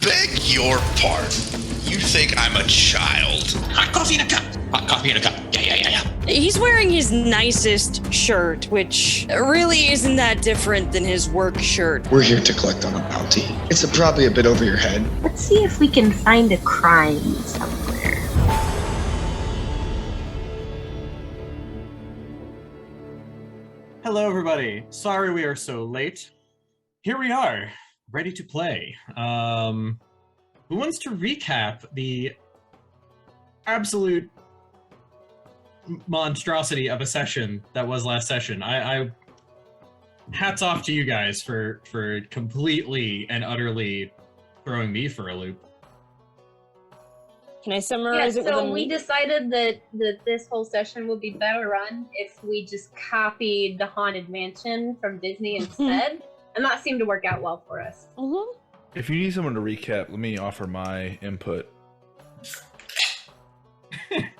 Beg your pardon. You think I'm a child? Hot coffee in a cup. Hot coffee in a cup. Yeah. He's wearing his nicest shirt, which really isn't that different than his work shirt. We're here to collect on a bounty. It's probably a bit over your head. Let's see if we can find a crime somewhere. Hello, everybody. Sorry we are so late. Here we are, ready to play. Who wants to recap the absolute monstrosity of a session that was last session? I hats off to you guys for completely and utterly throwing me for a loop. Can I summarize it with So we decided that this whole session would be better run if we just copied the Haunted Mansion from Disney instead, and that seemed to work out well for us. Mm-hmm. If you need someone to recap, let me offer my input. I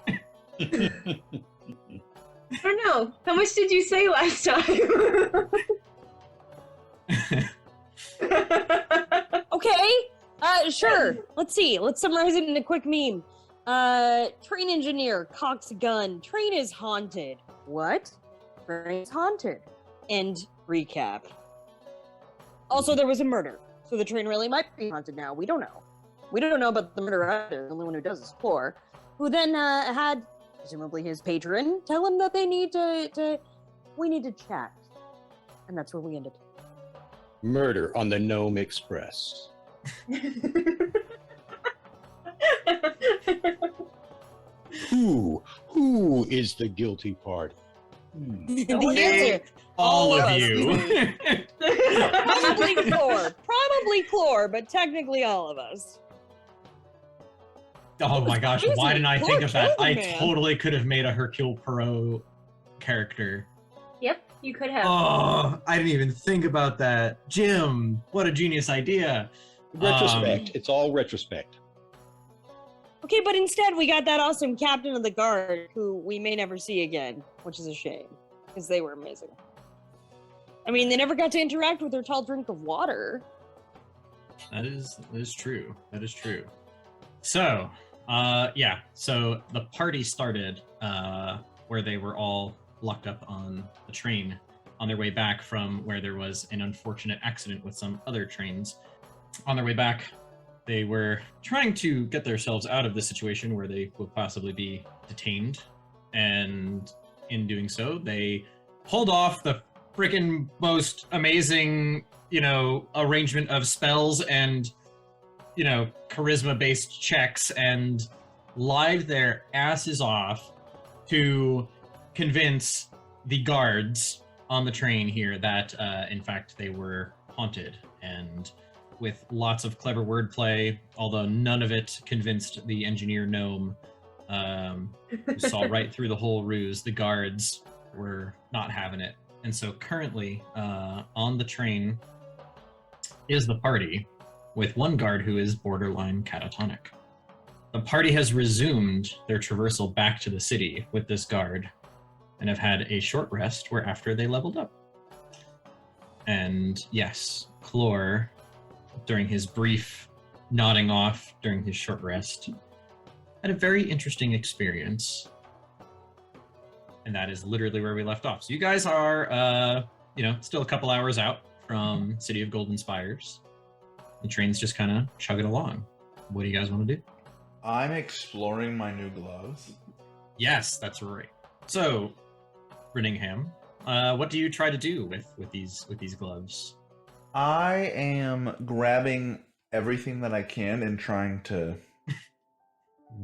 don't know. How much did you say last time? Okay. Sure. Let's see. Let's summarize it in a quick meme. Train engineer cocks a gun. Train is haunted. What? Train is haunted. End recap. Also, there was a murder, so the train really might be haunted now. We don't know. We don't know about the murderer either. The only one who does is Floor, who then had presumably his patron tell him that they need we need to chat, and that's where we ended. Murder on the Gnome Express. Who is the guilty party? The answer, All of us. you. Probably Chlor, but technically all of us. Oh my gosh, crazy. why didn't I Poor think of that? I Candyman. totally could have made a Hercule Poirot character. Yep, you could have. Oh, I didn't even think about that. Jim, what a genius idea. Retrospect. It's all retrospect. Okay, but instead we got that awesome captain of the guard who we may never see again, which is a shame, because they were amazing. I mean, they never got to interact with their tall drink of water. That is true. That is true. So, so the party started where they were all locked up on the train on their way back from where there was an unfortunate accident with some other trains. On their way back, they were trying to get themselves out of the situation where they would possibly be detained. And in doing so, they pulled off the freaking most amazing, arrangement of spells and, charisma-based checks and lied their asses off to convince the guards on the train here that, in fact, they were haunted. And with lots of clever wordplay, although none of it convinced the engineer gnome, who saw right through the whole ruse. The guards were not having it. And so currently, on the train is the party, with one guard who is borderline catatonic. The party has resumed their traversal back to the city with this guard, and have had a short rest whereafter they leveled up. And yes, Chlor, during his brief nodding off during his short rest, had a very interesting experience. And that is literally where we left off. So you guys are, still a couple hours out from City of Golden Spires. The train's just kind of chugging along. What do you guys want to do? I'm exploring my new gloves. Yes, that's right. So, Brinningham, what do you try to do with these gloves? I am grabbing everything that I can and trying to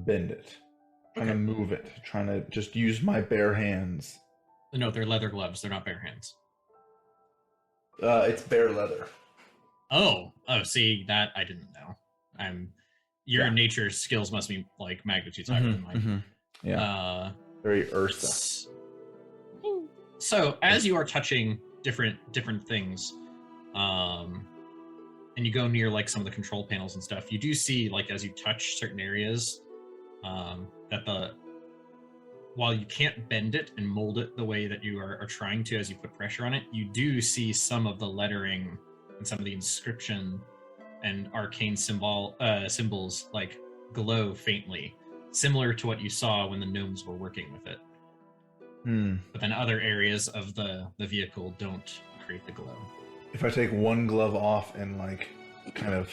bend it. Trying to move it. Trying to just use my bare hands. No, they're leather gloves. They're not bare hands. It's bare leather. Oh, see, that I didn't know. Your nature skills must be like magnitudes higher than mine. Yeah. Very Ursa. So as you are touching different things, and you go near like some of the control panels and stuff, you do see like as you touch certain areas, that while you can't bend it and mold it the way that you are trying to as you put pressure on it, you do see some of the lettering and some of the inscription and arcane symbols like glow faintly, similar to what you saw when the gnomes were working with it. But then other areas of the vehicle don't create the glow. If I take one glove off and like kind of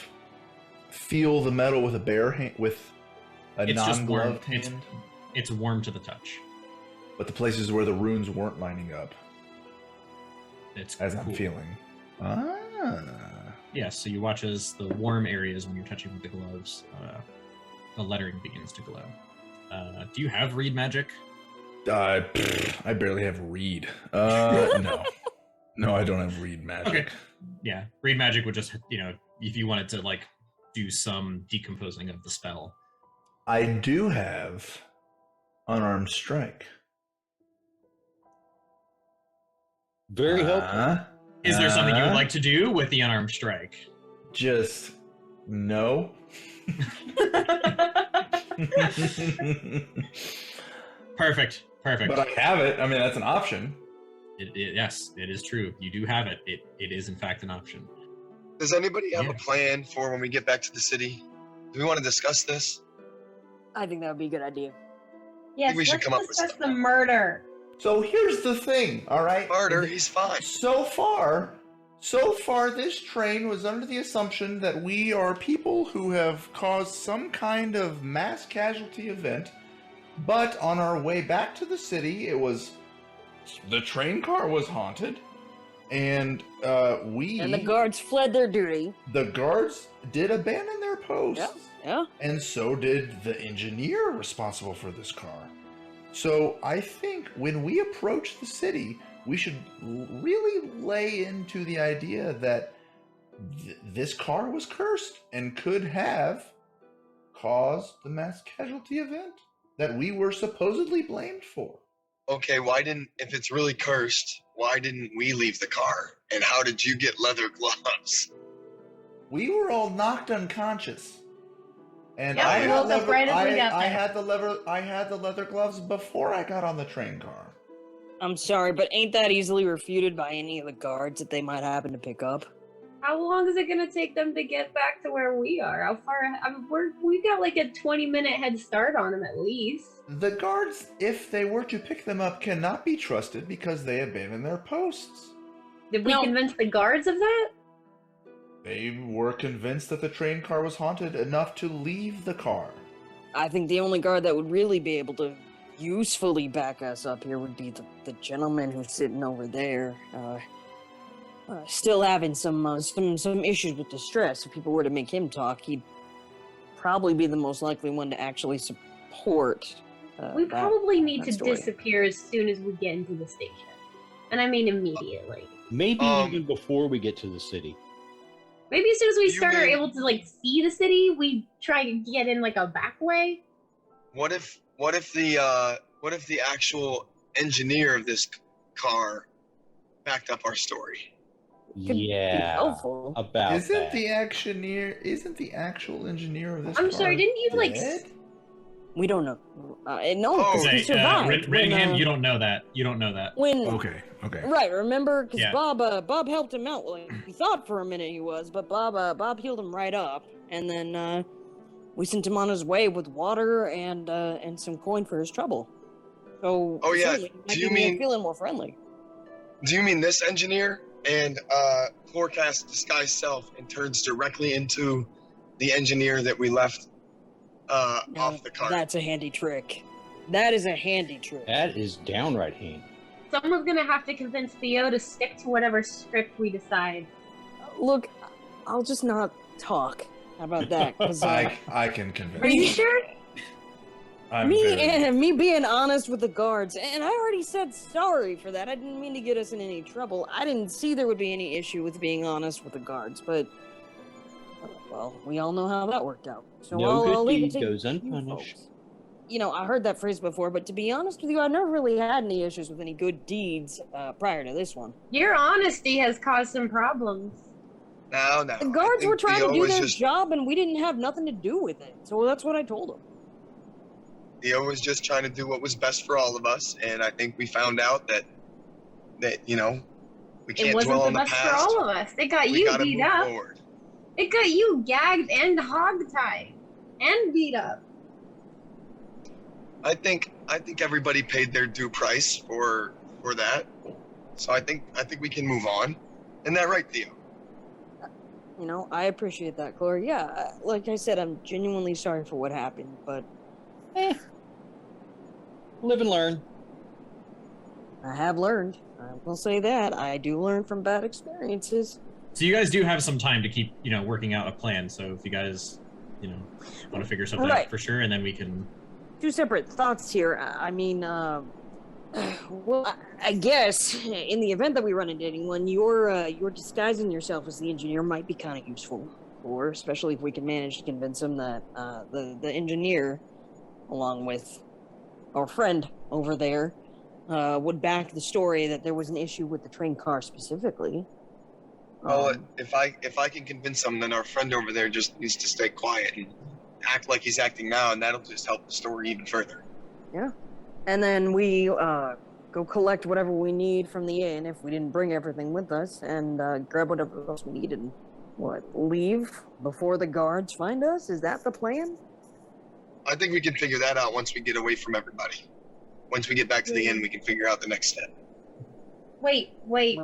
feel the metal with a bare hand, with a It's just warm. non-gloved hand, It's warm to the touch. but the places where the runes weren't lining up, It's as I'm cool. feeling. Yes, so you watch as the warm areas when you're touching with the gloves, the lettering begins to glow. Do you have read magic? I barely have read. No. No, I don't have read magic. Okay. Yeah, read magic would just, if you wanted to like do some decomposing of the spell. I do have unarmed strike. Very helpful. Is there something you would like to do with the unarmed strike? Just no. Perfect. But I have it. I mean, that's an option. Yes, it is true. You do have it. It is in fact an option. Does anybody have Yeah. a plan for when we get back to the city? Do we want to discuss this? I think that would be a good idea. Yes, we should let's come up with discuss something. the murder. So here's the thing, all right? Murder, he's fine. So far, this train was under the assumption that we are people who have caused some kind of mass casualty event, but on our way back to the city, the train car was haunted, and And the guards fled their duty. the guards did abandon their posts. Yeah. And so did the engineer responsible for this car. So I think when we approach the city, we should really lay into the idea that this car was cursed and could have caused the mass casualty event that we were supposedly blamed for. Okay, if it's really cursed, why didn't we leave the car? And how did you get leather gloves? We were all knocked unconscious. And Yeah, we woke up right as we got I there. had the leather gloves before I got on the train car. I'm sorry, but ain't that easily refuted by any of the guards that they might happen to pick up? How long is it gonna take them to get back to where we are? How far? We got like a 20-minute head start on them at least. The guards, if they were to pick them up, cannot be trusted because they abandoned their posts. Did we No. convince the guards of that? They were convinced that the train car was haunted enough to leave the car. I think the only guard that would really be able to usefully back us up here would be the gentleman who's sitting over there. Still having some issues with distress. If people were to make him talk, he'd probably be the most likely one to actually support. We that- probably need that to story. disappear as soon as we get into the station. And I mean immediately. Maybe Um, even before we get to the city. Maybe as soon as we You start are mean- able to like see the city, we try to get in like a back way. What if the actual engineer of this car backed up our story? Could be Yeah. helpful. About Isn't that. the actual engineer of this I'm car sorry, didn't you like dead? We don't know. No, Oh, because he Say, survived. Rittingham, when, you don't know that. You don't know that. when Okay. Right, remember? Because Yeah. Bob helped him out. Like, we thought for a minute he was, but Bob healed him right up, and then we sent him on his way with water and some coin for his trouble. So, Oh, yeah. certainly, might Do you be mean- feeling more friendly? Do you mean this engineer? And forecast disguise self and turns directly into the engineer that we left off the cart. That's a handy trick. That is a handy trick. That is downright handy. someone's gonna have to convince Theo to stick to whatever script we decide. Look, I'll just not talk. How about that? 'Cause, I can convince. Are you sure? I'm me being honest with the guards, and I already said sorry for that. I didn't mean to get us in any trouble. I didn't see there would be any issue with being honest with the guards, but well, we all know how that worked out. So No I'll good leave it deed to goes you unpunished. folks. You know, I heard that phrase before, but to be honest with you, I never really had any issues with any good deeds prior to this one. Your honesty has caused some problems. No. The guards were trying to do their just, job, and we didn't have nothing to do with it. So that's what I told them. Theo was just trying to do what was best for all of us, and I think we found out that we It can't wasn't dwell the on the best past. for all of us. They got We you gotta beat move up. forward. It got you gagged and hogtied and beat up. I think everybody paid their due price for that. So I think we can move on. Isn't that right, Theo? You know, I appreciate that, Chloe. Yeah, like I said, I'm genuinely sorry for what happened, but Live and learn. I have learned. I will say that. I do learn from bad experiences. So you guys do have some time to keep, working out a plan. So if you guys, want to figure something out for sure, and then we can. Two separate thoughts here. I mean, well, I guess in the event that we run into anyone, your disguising yourself as the engineer might be kind of useful, or especially if we can manage to convince him that the engineer, along with our friend over there, would back the story that there was an issue with the train car specifically. Well, if I can convince him, then our friend over there just needs to stay quiet and act like he's acting now, and that'll just help the story even further. Yeah. And then we go collect whatever we need from the inn if we didn't bring everything with us, and grab whatever else we need and leave before the guards find us? Is that the plan? I think we can figure that out once we get away from everybody. Once we get back to the inn, we can figure out the next step. Wait.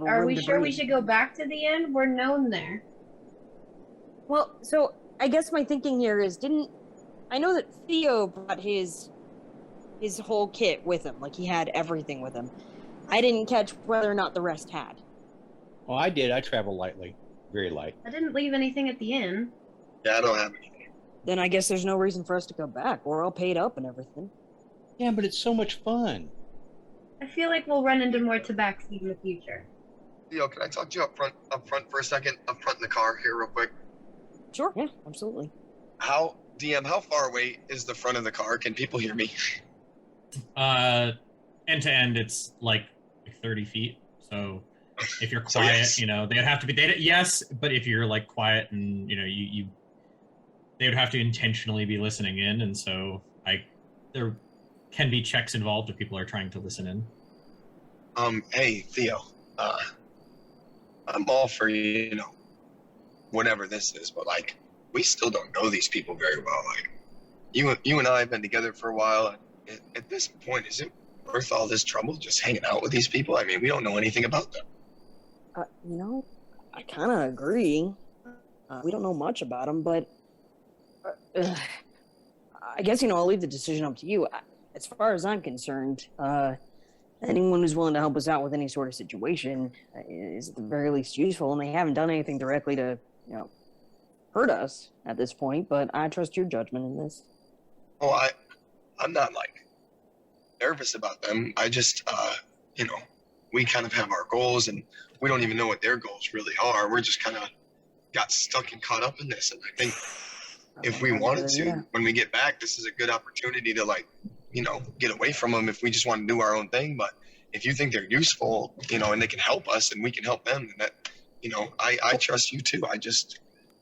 Are we sure we should go back to the inn? We're known there. Well, so I guess my thinking here is, I know that Theo brought his whole kit with him, like he had everything with him. I didn't catch whether or not the rest had. Well, I did. I travel lightly. Very light. I didn't leave anything at the inn. Yeah, I don't have anything. Then I guess there's no reason for us to go back. We're all paid up and everything. Yeah, but it's so much fun. I feel like we'll run into more tabaxi in the future. Theo, can I talk to you up front for a second? Up front in the car here real quick. Sure, yeah, absolutely. DM, how far away is the front of the car? Can people hear me? End to end, it's like 30 feet. So if you're quiet, So yes. they'd have to be, yes, but if you're like quiet and, they would have to intentionally be listening in. And so there can be checks involved if people are trying to listen in. Hey, Theo, I'm all for, whatever this is, but we still don't know these people very well. You and I have been together for a while. And at this point, is it worth all this trouble just hanging out with these people? I mean, we don't know anything about them. I kind of agree. We don't know much about them, but I guess, I'll leave the decision up to you. As far as I'm concerned, anyone who's willing to help us out with any sort of situation is at the very least useful, and they haven't done anything directly to, hurt us at this point, but I trust your judgment in this. Oh, I'm not nervous about them. I just, we kind of have our goals, and we don't even know what their goals really are. We're just kind of got stuck and caught up in this, and I think if we wanted to, when we get back, this is a good opportunity to get away from them if we just want to do our own thing. But if you think they're useful, and they can help us and we can help them, then that, I trust you too. I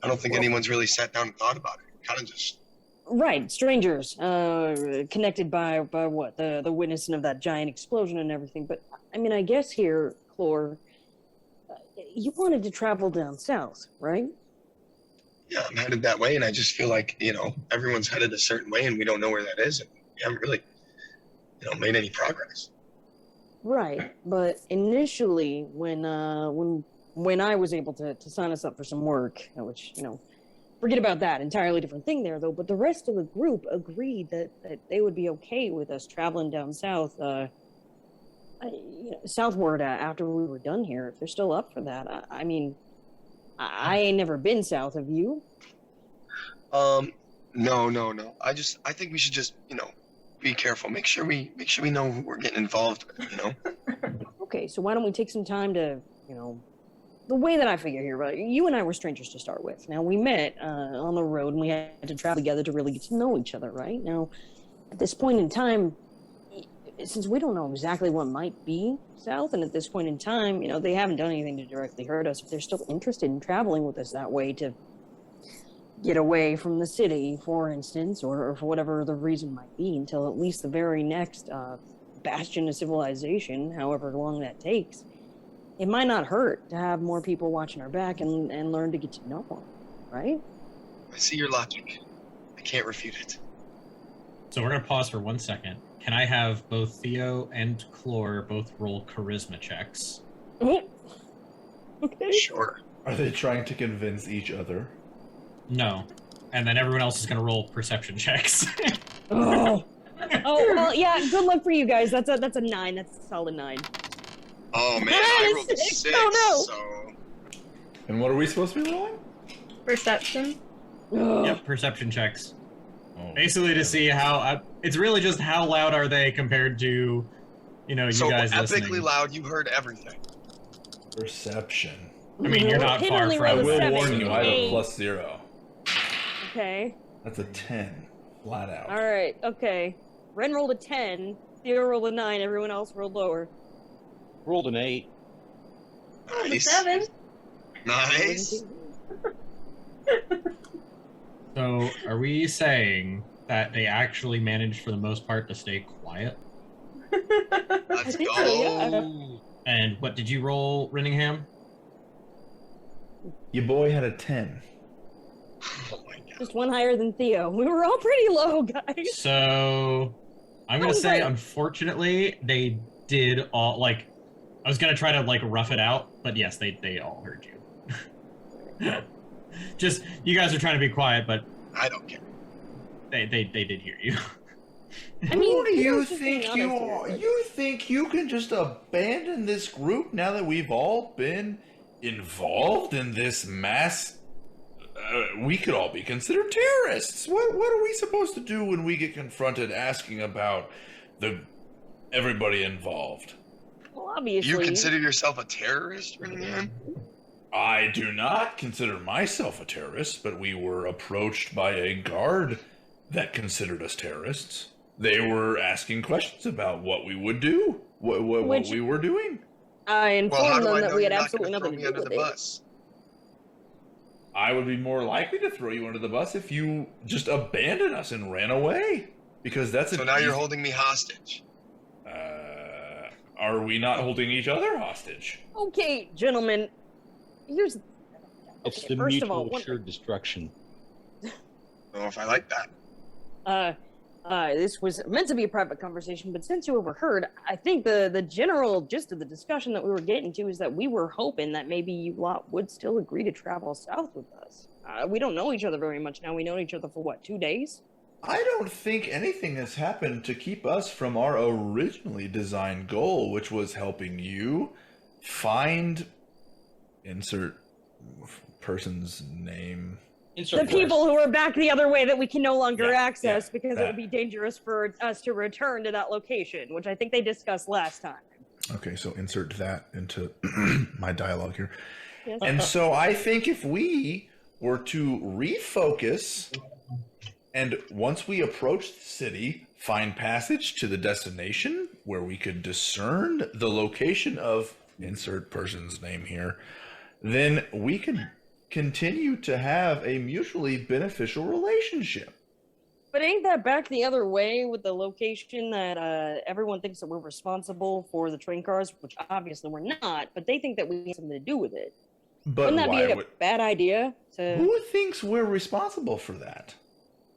don't think anyone's really sat down and thought about it. Kind of just. Right, strangers, connected by what? The witnessing of that giant explosion and everything. But, I guess here, Chlor, you wanted to travel down south, right? Yeah, I'm headed that way, and I just feel like, everyone's headed a certain way, and we don't know where that is, and we haven't really, made any progress. Right, but initially, when I was able to sign us up for some work, which, forget about that, entirely different thing there, though, but the rest of the group agreed that they would be okay with us traveling down south, southward after we were done here, if they're still up for that. I ain't never been south of you. No. I think we should just, be careful. Make sure we know who we're getting involved with, Okay, so why don't we take some time to, the way that I figure here, right? You and I were strangers to start with. Now, we met on the road, and we had to travel together to really get to know each other, right? Now, at this point in time, since we don't know exactly what might be south, and at this point in time, they haven't done anything to directly hurt us. If they're still interested in traveling with us that way to get away from the city, for instance, or for whatever the reason might be, until at least the very next bastion of civilization, however long that takes, it might not hurt to have more people watching our back and learn to get to know them. right? I see your logic. I can't refute it. So we're gonna pause for 1 second. Can I have both Theo and Clore both roll charisma checks? Oh. Okay. Sure. Are they trying to convince each other? No. And then everyone else is gonna roll perception checks. Oh. Oh well, yeah. Good luck for you guys. That's a 9. That's a solid 9. Oh man, I rolled a Six. 6. Oh, no. So And what are we supposed to be rolling? Perception. Yep, perception checks. Oh, Basically to see how it's really just how loud are they compared to, you guys epically listening. loud. You heard everything. Perception. I mean, you're not Hit far only from. I rolled a will 7. warn you, I have a Eight. +0. Okay. That's a 10. Flat out. All right. Okay. Ren rolled a 10. Theo rolled a 9. Everyone else rolled lower. Rolled an 8. Nice. 7. Nice. So, are we saying that they actually managed for the most part to stay quiet? Let's think go. so, yeah. And what did you roll, Rinningham? Your boy had a 10. Oh my god. Just one higher than Theo. We were all pretty low, guys. So, I'm gonna Oh, say, right. unfortunately, they did all I was gonna try to rough it out, but yes, they all heard you. Just you guys are trying to be quiet, but I don't care. they did hear you. I mean, Who do you Theo's just being think you honest are? here. You think you can just abandon this group now that we've all been involved in this mass? We could all be considered terrorists. What are we supposed to do when we get confronted asking about everybody involved? Well, obviously. You consider yourself a terrorist, man? I do not consider myself a terrorist, but we were approached by a guard that considered us terrorists. They were asking questions about what we would do, what we were doing. I Well, how informed do I them know that we you're had not absolutely going to throw nothing me to do under with the it. bus? I would be more likely to throw you under the bus if you just abandoned us and ran away. Because that's So now you're holding me hostage. Are we not holding each other hostage? Okay, gentlemen. Here's. It's Okay, the first of mutual all, assured destruction. I don't know if I like that. This was meant to be a private conversation, but since you overheard, I think the general gist of the discussion that we were getting to is that we were hoping that maybe you lot would still agree to travel south with us. We don't know each other very much now. We know each other for what, 2 days? I don't think anything has happened to keep us from our originally designed goal, which was helping you find insert person's name. The people who are back the other way that we can no longer Yeah, access yeah, because it that. would be dangerous for us to return to that location, which I think they discussed last time. Okay, so insert that into my dialogue here. Yes. And so I think if we were to refocus, and once we approach the city, find passage to the destination where we could discern the location of insert person's name here, then we can continue to have a mutually beneficial relationship. But ain't that back the other way with the location that everyone thinks that we're responsible for the train cars, which obviously we're not, but they think that we have something to do with it. But Wouldn't that why be a would... bad idea to Who thinks we're responsible for that?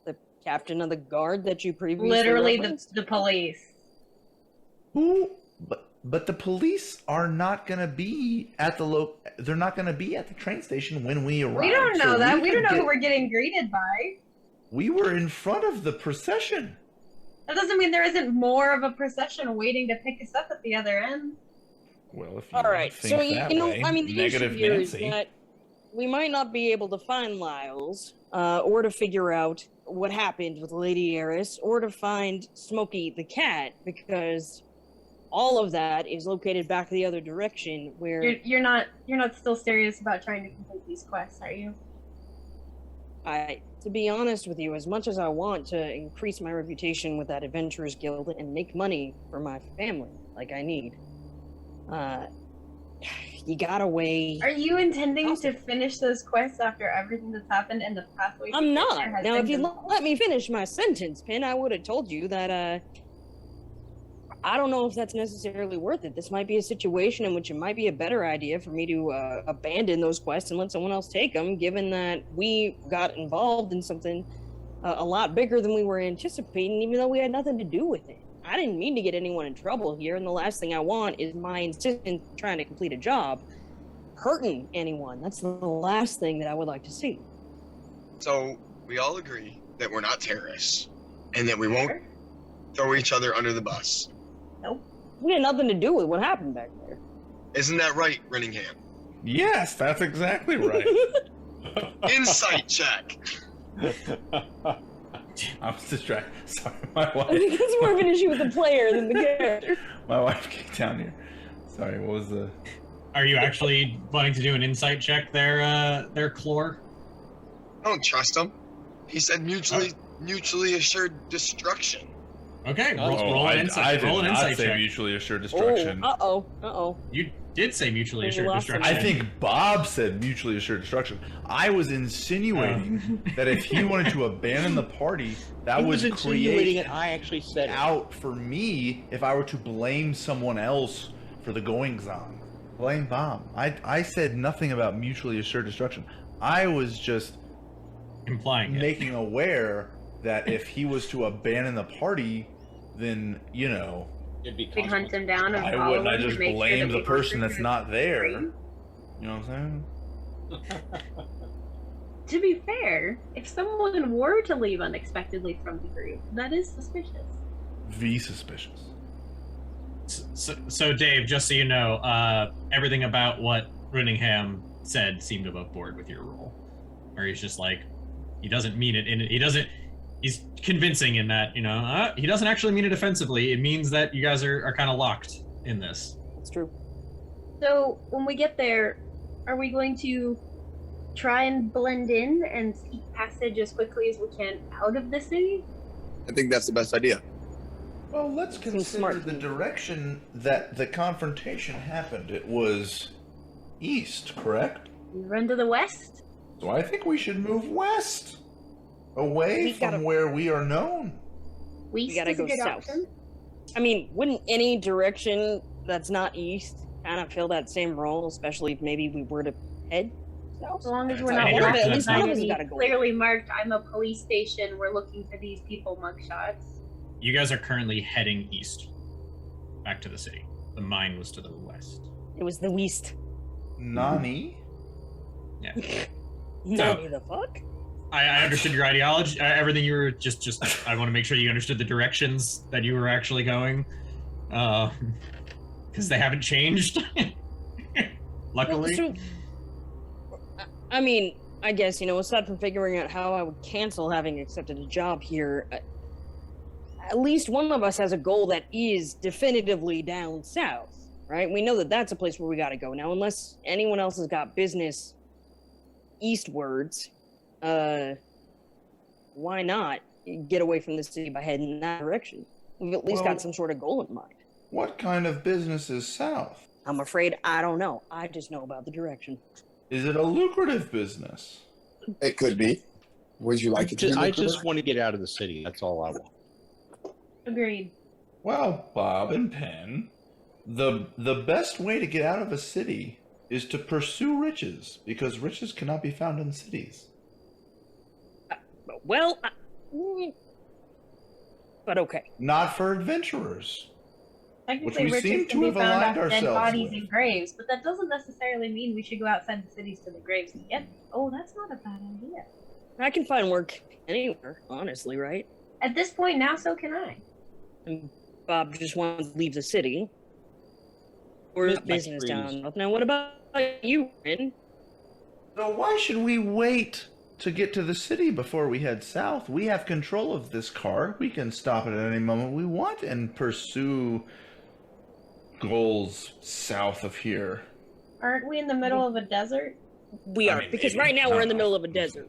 the captain of the guard that you previously Literally referenced? the police. Who? But the police are not going to be at the they're not going to be at the train station when we arrive. We don't know So that. We could don't know who we're getting greeted by. We were in front of the procession. That doesn't mean there isn't more of a procession waiting to pick us up at the other end. Well, if you All right, think so that you know, way, I mean, the negative issue here is Nancy. that we might not be able to find Lyles, or to figure out what happened with Lady Eris, or to find Smokey the cat, because all of that is located back the other direction. Where You're not still serious about trying to complete these quests, are you? to be honest with you, as much as I want to increase my reputation with that Adventurers Guild and make money for my family, like I need, you gotta weigh. Are you intending to finish those quests after everything that's happened and the pathway? I'm not. has Now, been if you demolished? let me finish my sentence, Pin, I would have told you that I don't know if that's necessarily worth it. This might be a situation in which it might be a better idea for me to abandon those quests and let someone else take them, given that we got involved in something a lot bigger than we were anticipating, even though we had nothing to do with it. I didn't mean to get anyone in trouble here, and the last thing I want is my insistence trying to complete a job hurting anyone. That's the last thing that I would like to see. So we all agree that we're not terrorists and that we won't throw each other under the bus. Nope. We had nothing to do with what happened back there. Isn't that right, Renningham? Yes, that's exactly right. Insight check. I was distracted. Sorry, my I think wife. that's more of an issue with the player than the character. My wife kicked down here. Sorry, what was the? Are you actually wanting to do an insight check there, Clore? I don't trust him. He said mutually assured destruction. Okay, roll an insight. I did roll an not insight say check. mutually assured destruction. Uh-oh. You did say mutually assured lost it. destruction. I think Bob said mutually assured destruction. I was insinuating that if he wanted to abandon the party, that He would was insinuating create it. I actually said it. out for me if I were to blame someone else for the goings on. Blame Bob. I said nothing about mutually assured destruction. I was just implying it. making aware that if he was to abandon the party, then, you know, It'd be We'd hunt him down and why follow wouldn't I him and just make sure blame that the we person weren't that's not there? free. You know what I'm saying? To be fair, if someone were to leave unexpectedly from the group, that is suspicious. V suspicious. So Dave, just so you know, everything about what Runningham said seemed above board with your role. Or he's just like, he doesn't mean it he's convincing in that, you know, he doesn't actually mean it offensively. It means that you guys are kind of locked in this. That's true. So when we get there, are we going to try and blend in and seek passage as quickly as we can out of the city? I think that's the best idea. Well, let's Seems consider smart. the direction that the confrontation happened. It was east, correct? We run to the west? So I think we should move west, away We from gotta- where we are known. West gotta is a go good south. option. I mean, wouldn't any direction that's not east kind of fill that same role, especially if maybe we were to head south? As long as Yeah, we're it's not any one of direction it, at that's least one not- of us walking gotta go. clearly marked, I'm a police station, we're looking for these people mugshots. You guys are currently heading east, back to the city. The mine was to the west. It was the west. Nani? Yeah. No, the fuck? I understood your ideology, everything you were just I want to make sure you understood the directions that you were actually going, because they haven't changed. Luckily. So, I mean, I guess, you know, aside from figuring out how I would cancel having accepted a job here, at least one of us has a goal that is definitively down south, right? We know that that's a place where we gotta go. Now, unless anyone else has got business eastwards, why not get away from the city by heading in that direction? We've at least Well- got some sort of goal in mind. What kind of business is south? I'm afraid I don't know. I just know about the direction. Is it a lucrative business? It could be. Would you like it to be I lucrative? just want to get out of the city. That's all I want. Agreed. Well, Bob and Penn, the best way to get out of a city is to pursue riches, because riches cannot be found in cities. Well, but okay. Not for adventurers. Technically, we riches seem can to be have found aligned off dead ourselves bodies with. and graves, but that doesn't necessarily mean we should go outside the cities to the graves and get them. Oh, that's not a bad idea. I can find work anywhere, honestly, right? At this point now, so can I. And Bob just wants to leave the city. We're Miss my business trees. down north. Now, what about you, Rin? So why should we wait to get to the city before we head south? We have control of this car. We can stop it at any moment we want and pursue goals south of here. Aren't we in the middle of a desert? We I are, mean, because maybe. right now I we're in the don't middle know. of a desert.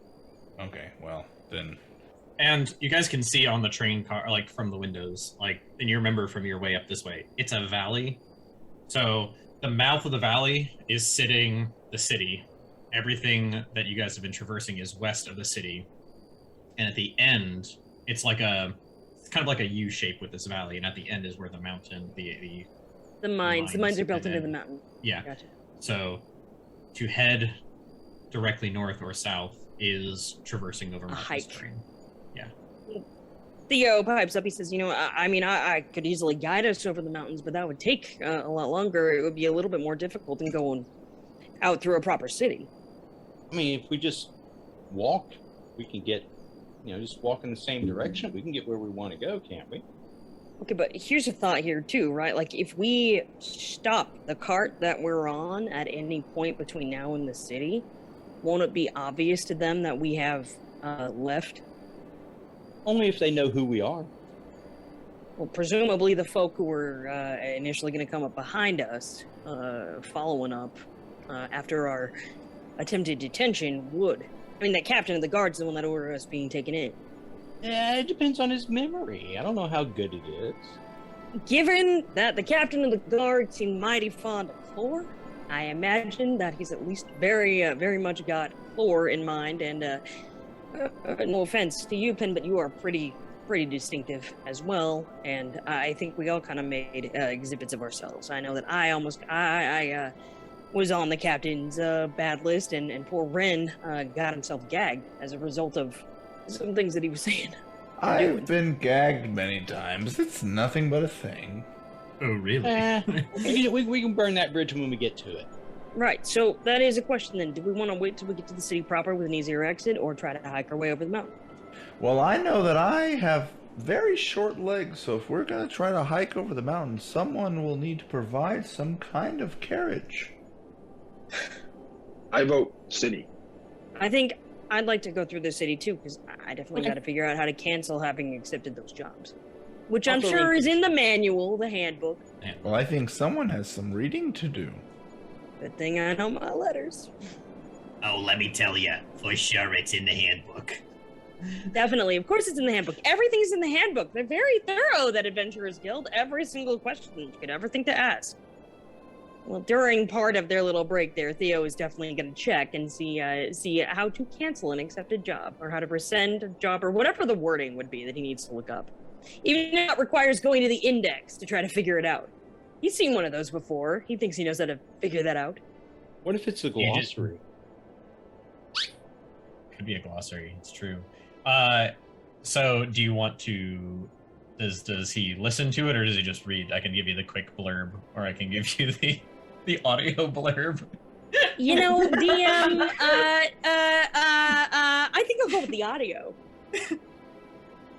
Okay, well, then... And you guys can see on the train car, like from the windows, like, and you remember from your way up this way, it's a valley. So the mouth of the valley is sitting the city. Everything that you guys have been traversing is west of the city. And at the end, it's like a it's kind of like a U shape with this valley, and at the end is where the mountain, the mines are built and into the then- mountain. Yeah. Gotcha. So to head directly north or south is traversing over mountainous hike. terrain. Theo pipes up. He says, I could easily guide us over the mountains, but that would take a lot longer. It would be a little bit more difficult than going out through a proper city. I mean, if we just walk, we can get, just walk in the same direction. We can get where we want to go, can't we? Okay, but here's a thought here too, right? Like if we stop the cart that we're on at any point between now and the city, won't it be obvious to them that we have left? Only if they know who we are. Well, presumably the folk who were initially going to come up behind us, following up after our attempted detention would. I mean, that captain of the guard's the one that ordered us being taken in. Yeah, it depends on his memory. I don't know how good it is. Given that the captain of the guard seemed mighty fond of Chlor, I imagine that he's at least very much got Chlor in mind. And no offense to you, Pin, but you are pretty distinctive as well. And I think we all kind of made exhibits of ourselves. I know that I was on the captain's bad list, and poor Ren got himself gagged as a result of some things that he was saying. I've been gagged many times. It's nothing but a thing. Oh, really? We can burn that bridge when we get to it. Right, so that is a question then. Do we want to wait till we get to the city proper with an easier exit, or try to hike our way over the mountain? Well, I know that I have very short legs, so if we're going to try to hike over the mountain, someone will need to provide some kind of carriage. I vote city. I think I'd like to go through the city too, because I definitely got to figure out how to cancel having accepted those jobs. Which I'm sure is in the manual, the handbook. Well, I think someone has some reading to do. Good thing I know my letters. Oh, let me tell you, for sure it's in the handbook. Definitely. Of course it's in the handbook. Everything's in the handbook. They're very thorough, that Adventurers Guild. Every single question you could ever think to ask. Well, during part of their little break there, Theo is definitely going to check and see how to cancel an accepted job, or how to rescind a job, or whatever the wording would be that he needs to look up. Even if it requires going to the index to try to figure it out. He's seen one of those before. He thinks he knows how to figure that out. What if it's a glossary? Could be a glossary. It's true. So do you want to? Does he listen to it, or does he just read? I can give you the quick blurb, or I can give you the audio blurb. You know, DM. I think I'll go with the audio.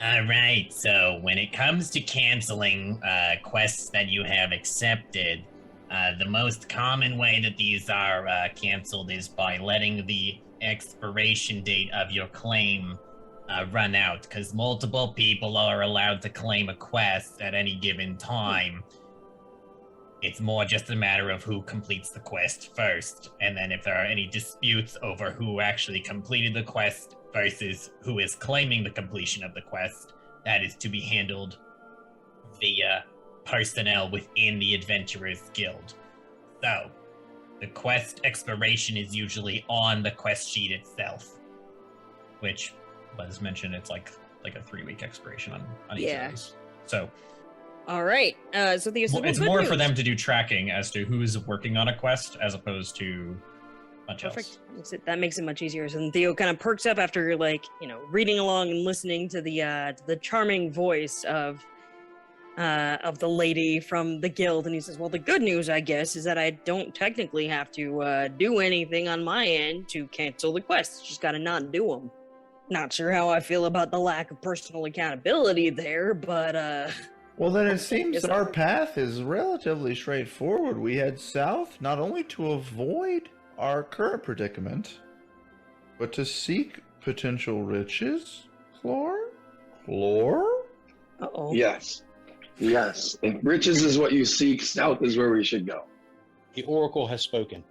All right, so when it comes to canceling quests that you have accepted, the most common way that these are canceled is by letting the expiration date of your claim run out, because multiple people are allowed to claim a quest at any given time. It's more just a matter of who completes the quest first, and then if there are any disputes over who actually completed the quest versus who is claiming the completion of the quest, that is to be handled via personnel within the Adventurers Guild. So, the quest expiration is usually on the quest sheet itself, which, as mentioned, it's like a 3-week expiration on each of those. So, all right. So the it's more for them to do tracking as to who is working on a quest as opposed to much else. Perfect. That makes it much easier. So then Theo kind of perks up after, reading along and listening to the charming voice of the lady from the guild, and he says, "Well, the good news, I guess, is that I don't technically have to do anything on my end to cancel the quests. Just got to not do them. Not sure how I feel about the lack of personal accountability there, but Well, then it seems Yes, that our path is relatively straightforward. We head south not only to avoid our current predicament, but to seek potential riches. Chlor? uh-oh. Yes. Yes. If riches is what you seek, south is where we should go. The Oracle has spoken.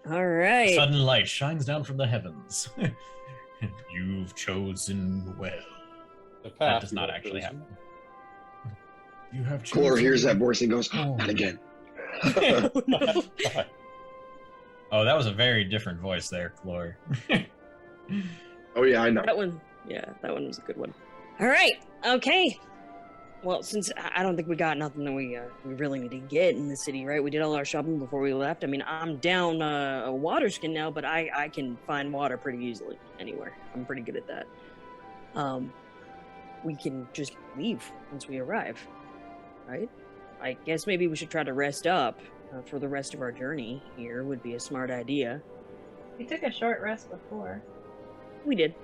All right. Sudden light shines down from the heavens. You've chosen well. The path That does you not have actually chosen. happen. You have chosen. Chlor hears that voice and goes, Oh. not again. Oh, that was a very different voice there, Chlor. Oh, yeah, I know. Yeah, that one was a good one. All right, okay. Well, since I don't think we got nothing that we really need to get in the city, right? We did all our shopping before we left. I mean, I'm down a water skin now, but I can find water pretty easily anywhere. I'm pretty good at that. We can just leave once we arrive, right? I guess maybe we should try to rest up for the rest of our journey here would be a smart idea. We took a short rest before. We did.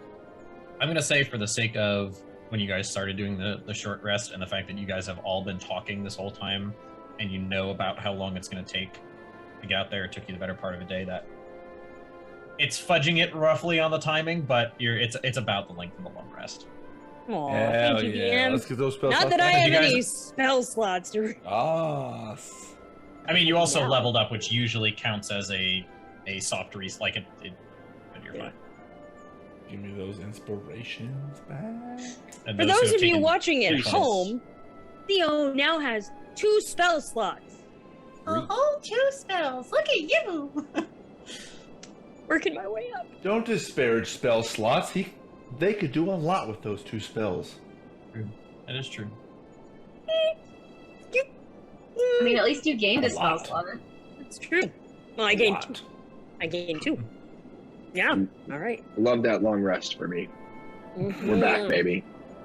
I'm gonna say, for the sake of when you guys started doing the short rest and the fact that you guys have all been talking this whole time and you know about how long it's gonna take to get out there, it took you the better part of a day, that it's fudging it roughly on the timing, but it's about the length of the long rest. Aw, Hell thank you, yeah. DM. Let's get those spells. Not that I You have guys- any spell slots to. Ah. I mean, you also Wow. leveled up, which usually counts as a soft reset, like but you're fine. Give me those inspirations back. And For who those have of you taken watching at 3 spells. home, Theo now has 2 spell slots. A whole 2 spells. Look at you. Working my way up. Don't disparage spell slots. They could do a lot with those 2 spells. That is true. I mean, at least you gained a spell lot. slot. It's true. Well, I gained 2. I gained 2. Yeah. All right. Love that long rest for me. We're back, baby.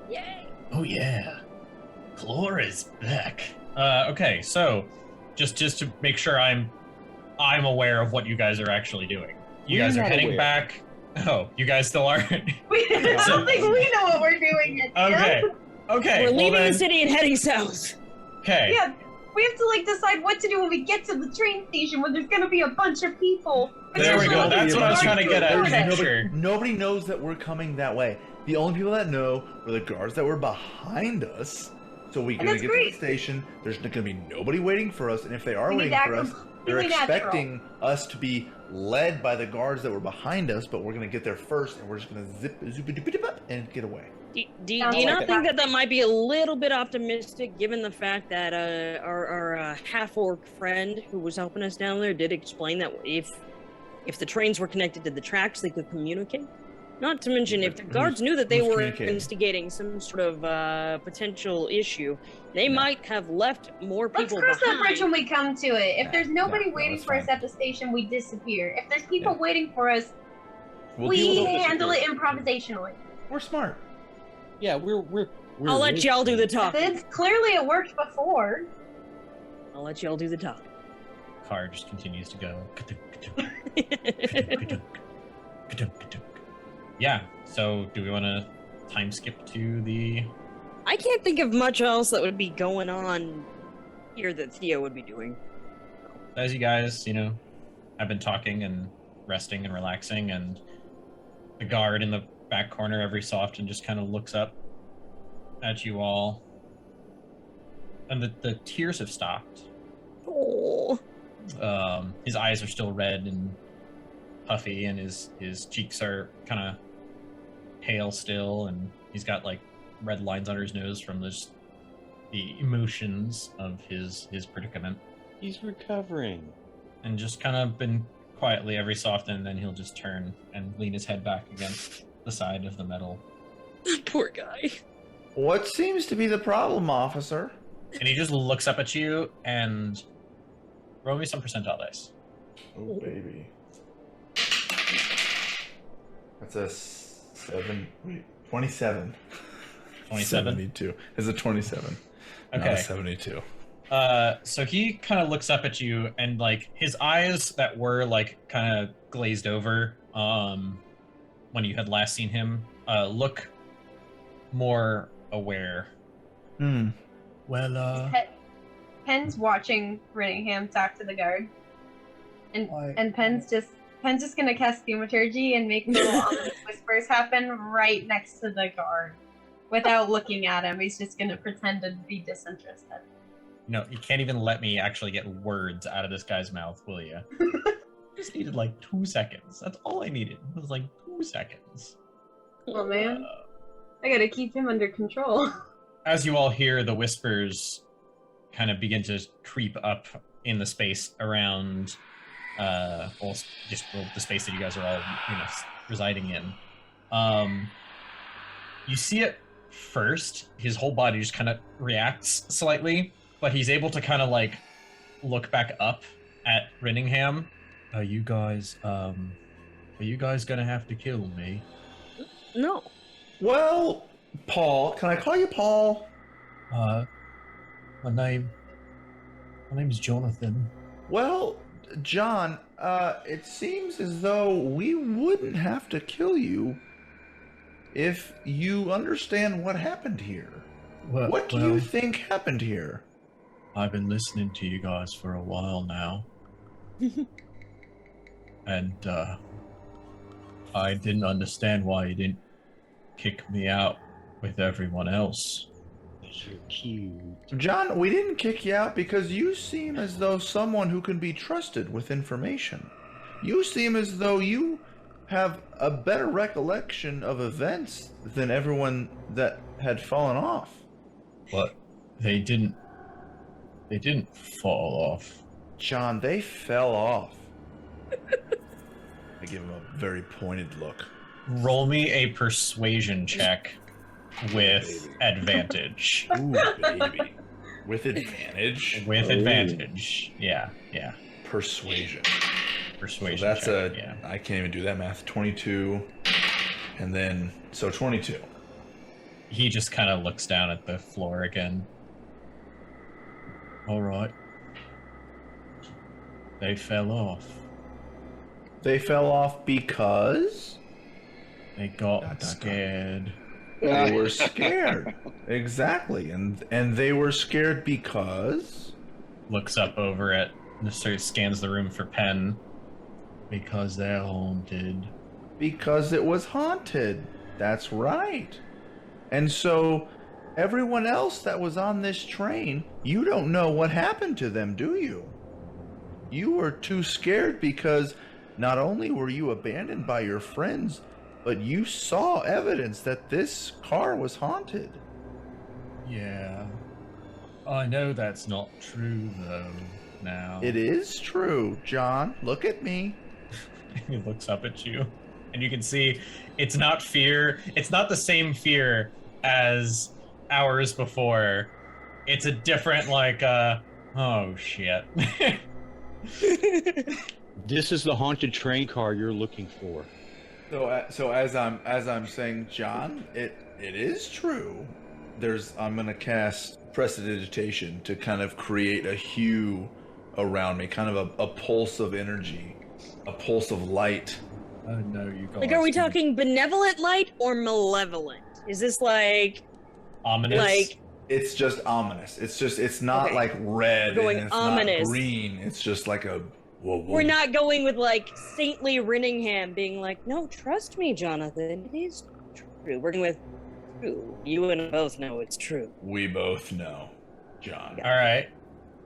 Yay. Oh yeah, Flora's back. Okay, so just to make sure I'm aware of what you guys are actually doing. You We're guys are not heading aware. back. Oh, you guys still aren't. I don't think we know what we're doing yet. Okay. Okay. We're well leaving then- the city and heading south. Okay. Yeah, we have to like decide what to do when we get to the train station when there's gonna be a bunch of people. There we go. That's what I was trying to get at. Nobody, Sure. nobody knows that we're coming that way. The only people that know were the guards that were behind us. So we're And gonna that's get great. to the station. There's not gonna be nobody waiting for us, and if they are We need waiting that for us, they're completely natural. expecting us to be led by the guards that were behind us. But we're gonna get there first, and we're just gonna zip zoop and get away. Do Sounds you like not it. think that might be a little bit optimistic, given the fact that our half-orc friend who was helping us down there did explain that if the trains were connected to the tracks, they could communicate? Not to mention, if the guards knew that they who's were communicating? instigating some sort of potential issue, they might have left more Let's people cross that behind. bridge when we come to it. If there's nobody no, waiting it's for us fine. at the station, we disappear. If there's people Yeah. waiting for us, We'll we deal with it. handle it improvisationally. We're smart. Yeah, we're I'll let y'all do the talking. It's clearly it worked before. I'll let y'all do the talking. Car just continues to go. Yeah. So, do we want to time skip to the? I can't think of much else that would be going on here that Theo would be doing. As you guys, have been talking and resting and relaxing, and the guard in the back corner every so often just kind of looks up at you all, and the tears have stopped. Oh. His eyes are still red and puffy, and his cheeks are kind of pale still, and he's got like red lines under his nose from the emotions of his predicament. He's recovering. And just kind of been quietly every so often, and then he'll just turn and lean his head back against the side of the metal. Poor guy. What seems to be the problem, officer? And he just looks up at you and roll me some percentile dice. Oh baby. That's a 27. 27? 72. It's a 27. Not a Okay. 72. So he kind of looks up at you, and like his eyes that were like kind of glazed over when you had last seen him look more aware. Well, Penn's watching Rinningham talk to the guard, and Penn's just gonna cast thaumaturgy and make little ominous whispers happen right next to the guard, without looking at him. He's just gonna pretend to be disinterested. No, you can't even let me actually get words out of this guy's mouth, will you? Just needed like 2 seconds. That's all I needed. It was like 2 seconds. Oh man, I gotta keep him under control. As you all hear the whispers kind of begin to creep up in the space around the space that you guys are all residing in, You see it first. His whole body just kind of reacts slightly, but he's able to kind of like look back up at Renningham. Are you guys gonna have to kill me? No. Well, Paul, can I call you Paul? My name's Jonathan. Well, John, it seems as though we wouldn't have to kill you if you understand what happened here. What do you think happened here? I've been listening to you guys for a while now. And, I didn't understand why you didn't kick me out with everyone else. So cute. John, we didn't kick you out because you seem as though someone who can be trusted with information. You seem as though you have a better recollection of events than everyone that had fallen off. But they didn't fall off. John, they fell off. I give him a very pointed look. Roll me a persuasion check with advantage. Ooh, baby. With advantage? With advantage. Yeah. Persuasion. Persuasion So that's check, I can't even do that math. 22. And then, so 22. He just kind of looks down at the floor again. All right. They fell off. They fell off because? They got scared. They were scared. Exactly. And they were scared because? Looks up over it and scans the room for Pen. Because they're haunted. Because it was haunted. That's right. And so everyone else that was on this train, you don't know what happened to them, do you? You were too scared because not only were you abandoned by your friends, but you saw evidence that this car was haunted. Yeah. I know that's not true, though, now. It is true, John. Look at me. He looks up at you, and you can see it's not fear. It's not the same fear as hours before. It's a different, like, oh, shit. This is the haunted train car you're looking for. So as I'm saying, John, it is true. I'm gonna cast prestidigitation to kind of create a hue around me, kind of a pulse of energy, a pulse of light. Oh no, you guys. Like, are we talking benevolent light or malevolent? Is this like ominous? Like, it's just ominous. It's not Okay. like red Going and it's ominous. not green. It's just like a whoa. we're not going with like saintly Renningham being like, no, trust me, Jonathan, it is true. We're going with true. You and I both know it's true. We both know, John. All right.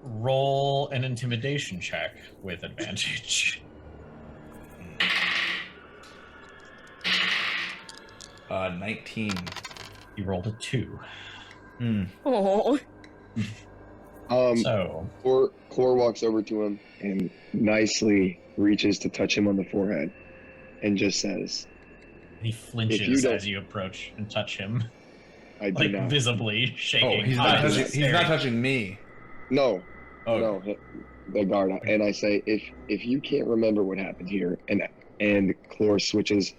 Roll an intimidation check with advantage. 19. You rolled a 2. Oh. So Clore walks over to him and nicely reaches to touch him on the forehead and just says, he flinches as you approach and touch him, I do like not. visibly shaking. Oh, he's not touching me. No. Oh. No, the guard. And I say, if you can't remember what happened here, and Clore switches,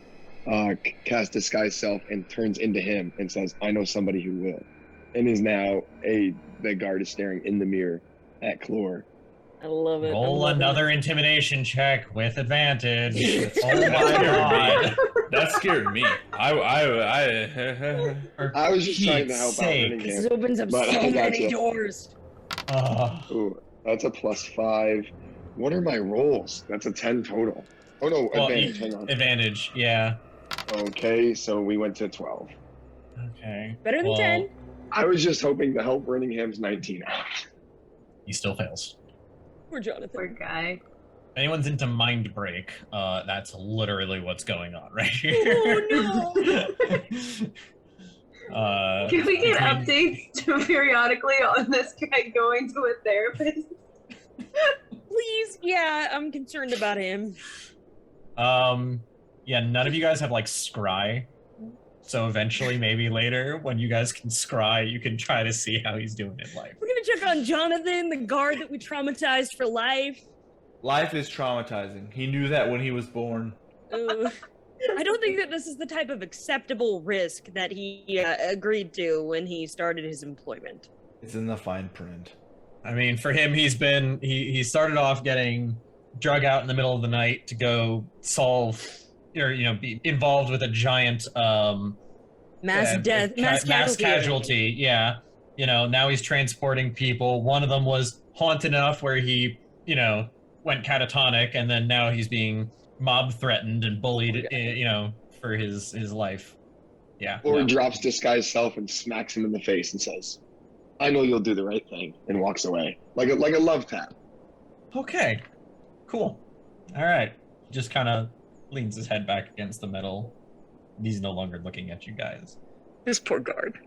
casts disguise self and turns into him and says, I know somebody who will. And is now the guard is staring in the mirror at Clore. I love it. Roll another intimidation check with advantage. Oh my god. That scared me. I was just trying to help out Renningham. This opens up but so I got many you. doors. Ooh, that's a +5. What are my rolls? That's a 10 total. Oh no, Well, advantage. Hang on. Advantage, yeah. Okay, so we went to 12. Okay. Better than 10. I was just hoping to help Renningham's 19 out. He still fails. Poor Jonathan. Poor guy. If anyone's into mind break, that's literally what's going on right here. Oh no! Can we get updates periodically on this guy going to a therapist? Please, yeah, I'm concerned about him. Yeah, none of you guys have like scry So eventually, maybe later, when you guys can scry, you can try to see how he's doing in life. We're gonna check on Jonathan, the guard that we traumatized for life. Life is traumatizing. He knew that when he was born. I don't think that this is the type of acceptable risk that he agreed to when he started his employment. It's in the fine print. I mean, for him, he started off getting drug out in the middle of the night to go solve, or be involved with a giant mass casualty. Yeah, now he's transporting people. One of them was haunted enough where he went catatonic, and then now he's being mob threatened and bullied, for his life. Yeah. Or drops disguised self and smacks him in the face and says, "I know you'll do the right thing," and walks away like a love tap. Okay. Cool. All right. Just kind of leans his head back against the metal. He's no longer looking at you guys. This poor guard.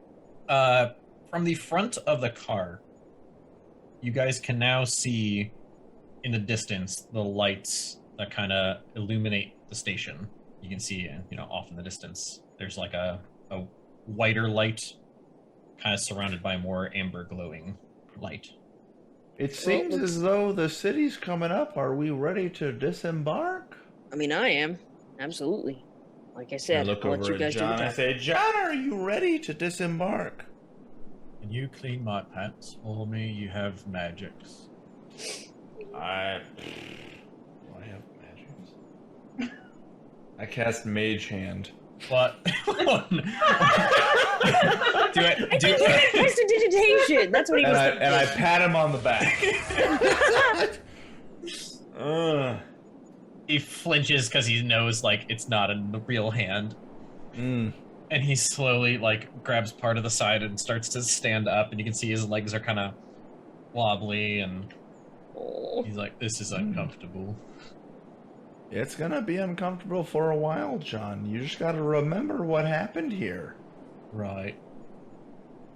From the front of the car, you guys can now see in the distance the lights that kind of illuminate the station. You can see, off in the distance, there's like a whiter light, kind of surrounded by more amber glowing light. It seems as though the city's coming up. Are we ready to disembark? I mean, I am. Absolutely. Like I said, I look I'll let over you at guys John. do the I talk. say, John, are you ready to disembark? Can you clean my pants for me? You have magics. Do I have magics? I cast Mage Hand. What? Prestidigitation. That's what he was thinking. And I pat him on the back. He flinches because he knows it's not a real hand. And he slowly grabs part of the side and starts to stand up, and you can see his legs are kind of wobbly, and he's like, "This is uncomfortable." It's gonna be uncomfortable for a while, John. You just gotta remember what happened here. Right.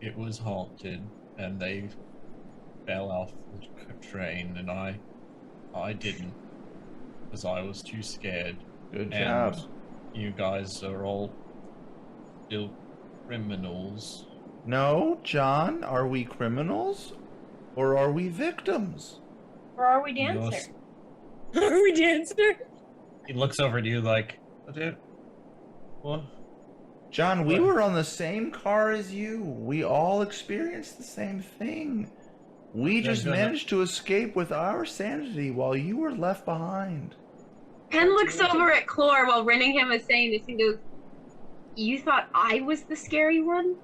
It was haunted, and they fell off the train, and I didn't, because I was too scared. Good job. And you guys are all still criminals. No, John, are we criminals? Or are we victims? Or are we dancer? Are we dancer? He looks over at you like, what? John, we were on the same car as you. We all experienced the same thing. We just managed to escape with our sanity while you were left behind. Penn looks over at Clore while Renningham is saying this and goes, "You thought I was the scary one?"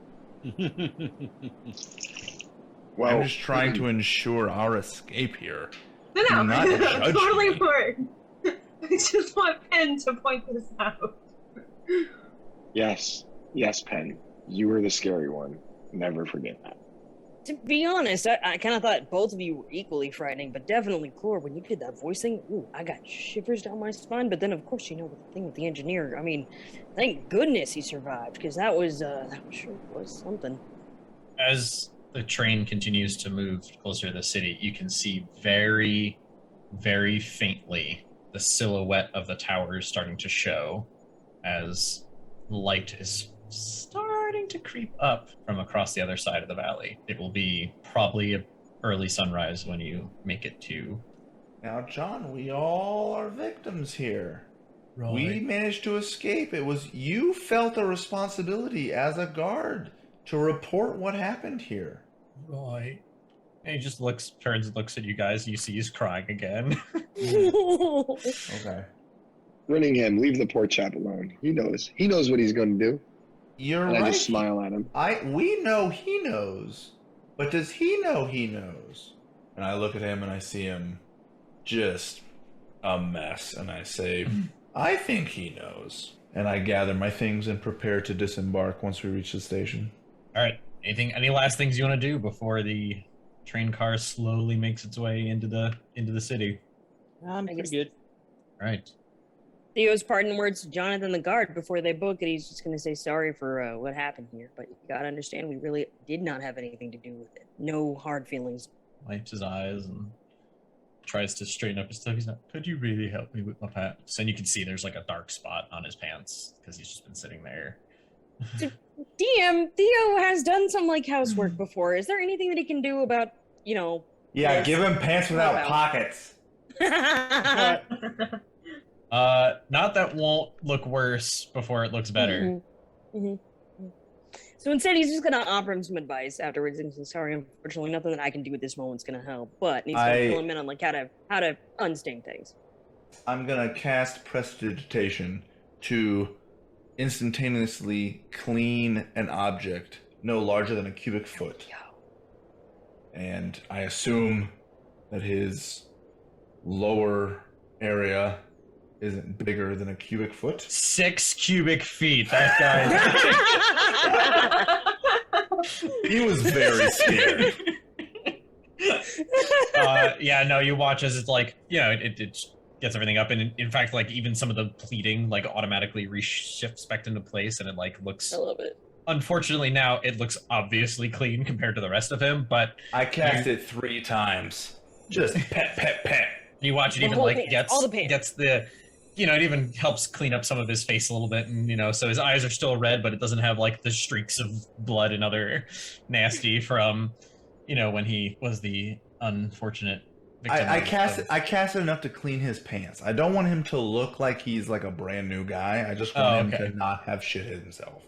Well, I'm just trying to ensure our escape here. No, Do not judge totally me. important. I just want Penn to point this out. Yes, Penn. You were the scary one. Never forget that. To be honest, I kind of thought both of you were equally frightening, but definitely Clore, when you did that voice thing, ooh, I got shivers down my spine. But then, of course, the thing with the engineer. I mean, thank goodness he survived, because that sure was something. As the train continues to move closer to the city, you can see very, very faintly the silhouette of the towers starting to show as light is starting to creep up from across the other side of the valley. It will be probably an early sunrise when you make it to... Now, John, we all are victims here. Right. We managed to escape. It was you felt a responsibility as a guard to report what happened here. Right. And he just turns and looks at you guys, and you see he's crying again. Okay. Renningham, leave the poor chap alone. He knows what he's going to do. You're and right. I just smile at him. We know he knows, but does he know he knows? And I look at him and I see him just a mess, and I say, I think he knows. And I gather my things and prepare to disembark once we reach the station. All right. Any last things you want to do before the train car slowly makes its way into the city? I'm pretty good. All right. Theo's parting words to Jonathan the guard before they book it. He's just going to say sorry for what happened here, but you got to understand we really did not have anything to do with it. No hard feelings. Wipes his eyes and tries to straighten up his stuff. He's like, "Could you really help me with my pants?" And you can see there's a dark spot on his pants because he's just been sitting there. DM, Theo has done some like housework before. Is there anything that he can do about, Yeah, this? give him pants without Help out. pockets. Not that won't look worse before it looks better. So instead, he's just gonna offer him some advice afterwards. And he's sorry, unfortunately, nothing that I can do at this moment's gonna help. But he's gonna fill him in on like how to unsting things. I'm gonna cast Prestidigitation to instantaneously clean an object no larger than a cubic foot. And I assume that his lower area isn't bigger than a cubic foot. 6 cubic feet. That guy. He was very scared. Yeah, no, you watch as it's like, it gets everything up, and in fact, like even some of the pleating like automatically reshifts back into place, and it like looks. I love it. Unfortunately, now it looks obviously clean compared to the rest of him, but I cast it 3 times. Just pet, pet, pet. You watch it The even whole like pants, gets all the pants. gets the, it even helps clean up some of his face a little bit, and so his eyes are still red, but it doesn't have like the streaks of blood and other nasty from, when he was the unfortunate victim. I cast it enough to clean his pants. I don't want him to look like he's like a brand new guy. I just want him to not have shit hit himself.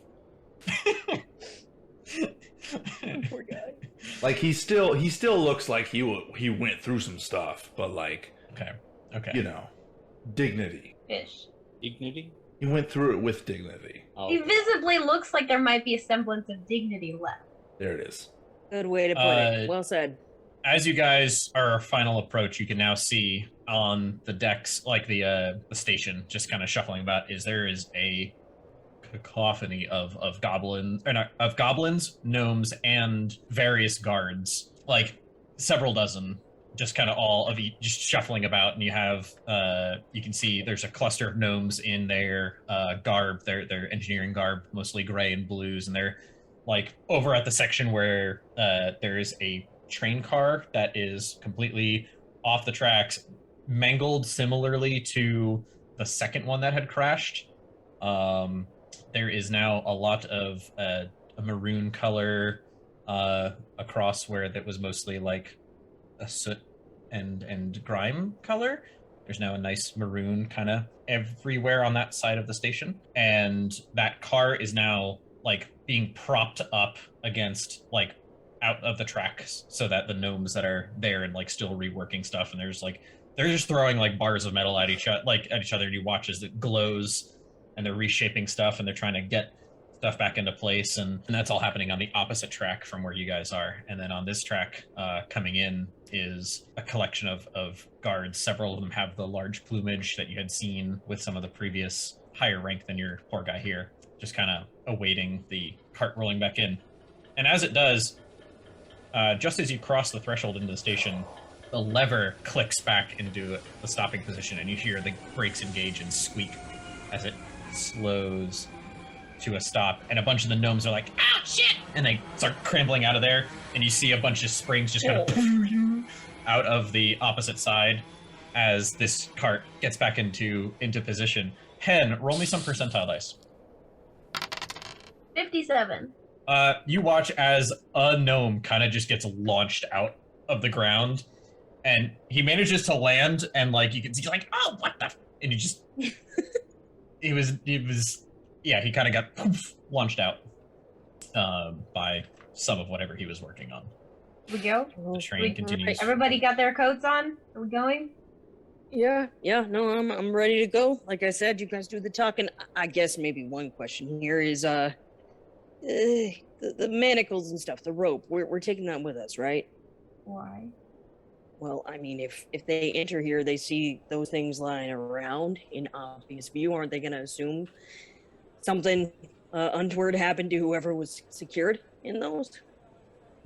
Poor guy. Like he still looks like he went through some stuff, but like okay, dignity. Ish. Dignity. He went through it with dignity. He visibly looks like there might be a semblance of dignity left. There it is. Good way to put it. Well said. As you guys are final approach, you can now see on the decks, like the station, just kind of shuffling about. There is a cacophony of goblins, gnomes, and various guards, like several dozen, just kind of all of each, just shuffling about. And you have you can see there's a cluster of gnomes in their garb, their engineering garb, mostly gray and blues, and they're like over at the section where there is a train car that is completely off the tracks, mangled similarly to the second one that had crashed. There is now a lot of a maroon color across where that was mostly like a soot and grime color. There's now a nice maroon kind of everywhere on that side of the station, and that car is now like being propped up against like out of the tracks so that the gnomes that are there and like still reworking stuff, and they're just throwing like bars of metal at each other, and you watch as it glows, and they're reshaping stuff, and they're trying to get stuff back into place, and that's all happening on the opposite track from where you guys are. And then on this track coming in is a collection of guards. Several of them have the large plumage that you had seen with some of the previous higher rank than your poor guy here, just kind of awaiting the cart rolling back in. And as it does, just as you cross the threshold into the station, the lever clicks back into the stopping position, and you hear the brakes engage and squeak as it slows to a stop. And a bunch of the gnomes are like, "Ah, shit!" and they start scrambling out of there. And you see a bunch of springs just kind of out of the opposite side as this cart gets back into position. Hen, roll me some percentile dice. 57. You watch as a gnome kind of just gets launched out of the ground, and he manages to land, and like you can see, like, oh, what the? And he just, he kind of got launched out by some of whatever he was working on. We go. The train continues. Everybody got their coats on? Are we going? Yeah. No, I'm ready to go. Like I said, you guys do the talking. I guess maybe one question here is the manacles and stuff, the rope. We're taking that with us, right? Why? Well, I mean, if they enter here, they see those things lying around in obvious view, aren't they going to assume something untoward happened to whoever was secured in those?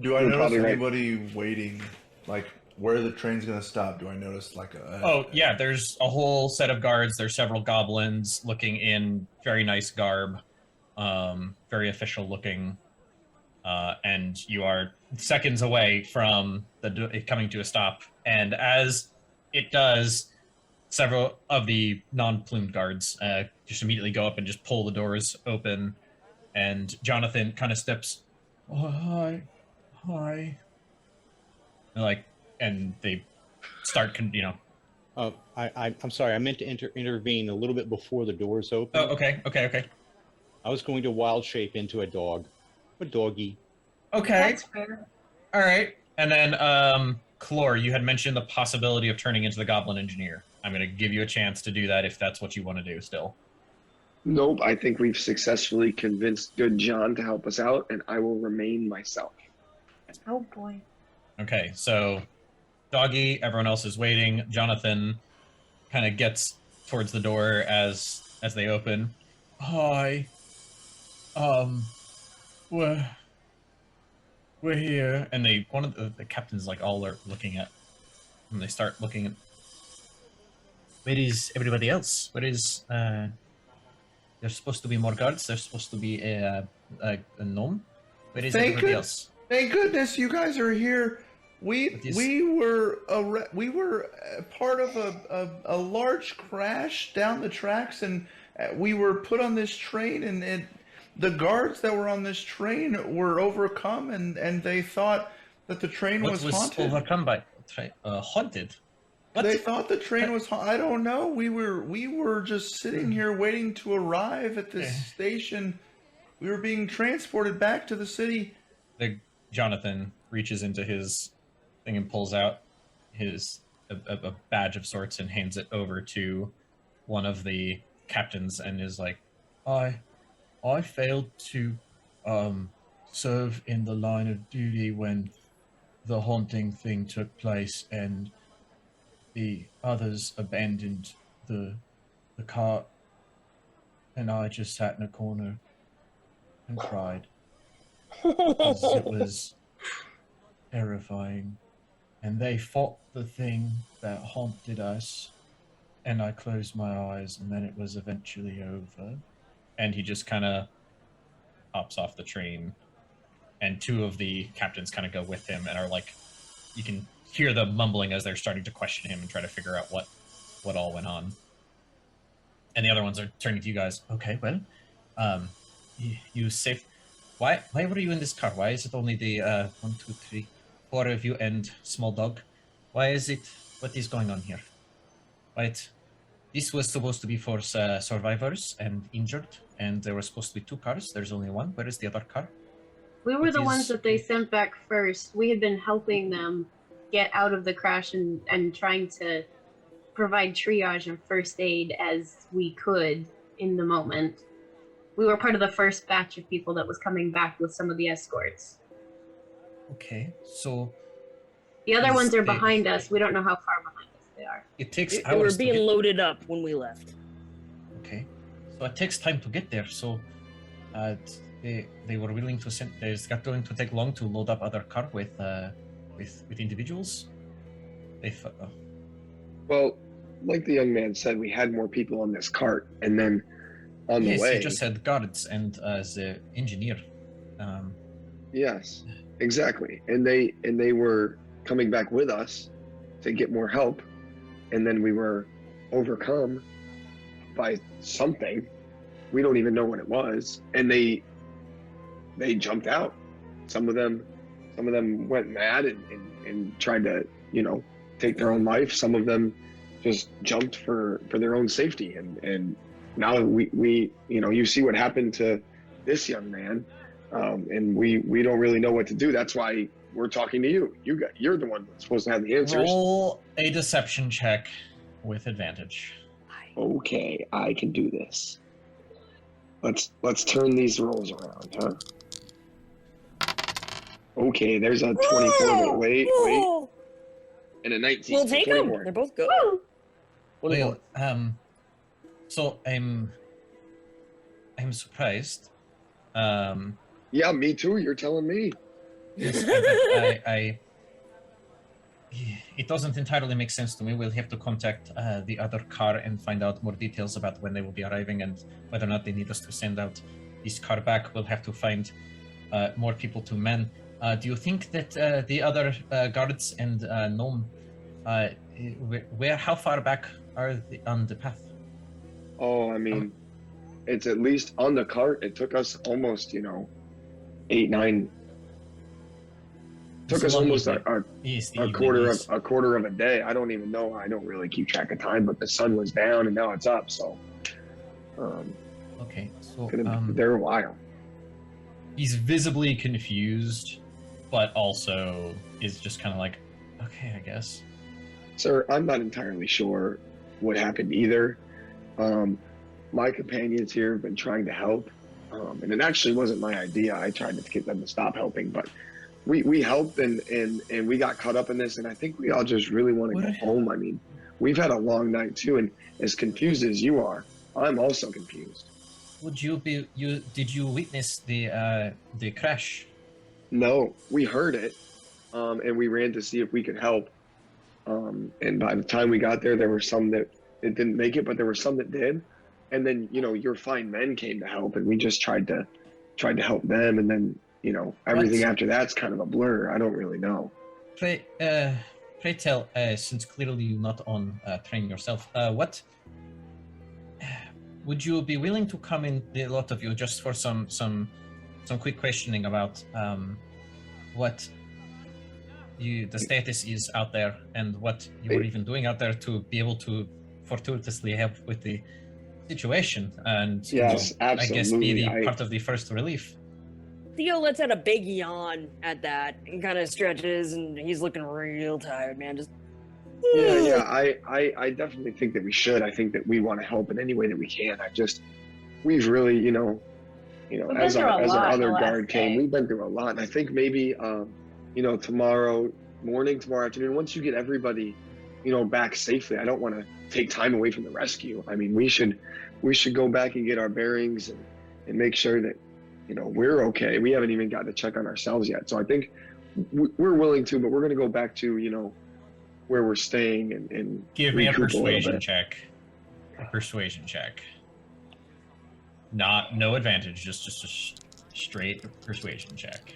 Do I notice anybody waiting, like where the train's gonna stop? Do I notice like a? Oh yeah, there's a whole set of guards. There's several goblins looking in very nice garb, very official looking, and you are seconds away from it coming to a stop. And as it does, several of the non-plumed guards just immediately go up and just pull the doors open, and Jonathan kind of steps. Oh, hi. And they start, I'm sorry. I meant to intervene a little bit before the doors open. Oh, okay. I was going to wild shape into a dog, a doggy. Okay. That's fair. All right. And then, Clore, you had mentioned the possibility of turning into the Goblin Engineer. I'm going to give you a chance to do that if that's what you want to do still. Nope, I think we've successfully convinced Good John to help us out, and I will remain myself. Oh boy. Okay, so Doggy, everyone else is waiting. Jonathan kind of gets towards the door as they open. Hi. We're here. And one of the captains all are looking at, and they start looking at. Where is everybody else? Where is there's supposed to be more guards. There's supposed to be a gnome. Where is everybody else? Thank goodness you guys are here. We were part of a large crash down the tracks, and we were put on this train, and the guards that were on this train were overcome, and they thought that the train was haunted. Overcome by haunted. What? They thought the train was. I don't know. We were just sitting here waiting to arrive at this station. We were being transported back to the city. Jonathan reaches into his thing and pulls out a badge of sorts and hands it over to one of the captains and is like, I failed to serve in the line of duty when the haunting thing took place, and the others abandoned the cart, and I just sat in a corner and cried. Because it was terrifying. And they fought the thing that haunted us, and I closed my eyes, and then it was eventually over. And he just kind of hops off the train, and two of the captains kind of go with him and are like, you can hear them mumbling as they're starting to question him and try to figure out what all went on. And the other ones are turning to you guys. Okay, well, you saved. Why were you in this car? Why is it only the 1, 2, 3, 4 of you and small dog? Why is it? What is going on here? Right, this was supposed to be for survivors and injured, and there were supposed to be 2 cars. There's only one. Where is the other car? We were the ones that they sent back first. We had been helping them get out of the crash and trying to provide triage and first aid as we could in the moment. We were part of the first batch of people that was coming back with some of the escorts. Okay, so the other ones are behind us. We don't know how far behind us they are. It takes They hours. were being loaded up when we left. Okay, so it takes time to get there. So, they were willing to send. It's not going to take long to load up other car with individuals. Well, like the young man said, we had more people on this cart, and then on the way. Yes, he just had guards and the engineer. Yes, exactly. And they were coming back with us to get more help, and then we were overcome by something. We don't even know what it was, and they jumped out. Some of them went mad and tried to, take their own life. Some of them just jumped for their own safety, and now we you see what happened to this young man, and we don't really know what to do. That's why we're talking to you. You're the one that's supposed to have the answers. Roll a deception check with advantage. Okay, I can do this. Let's turn these rolls around, huh? Okay, there's a 24. Wait, and a 19. We'll take 24. them. They're both good. Well, so I'm surprised. Yeah, me too. You're telling me. Yes, it doesn't entirely make sense to me. We'll have to contact the other car and find out more details about when they will be arriving and whether or not they need us to send out this car back. We'll have to find more people to man. Do you think that the other guards and gnome, how far back are they on the path? Oh, I mean, it's at least on the cart. It took us almost, 8, 9. Took us almost a quarter of a day. I don't even know. I don't really keep track of time, but the sun was down and now it's up. So, Okay, so been there a while. he's visibly confused, but also is just kind of like, okay, I guess. Sir, I'm not entirely sure what happened either. My companions here have been trying to help, and it actually wasn't my idea. I tried to get them to stop helping, but we helped and we got caught up in this, and I think we all just really want to go home. I mean, we've had a long night too, and as confused as you are, I'm also confused. Did you witness the crash? No, we heard it, and we ran to see if we could help. And by the time we got there, there were some that it didn't make it, but there were some that did. And then, your fine men came to help, and we just tried to help them. And then, everything after that's kind of a blur. I don't really know. Pray tell, since clearly you're not on train yourself, what would you be willing to come in, the lot of you, just for some quick questioning about what the status is out there and what you were even doing out there to be able to fortuitously help with the situation and yes, I guess be the part of the first relief. Theo lets out a big yawn at that and kind of stretches, and he's looking real tired, man. Just yeah. I definitely think that we should. I think that we want to help in any way that we can. We've really, as our other guard came, we've been through a lot, and I think maybe tomorrow morning, tomorrow afternoon, once you get everybody, back safely, I don't want to take time away from the rescue. I mean, we should go back and get our bearings and make sure that, we're okay. We haven't even got to check on ourselves yet. So I think we're willing to, but we're going to go back to, where we're staying and give me a persuasion check. A persuasion check. No advantage, just a straight persuasion check.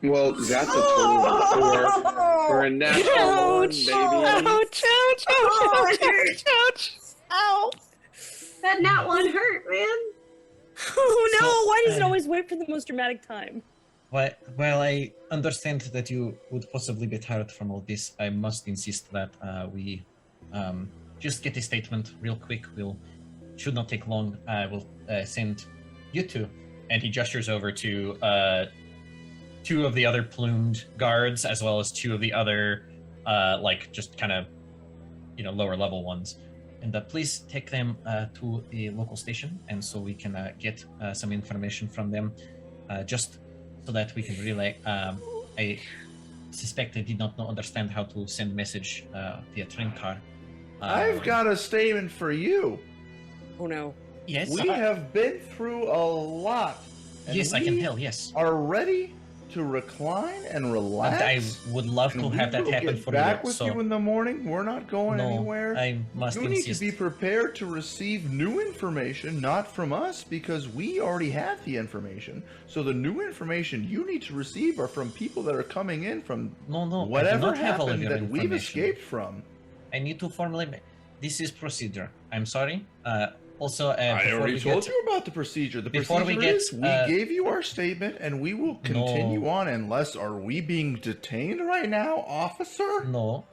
Well, that's a total of 4 for a natural 1, baby. Ouch! Ow! That nat 1 hurt, man. Oh no! Why does it always wait for the most dramatic time? Well, I understand that you would possibly be tired from all this. I must insist that we just get a statement real quick. Should not take long. I will send you two. And he gestures over to 2 of the other plumed guards, as well as 2 of the other, just kind of, lower level ones. And please take them to the local station, and so we can get some information from them, just so that we can relay. I suspect they did not understand how to send message via train car. I've got a statement for you. Oh no. Yes? We have been through a lot. Yes, I can tell, yes. Are ready to recline and relax. And I would love to have that happen for you. Back with you in the morning. We're not going anywhere. I must You need to be prepared to receive new information, not from us, because we already have the information. So the new information you need to receive are from people that are coming in from whatever happened that we've escaped from. I need to formulate. This is procedure. I'm sorry. Also, I already told you about the procedure. The procedure is we gave you our statement, and we will continue on unless are we being detained right now, officer? No.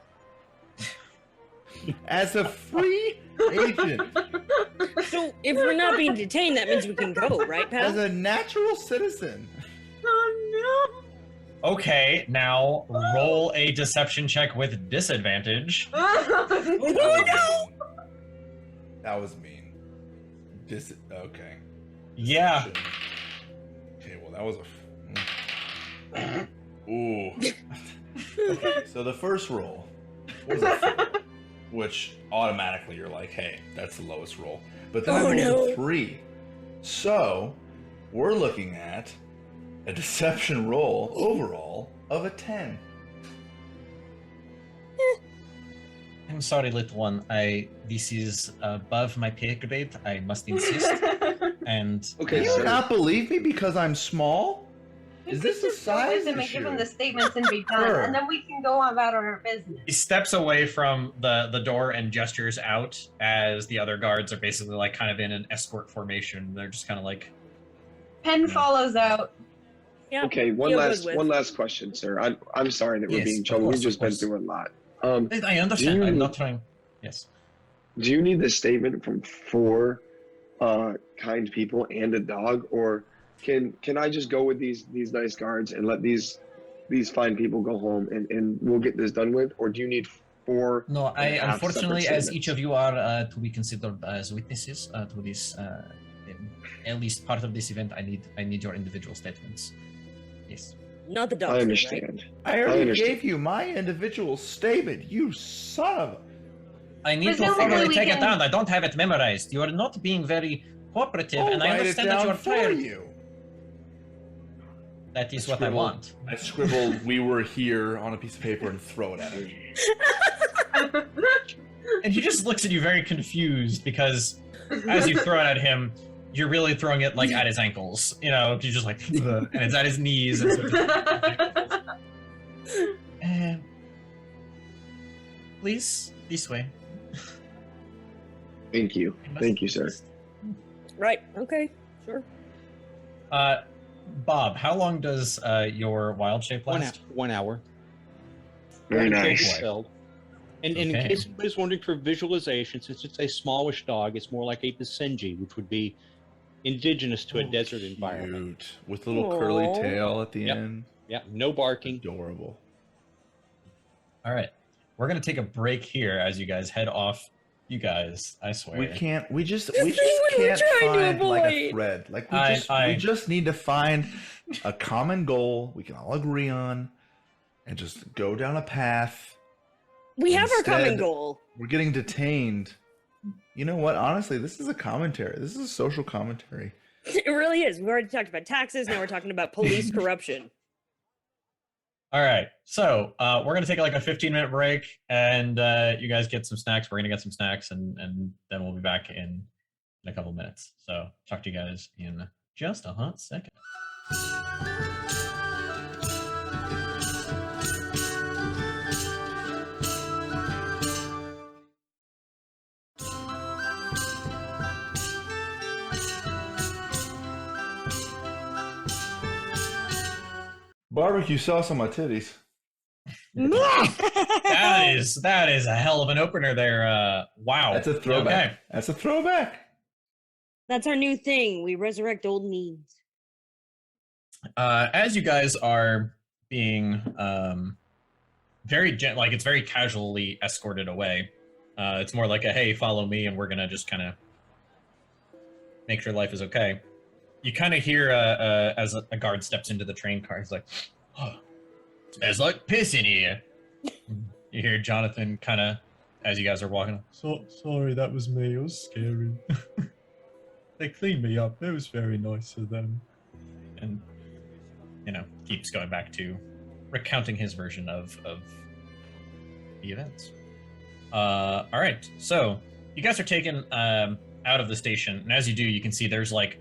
As a free agent. So if we're not being detained, that means we can go, right, pal? As a natural citizen. Oh Okay, now roll a deception check with disadvantage. no! Oh no! That was mean. Okay. Yeah. Okay, well that was a. Ooh. Okay, so the first roll was a 4, which automatically you're like, hey, that's the lowest roll. But then I rolled a 3. So we're looking at a deception roll overall of a 10. I'm sorry, little one. This is above my pay grade. I must insist. And okay, you do not believe me because I'm small? Is this the Just go size with him and give him issue? the statements and be done, Sure. and then we can go about our business. He steps away from the door and gestures out as the other guards are basically like kind of in an escort formation. They're just kind of like. Penn follows out. Yeah. Okay, one last question, sir. I'm sorry that we're Yes, being of trouble. course, We've just of been course. through a lot. I understand. you I'm need- not trying. Yes. Do you need the statement from 4 kind people and a dog, or can I just go with these nice guards and let these fine people go home and we'll get this done with, or do you need 4? No, I and a half unfortunately, separate as statements? each of you are to be considered as witnesses to this, at least part of this event, I need your individual statements. Yes. Not the dog. I understand. I already understand. gave you my individual statement, you son of a... I need to Presumably formally we take it can- down. I don't have it memorized. You are not being very cooperative, I'll and I write it understand that you down are for tired. you. That is what I Scribble. want. I scribbled "we were here" on a piece of paper and throw it at him. And he just looks at you very confused because as you throw it at him, you're really throwing it like at his ankles. You know, you're just like, and it's at his knees. And so please, this way. Thank you, sir. Right. Okay. Sure. Bob, how long does your wild shape last? 1 hour. Very One shape nice. is filled. And in Okay. case anybody's wondering for visualization, since it's a smallish dog, it's more like a Basenji, which would be indigenous to a desert environment. Cute. With a little curly Aw. tail at the Yep. end. Yeah, no barking. Adorable. All right, we're gonna take a break here as you guys head off. You guys, I swear. We can't. We just This is what we're can't trying to find like a avoid. thread. Like I- we just need to find a common goal we can all agree on, and just go down a path. We have our common Instead- goal. We're getting detained. You know what? Honestly, this is a commentary. This is a social commentary. It really is. We already talked about taxes. Now we're talking about police corruption. All right, so we're gonna take like a 15-minute break, and you guys get some snacks. We're gonna get some snacks, and then we'll be back in a couple minutes. So talk to you guys in just a hot second. Barbecue sauce on my titties. That is a hell of an opener there. Wow, That's a throwback. Okay. That's a throwback. That's our new thing. We resurrect old memes. As you guys are being very like it's very casually escorted away. It's more like a hey, follow me, and we're gonna just kind of make sure life is okay. You kind of hear as a guard steps into the train car, he's like, "Oh, smells like piss in here." You hear Jonathan kind of as you guys are walking up. So sorry, that was me. It was scary. They cleaned me up. It was very nice of them. And keeps going back to recounting his version of the events. All right, so you guys are taken out of the station, and as you do, you can see there's like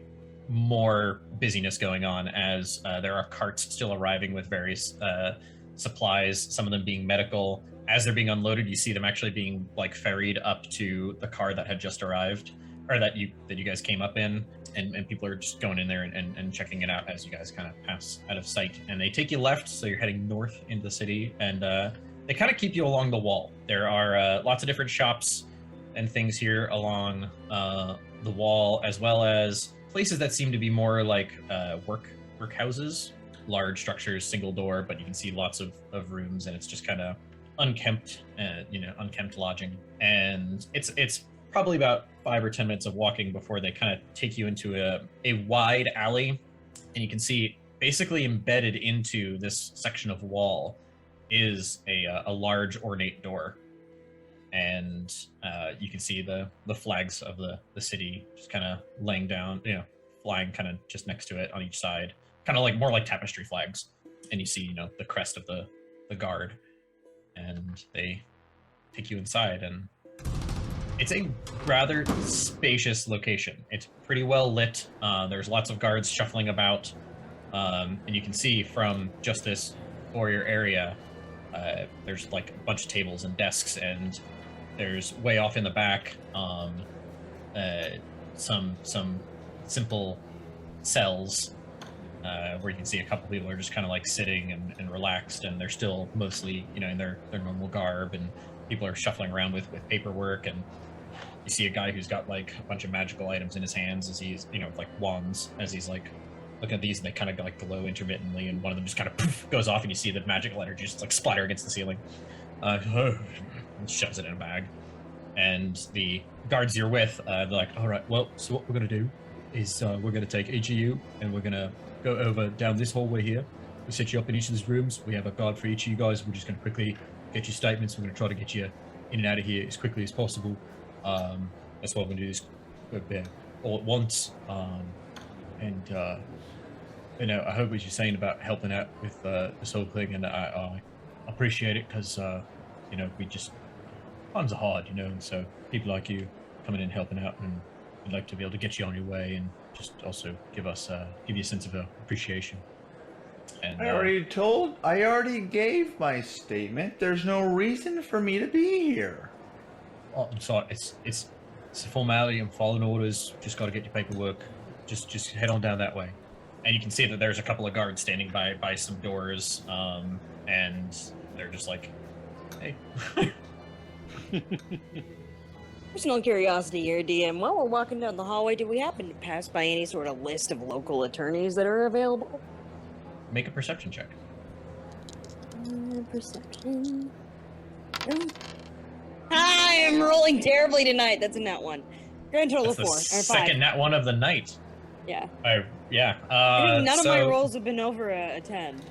more busyness going on as there are carts still arriving with various supplies, some of them being medical. As they're being unloaded, you see them actually being like ferried up to the car that had just arrived, or that you guys came up in, and people are just going in there and checking it out as you guys kind of pass out of sight. And they take you left, so you're heading north into the city, and they kind of keep you along the wall. There are lots of different shops and things here along the wall, as well as places that seem to be more like work houses, large structures, single door, but you can see lots of rooms, and it's just kind of unkempt, unkempt lodging. And it's probably about 5 or 10 minutes of walking before they kind of take you into a wide alley, and you can see basically embedded into this section of wall is a large ornate door, and you can see the flags of the city just kind of laying down, flying kind of just next to it on each side, kind of like more like tapestry flags. And you see the crest of the guard, and they take you inside, and it's a rather spacious location. It's pretty well lit. There's lots of guards shuffling about. And you can see from just this foyer area, there's like a bunch of tables and desks, and there's way off in the back some simple cells where you can see a couple people are just kind of like sitting and relaxed, and they're still mostly, you know, in their normal garb, and people are shuffling around with paperwork, and you see a guy who's got like a bunch of magical items in his hands as he's, you know, like wands, as he's like looking at these, and they kind of like glow intermittently, and one of them just kind of poof, goes off, and you see the magical energy just like splatter against the ceiling. And shoves it in a bag. And the guards you're with, they're like, all right, well, so what we're going to do is we're going to take each of you, and we're going to go over down this hallway here. We'll set you up in each of these rooms. We have a guard for each of you guys. We're just going to quickly get your statements. We're going to try to get you in and out of here as quickly as possible. That's why we're going to do this all at once. You know, I heard what you're saying about helping out with this whole thing, and I appreciate it, because, you know, times are hard, you know, and so people like you coming in helping out, and we'd like to be able to get you on your way, and just also give you a sense of appreciation. And I already gave my statement. There's no reason for me to be here. Oh, I'm sorry, it's a formality. I'm following orders. Just got to get your paperwork. Just head on down that way. And you can see that there's a couple of guards standing by some doors, and they're just like, hey. Personal curiosity here, DM. While we're walking down the hallway, do we happen to pass by any sort of list of local attorneys that are available? Make a perception check. Perception. Oh. I am rolling terribly tonight. That's a nat one. Grand total That's of 4 the or 5. second nat one of the night. Yeah. Yeah. I think none of my rolls have been over a 10.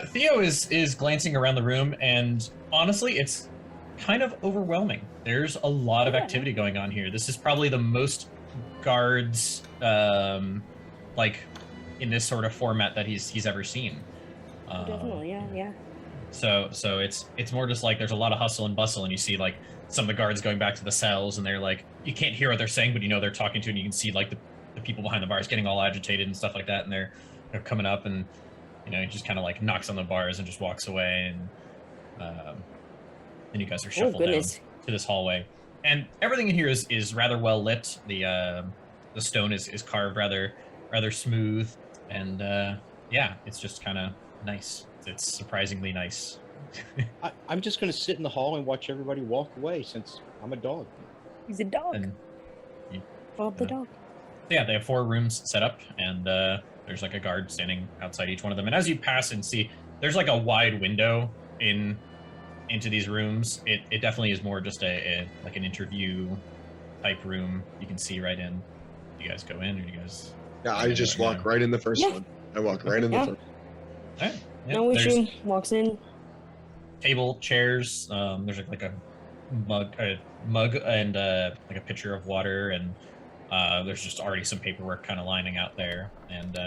Theo is glancing around the room, and honestly, it's kind of overwhelming. There's a lot of activity going on here. This is probably the most guards, like, in this sort of format that he's ever seen. Definitely, yeah. So it's more just like there's a lot of hustle and bustle, and you see like some of the guards going back to the cells, and they're like, you can't hear what they're saying, but you know they're talking to, and you can see like the people behind the bars getting all agitated and stuff like that, and they're coming up, and you know, he just kind of like knocks on the bars and just walks away, and then you guys are shuffled down to this hallway, and everything in here is rather well lit. The stone is carved rather smooth, and yeah, it's just kind of nice. It's surprisingly nice. I'm just going to sit in the hall and watch everybody walk away, since I'm a dog. He's a dog. Bob the dog. Yeah, they have 4 rooms set up, and there's like a guard standing outside each one of them. And as you pass and see, there's like a wide window into these rooms. It definitely is more just a like an interview type room. You can see right in. Do you guys go in, or do you guys? Yeah, I just walk right in the first one. I walk right in the first. Right. Yeah, no issue. Walks in. Table, chairs. There's like a mug and like a pitcher of water, and there's just already some paperwork kind of lining out there. And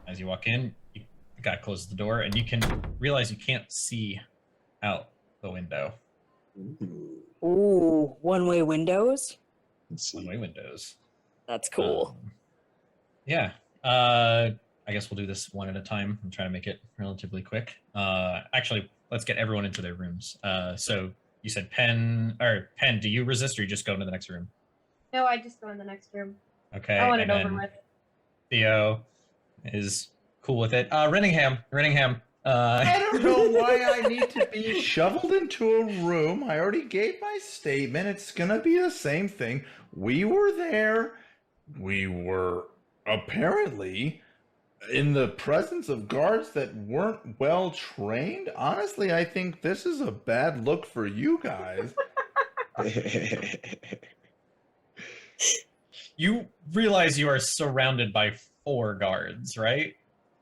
as you walk in, the guy closes the door, and you can realize you can't see out the window. Ooh, one-way windows. One-way windows. That's cool. Yeah. I guess we'll do this one at a time. I'm trying to make it relatively quick. Actually, let's get everyone into their rooms. So you said Pen, do you resist, or you just go into the next room? No, I just go in the next room. Okay. I want it over with. Theo is cool with it. Renningham. I don't know why I need to be shoveled into a room. I already gave my statement. It's gonna be the same thing. We were there. We were apparently in the presence of guards that weren't well trained. Honestly, I think this is a bad look for you guys. You realize you are surrounded by 4 guards, right?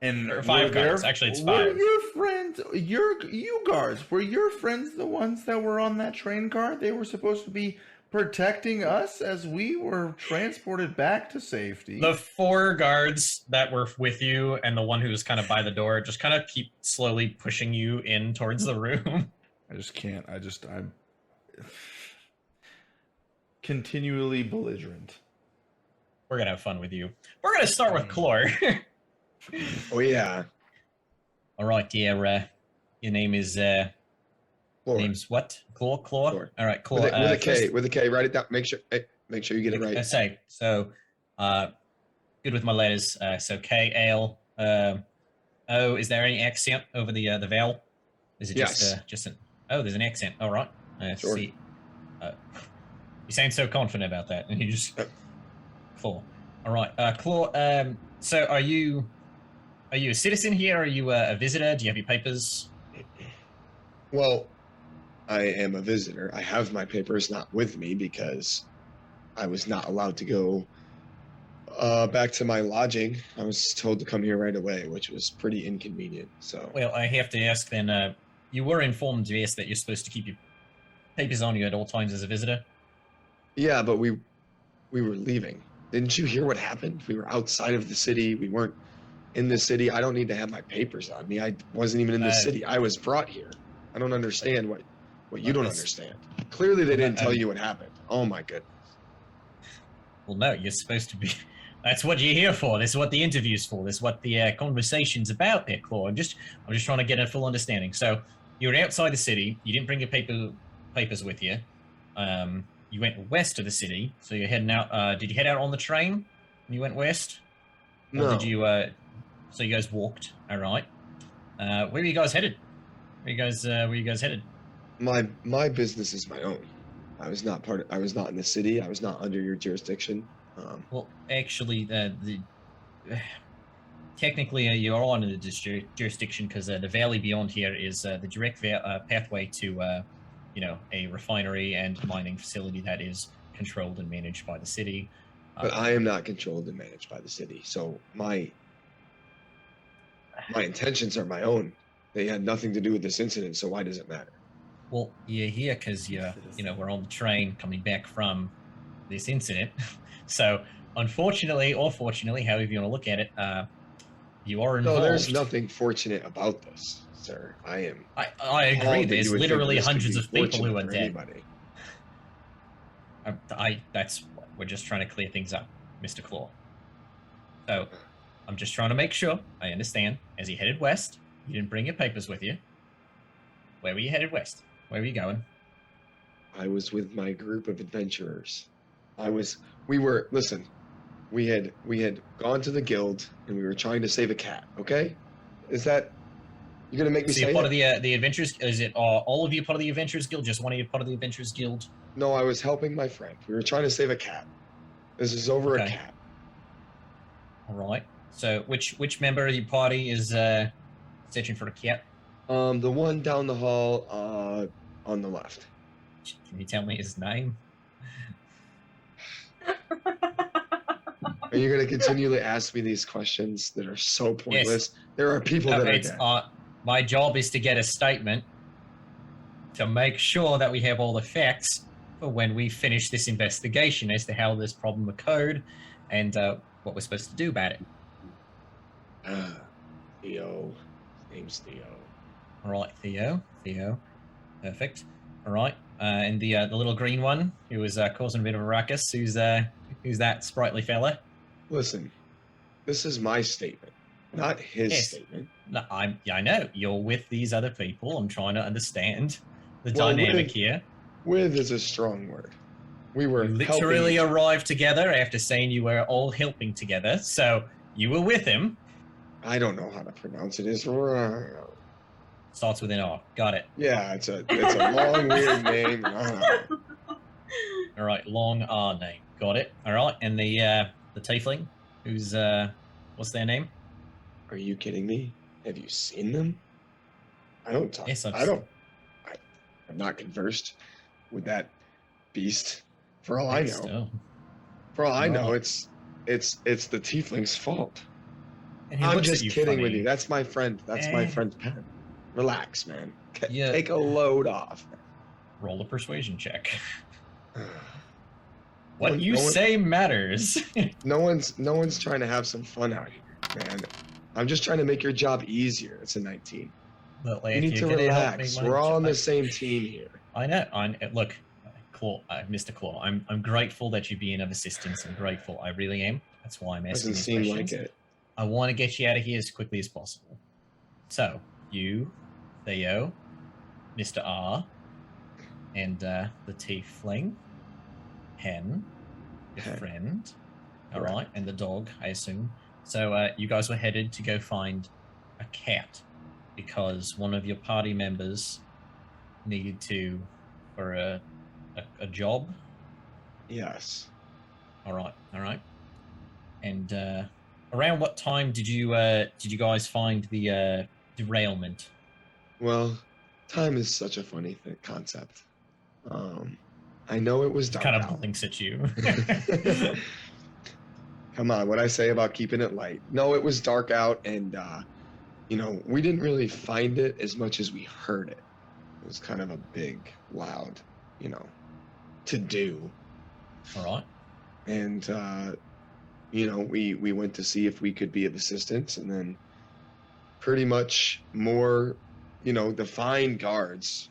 And or 5 guards. Actually, it's 5. Were your friends, you guards, were your friends the ones that were on that train car? They were supposed to be protecting us as we were transported back to safety. The 4 guards that were with you and the one who was kind of by the door just kind of keep slowly pushing you in towards the room. I just can't. I'm continually belligerent. We're going to have fun with you. We're going to start with Clore. Oh yeah. All right, yeah. Your name is Claw. name's what? Claw. Claw. All right, Claw. With a K. First, With a K. Write it down. Make sure you get it right. Say so. Good with my letters. So K-L. O. Is there any accent over the vowel? Is it just an? Oh, there's an accent. All right. Sure. See. You sound so confident about that, and you just Claw. All right, Claw. So are you a citizen here? Are you a visitor? Do you have your papers? Well, I am a visitor. I have my papers not with me because I was not allowed to go back to my lodging. I was told to come here right away, which was pretty inconvenient. So. Well, I have to ask then. You were informed, yes, that you're supposed to keep your papers on you at all times as a visitor. Yeah, but we were leaving. Didn't you hear what happened? We were outside of the city. We weren't in the city. I don't need to have my papers on me. I wasn't even in the city. I was brought here. I don't understand what you don't understand. Clearly, they didn't tell you what happened. Oh my goodness. Well, no, you're supposed to be. That's what you're here for. This is what the interview's for. This is what the conversation's about there, Claw. I'm just trying to get a full understanding. So you were outside the city. You didn't bring your papers with you. You went west of the city. So you're heading out. Did you head out on the train when you went west? Or No. did you? So you guys walked. All right. Where were you guys headed? Where you guys headed? My business is my own. I was not in the city. I was not under your jurisdiction. Well, actually, technically, you are under the jurisdiction because the valley beyond here is the direct pathway to, a refinery and mining facility that is controlled and managed by the city. But I am not controlled and managed by the city. So my intentions are my own. They had nothing to do with this incident. So why does it matter? Well, you're here because we're on the train coming back from this incident. So, unfortunately or fortunately, however you want to look at it, you are involved. No, there's nothing fortunate about this, sir. I agree. There's literally hundreds of people who are dead. We're just trying to clear things up, Mr. Claw. So, I'm just trying to make sure I understand. As you headed west, you didn't bring your papers with you. Where were you headed west? Where were you going? I was with my group of adventurers. We had gone to the guild and we were trying to save a cat. Okay, is that you're gonna make me say? You're part of the adventurers? Is it all of you part of the adventurers guild? Just one of you part of the adventurers guild? No, I was helping my friend. We were trying to save a cat. This is over a cat. All right. So which member of your party is searching for a cat? The one down the hall on the left. Can you tell me his name? Are you going to continually ask me these questions that are so pointless? Yes. There are people that are dead. My job is to get a statement to make sure that we have all the facts for when we finish this investigation as to how this problem occurred and what we're supposed to do about it. Theo. His name's Theo. All right, Theo. Perfect. All right. And the little green one who was causing a bit of a ruckus. Who's that sprightly fella? Listen, this is my statement, not his statement. No, I know you're with these other people. I'm trying to understand the dynamic here. With is a strong word. We were literally arrived together after saying you were all helping together. So you were with him. I don't know how to pronounce it. Starts with an R. Got it. Yeah, it's a long weird name. All right, long R name. Got it. All right, and the tiefling, who's what's their name? Are you kidding me? Have you seen them? I don't talk. Yes, I'm not conversed with that beast. For all I know. For all I know, it's the tiefling's fault. I'm just kidding with you. That's my friend. That's my friend's pen. Relax, man. Take a load off. Roll a persuasion check. What you say matters. No one's trying to have some fun out here, man. I'm just trying to make your job easier. It's a 19. Well, you need to relax. We're all on the same team here. I know. Look, Claw, Mr. Claw. I'm grateful that you're being of assistance. I'm grateful. I really am. That's why I'm asking these questions. Doesn't seem like it. I want to get you out of here as quickly as possible. So, you, Theo, Mr. R, and the tiefling, Hen, your Hen. friend, all Right. right, and the dog, I assume. So you guys were headed to go find a cat because one of your party members needed to for a job. Yes. All right. And around what time did you guys find the derailment? Well, time is such a funny concept. I know it was It dark kind of out. blinks at you. Come on, what I say about keeping it light. No, it was dark out, and we didn't really find it as much as we heard it. It was kind of a big, loud, to do. All right. And we went to see if we could be of assistance, and then pretty much more, the fine guards,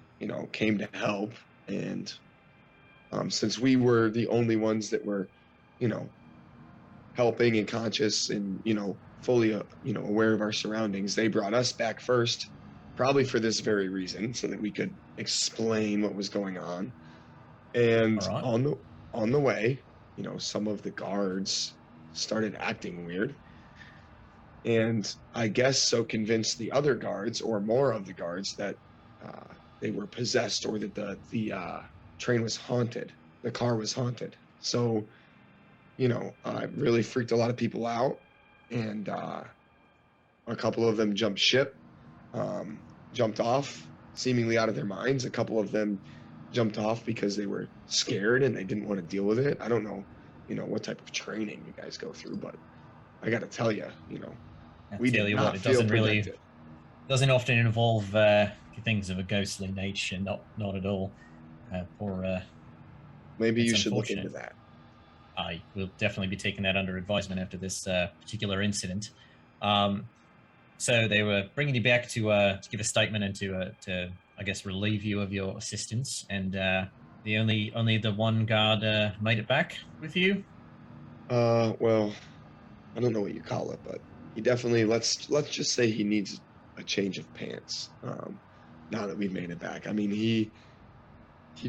came to help, and since we were the only ones that were, helping and conscious and fully aware of our surroundings, they brought us back first, probably for this very reason, so that we could explain what was going on. And All right. on the way, some of the guards started acting weird, and I guess so convinced the other guards, or more of the guards, that they were possessed, or that the train was haunted, the car was haunted. So it really freaked a lot of people out, and a couple of them jumped ship, jumped off seemingly out of their minds. A couple of them jumped off because they were scared and they didn't want to deal with it. I don't know what type of training you guys go through, but I got to tell you, we did not it feel protected. doesn't often involve things of a ghostly nature. Not at all. Maybe you it's should look into unfortunate. that. I will definitely be taking that under advisement after this particular incident. So they were bringing you back to give a statement and to I guess relieve you of your assistance. And the only the one guard made it back with you. Well, I don't know what you call it, but he definitely let's just say he needs a change of pants. Now that we've made it back, I mean he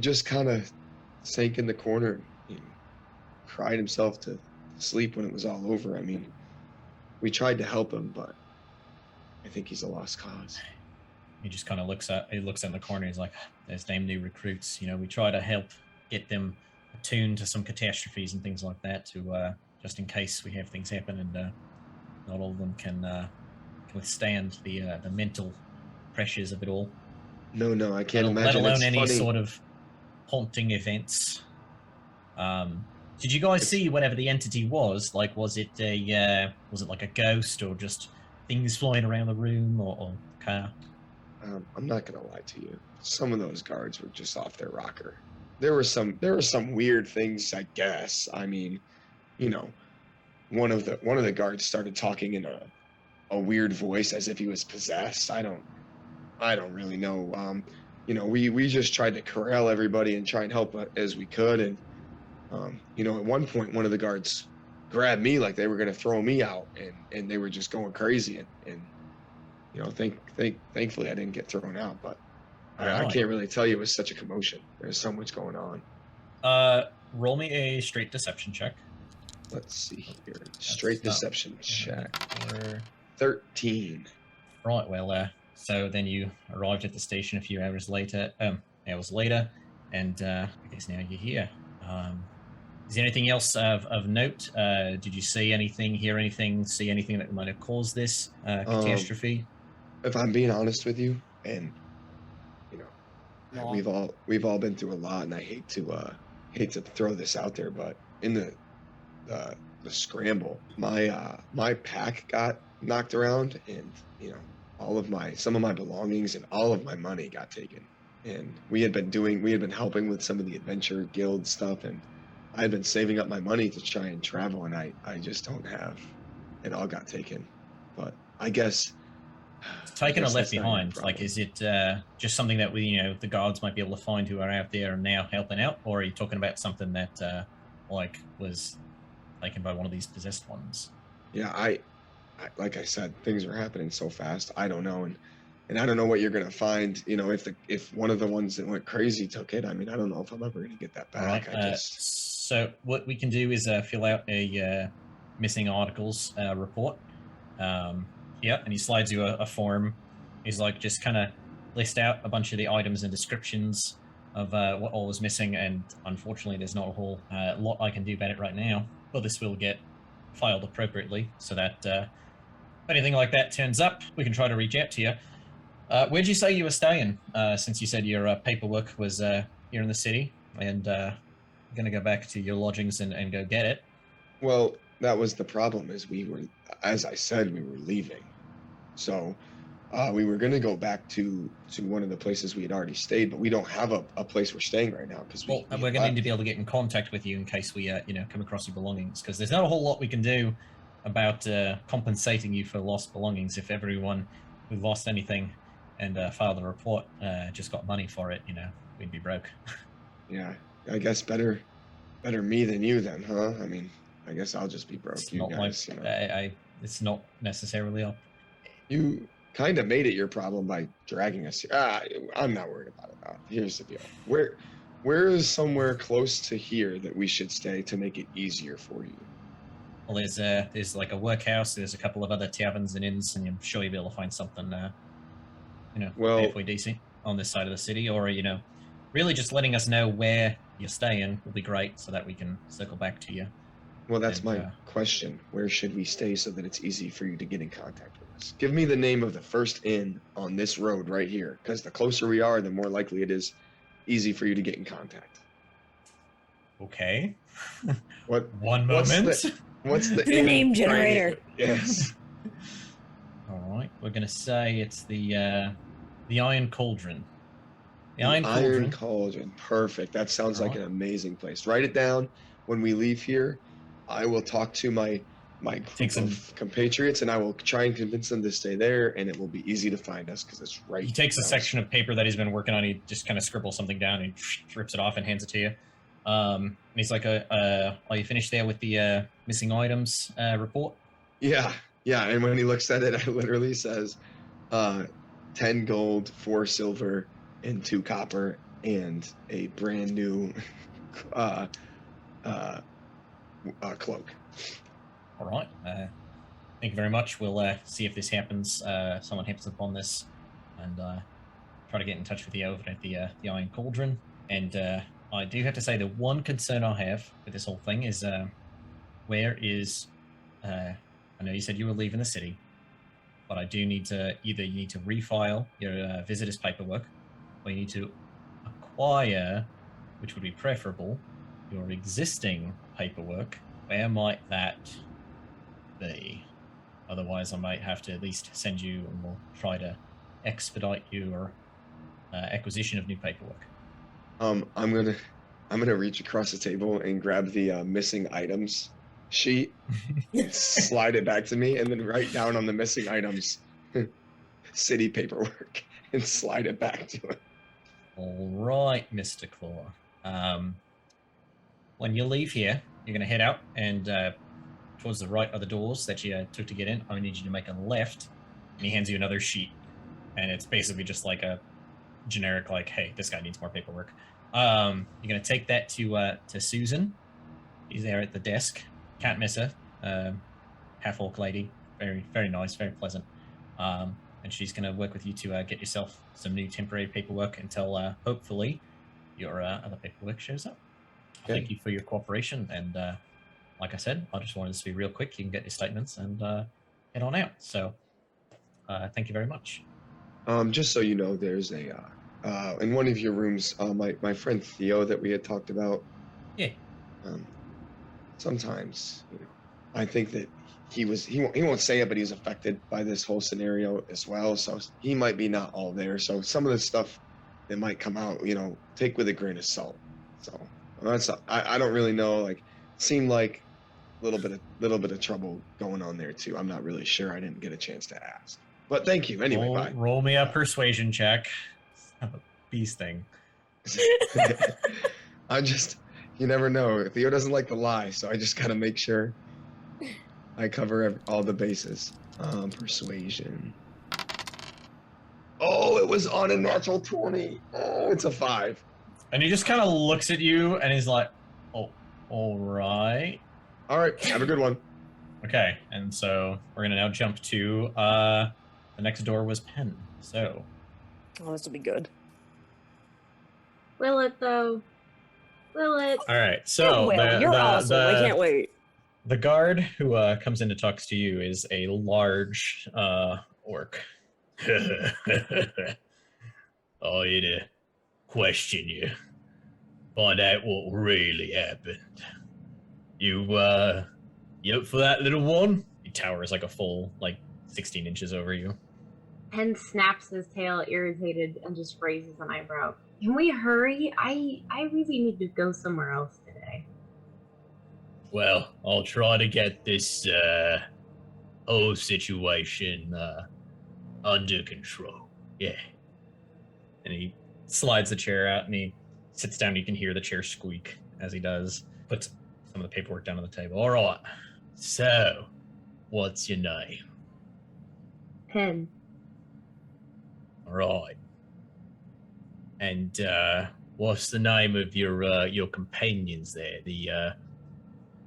just kind of sank in the corner. He cried himself to sleep when it was all over. I mean, we tried to help him, but I think he's a lost cause. He just kind of looks in the corner. He's like, "There's damn new recruits. We try to help get them attuned to some catastrophes and things like that, to just in case we have things happen, and not all of them can withstand the mental pressures of it all. No, I can't imagine. Let alone it's any funny. sort of haunting events. Did you guys see whatever the entity was? Like, was it like a ghost, or just things flying around the room, or car? I'm not gonna lie to you. Some of those guards were just off their rocker. There were some weird things, I guess. I mean, one of the guards started talking in a weird voice as if he was possessed. I don't really know. We just tried to corral everybody and try and help as we could. And at one point, one of the guards grabbed me like they were gonna throw me out, and they were just going crazy. And thankfully I didn't get thrown out, but I can't really tell you. It was such a commotion. There's so much going on. Roll me a straight deception check. Let's see here. Straight deception check. Or 13. right. Well, so then you arrived at the station a few hours later. And I guess now you're here. Is there anything else of note? Did you see anything, hear anything, see anything that might have caused this catastrophe? If I'm being honest with you, and we've all been through a lot, and I hate to throw this out there, but in the scramble, my pack got knocked around, and some of my belongings and all of my money got taken. And we had been helping with some of the adventure guild stuff, and I had been saving up my money to try and travel, and I just don't have. It all got taken. But I guess taken or left that's not your behind? problem. Like, is it just something that the guards might be able to find who are out there and now helping out, or are you talking about something that was taken by one of these possessed ones? Yeah, like I said, things are happening so fast. I don't know, and I don't know what you're gonna find. You know, if one of the ones that went crazy took it, I mean, I don't know if I'm ever gonna get that All right. back. I just So what we can do is fill out a missing articles report. Yeah, and he slides you a form. He's like, just kind of list out a bunch of the items and descriptions of what all was missing. And unfortunately, there's not a whole lot I can do about it right now. But this will get filed appropriately so that if anything like that turns up, we can try to reach out to you. Where'd you say you were staying? Since you said your paperwork was here in the city, and gonna go back to your lodgings and go get it. well, that was the problem. Is as I said, we were leaving, so we were gonna go back to one of the places we had already stayed, but we don't have a place we're staying right now because we're gonna need to be able to get in contact with you in case we come across your belongings, because there's not a whole lot we can do about compensating you for lost belongings if everyone who lost anything and filed a report just got money for it. We'd be broke. Yeah, I guess better me than you then, huh? I mean, I guess I'll just be broke. It's you not guys, it's not necessarily up. You kind of made it your problem by dragging us here. I'm not worried about it. Here's the deal. Where is somewhere close to here that we should stay to make it easier for you? Well, there's like a workhouse. There's a couple of other taverns and inns, and I'm sure you'll be able to find something, halfway decent on this side of the city. Or really just letting us know where you're staying will be great, so that we can circle back to you. Well, that's my question. Where should we stay so that it's easy for you to get in contact with us? Give me the name of the first inn on this road right here, because the closer we are, the more likely it is easy for you to get in contact. Okay. One moment. What's the name generator? Yes. All right. We're gonna say it's the Iron Cauldron. The Iron Cauldron. Perfect. That sounds like an amazing place. Write it down. When we leave here, I will talk to my group of compatriots, and I will try and convince them to stay there, and it will be easy to find us because it's right. He takes a section of paper that he's been working on. He just kind of scribbles something down and rips it off and hands it to you. And he's like, "Are you finished there with the missing items report?" Yeah. And when he looks at it, it literally says 10 gold, 4 silver, and 2 copper, and a brand new cloak. All right. Thank you very much. We'll see if this happens. Someone happens upon this, and try to get in touch with you over at the Iron Cauldron. And I do have to say, the one concern I have with this whole thing is, where is? I know you said you were leaving the city, but I do need to you need to refile your visitor's paperwork, or you need to acquire, which would be preferable, your existing paperwork. Where might that be? Otherwise, I might have to at least send you, and we'll try to expedite your acquisition of new paperwork. I'm gonna reach across the table and grab the missing items sheet, slide it back to me, and then write down on the missing items city paperwork and slide it back to him. All right, Mr. Claw. When you leave here, you're going to head out, and towards the right of the doors that you took to get in, I need you to make a left, and he hands you another sheet. And it's basically just like a generic, like, hey, this guy needs more paperwork. You're going to take that to Susan. He's there at the desk. Can't miss her. Half-orc lady. Very, very nice, very pleasant. And she's going to work with you to get yourself some new temporary paperwork until, hopefully, your other paperwork shows up. Okay. Thank you for your cooperation. And like I said, I just wanted this to be real quick. You can get your statements and head on out. So thank you very much. Just so you know, there's a in one of your rooms, my friend Theo that we had talked about. Yeah. Sometimes, I think that he won't say it, but he's affected by this whole scenario as well. So he might be not all there. So some of the stuff that might come out, take with a grain of salt. So I don't really know. Like, seemed like a little bit of trouble going on there too. I'm not really sure. I didn't get a chance to ask. But thank you anyway. Bye. Roll me a persuasion check. Have a beast thing. You never know. Theo doesn't like to lie, so I just gotta make sure. I cover all the bases. Persuasion. Oh, it was on a natural 20. Oh, it's a 5. And he just kind of looks at you and he's like, oh, all right. All right, have a good one. Okay, and so we're going to now jump to the next door was Penn. So. Oh, this will be good. Will it, though? Will it? All right, so you're awesome. I can't wait. The guard who comes in to talk to you is a large orc. Oh, here to question you. Find out what really happened. You up for that, little one? He towers like a full, 16 inches over you. Penn snaps his tail, irritated, and just raises an eyebrow. Can we hurry? I really need to go somewhere else today. Well, I'll try to get this whole situation under control. Yeah. And he slides the chair out and he sits down. You can hear the chair squeak as he does. Puts some of the paperwork down on the table. All right. So, what's your name? Penn. All right. And what's the name of your companions there?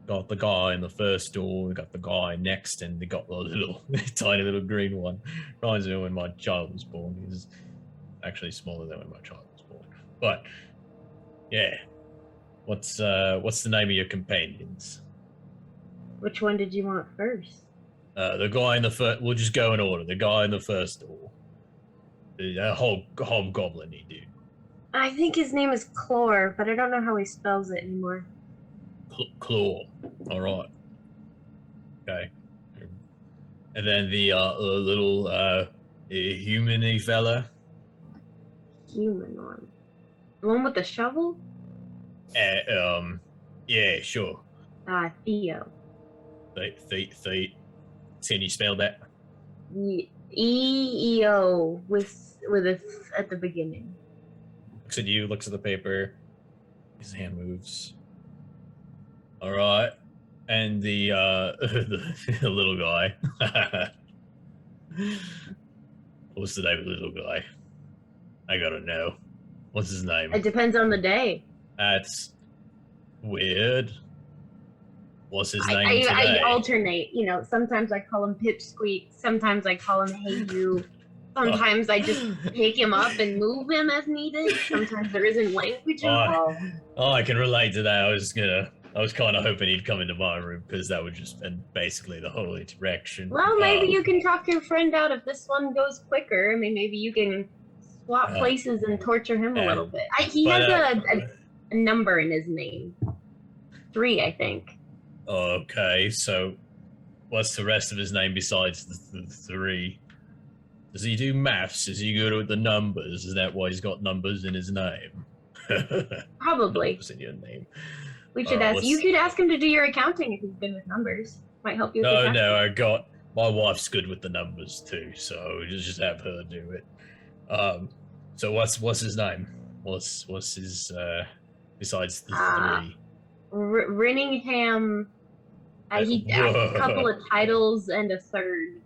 Got the guy in the first door, we got the guy next, and they got the little tiny little green one. Reminds me of when my child was born. He's actually smaller than when my child was born. But yeah. What's the name of your companions? Which one did you want first? The guy in the first. We'll just go in order. The guy in the first door. The hobgoblin dude. I think his name is Clor, but I don't know how he spells it anymore. Claw. All right. Okay. And then the little human-y fella. Human one. The one with the shovel? Yeah, sure. Theo. Theo. Can you spell that? E-E-O with a at the beginning. Looks at you, looks at the paper. His hand moves. All right. And the the little guy. What's the name of the little guy? I gotta know. What's his name? It depends on the day. That's weird. What's his name today? I alternate. You know, sometimes I call him Pipsqueak. Sometimes I call him Hey You. Sometimes I just pick him up and move him as needed. Sometimes there isn't language involved. Oh, I can relate to that. I was kind of hoping he'd come into my room because that would just been basically the whole interaction. Well, maybe you can talk your friend out if this one goes quicker. I mean, maybe you can swap places and torture him a little bit. He has a number in his name. 3, I think. Okay, so what's the rest of his name besides the 3? Does he do maths? Is he good with the numbers? Is that why he's got numbers in his name? Probably. Numbers in your name. We should ask. You could ask him to do your accounting if he's good with numbers. Might help you. No, I got my wife's good with the numbers too, so just have her do it. So what's his name? What's his besides the 3? Rinningham. He has a couple of titles and a 3rd.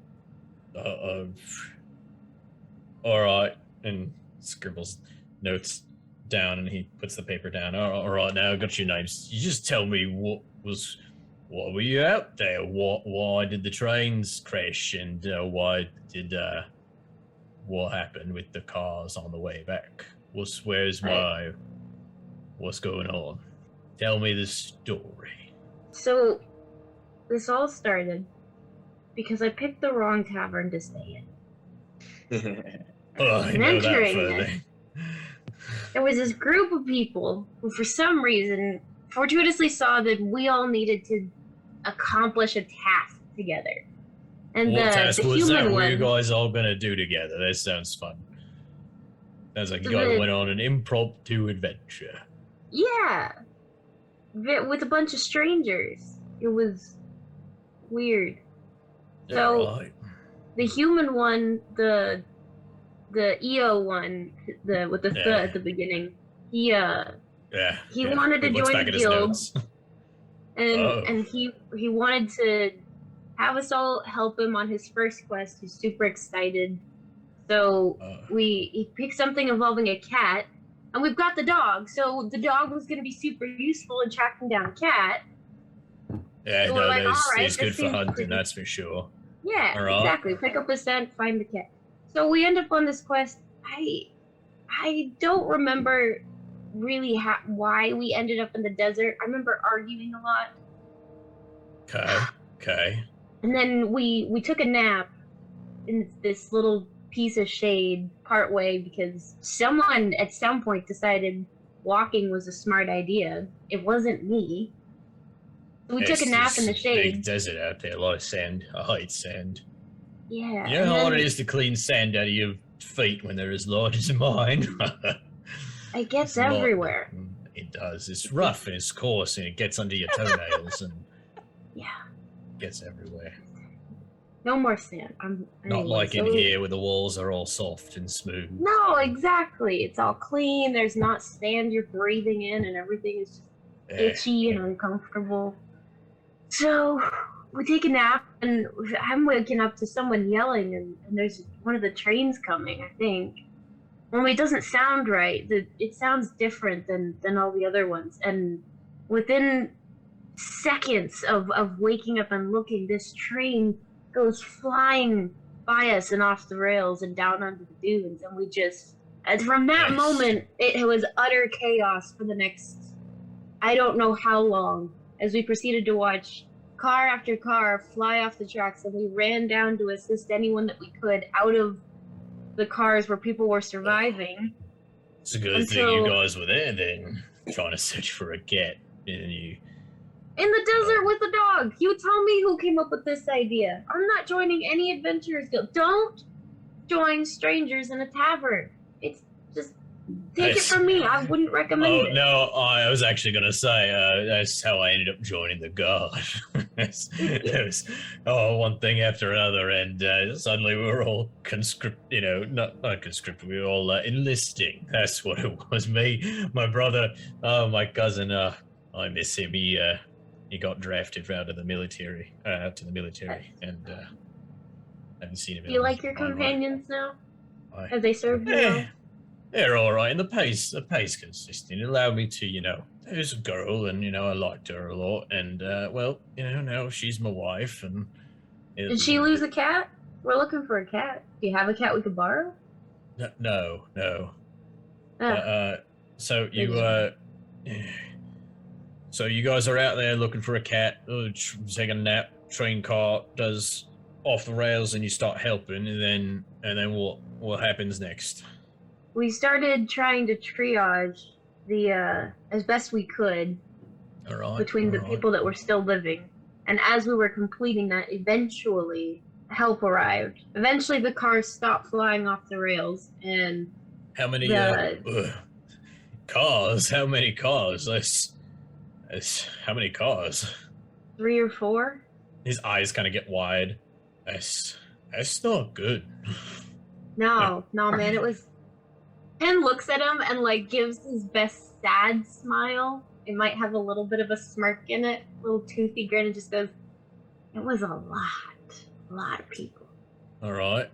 All right, and scribbles notes down, and he puts the paper down. All right, now I got your names. You just tell me what were you out there? Why did the trains crash, and what happened with the cars on the way back? What's going on? Tell me the story. So, this all started because I picked the wrong tavern to stay in. I know that feeling. There was this group of people who, for some reason, fortuitously saw that we all needed to accomplish a task together. And what task the was human that? one, What are you guys all gonna do together? That sounds fun. Sounds like you guys went on an impromptu adventure. Yeah, with a bunch of strangers. It was weird. So the human one, the EO one, with the th at the beginning, he wanted to join the guild, and he wanted to have us all help him on his first quest. He's super excited. So he picked something involving a cat, and we've got the dog. So the dog was going to be super useful in tracking down a cat. Yeah, So no, we're like, it's, all right, it's good this for seems hunting, pretty- that's for sure. Yeah, All right. exactly. Pick up a scent, find the cat. So we end up on this quest. I don't remember really why we ended up in the desert. I remember arguing a lot. Okay. And then we took a nap in this little piece of shade partway because someone at some point decided walking was a smart idea. It wasn't me. So we took a nap in the Big shade. desert out there, a lot of sand. I hate sand. Yeah. You know how hard it is to clean sand out of your feet when they're as large as mine? It gets It's a lot. everywhere. It does. It's rough and it's coarse and it gets under your toenails and Yeah. gets everywhere. No more sand. Not like in here where the walls are all soft and smooth. No, exactly. It's all clean. There's not sand you're breathing in, and everything is itchy and uncomfortable. So we take a nap, and I'm waking up to someone yelling, and there's one of the trains coming, I think. Only it doesn't sound right. It sounds different than all the other ones. And within seconds of waking up and looking, this train goes flying by us and off the rails and down onto the dunes, and we just, and from that moment, it was utter chaos for the next, I don't know how long, as we proceeded to watch car after car fly off the tracks, and we ran down to assist anyone that we could out of the cars where people were surviving. It's a good thing you guys were there then, trying to search for a cat, and you... In the desert with the dog. You tell me who came up with this idea. I'm not joining any adventurers guild. Don't join strangers in a tavern. It's just take it from me. I wouldn't recommend it. No, I was actually going to say that's how I ended up joining the guard. It was one thing after another, and suddenly we were all not conscripted, we were all enlisting. That's what it was. Me, my brother, my cousin, I miss him. He got drafted out of the military, and I haven't seen him. Do you like your companions now? Have they served you Yeah, well? they're all right, and the pay's consistent. It allowed me to, there's a girl, and I liked her a lot, and now she's my wife, and Did she lose a cat? We're looking for a cat. Do you have a cat we could borrow? No. Oh. So you guys are out there looking for a cat, taking a nap, train car does off the rails, and you start helping, and then what happens next? We started trying to triage the as best we could between the people that were still living. And as we were completing that, eventually help arrived. Eventually the cars stopped flying off the rails, and how many cars? How many cars? How many cars? 3 or 4. His eyes kind of get wide. That's not good. No, man, it was. Ken looks at him and gives his best sad smile. It might have a little bit of a smirk in it, a little toothy grin, and just goes, "It was a lot of people." All right.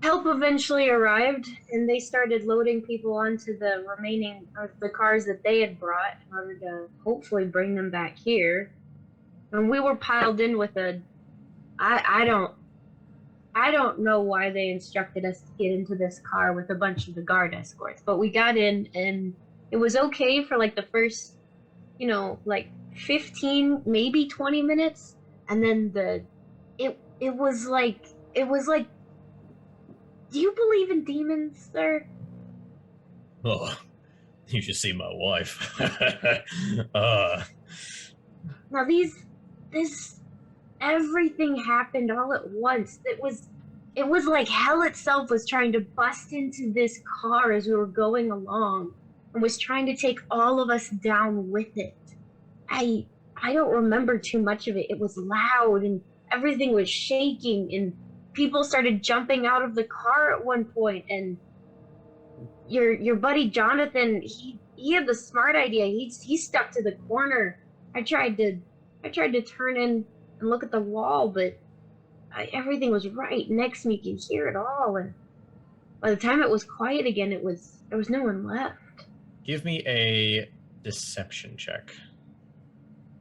Help eventually arrived, and they started loading people onto the remaining of the cars that they had brought in order to hopefully bring them back here. And we were piled in with I don't know why they instructed us to get into this car with a bunch of the guard escorts, but we got in, and it was okay for the first, 15, maybe 20 minutes, and then it was like, do you believe in demons, sir? Oh, you should see my wife. Now everything happened all at once. It was like hell itself was trying to bust into this car as we were going along, and was trying to take all of us down with it. I don't remember too much of it. It was loud, and everything was shaking, and people started jumping out of the car at one point, and your buddy Jonathan, he had the smart idea. He stuck to the corner. I tried to I tried to turn in and look at the wall, but everything was right next to me. You could hear it all, and by the time it was quiet again, there was no one left. Give me a deception check.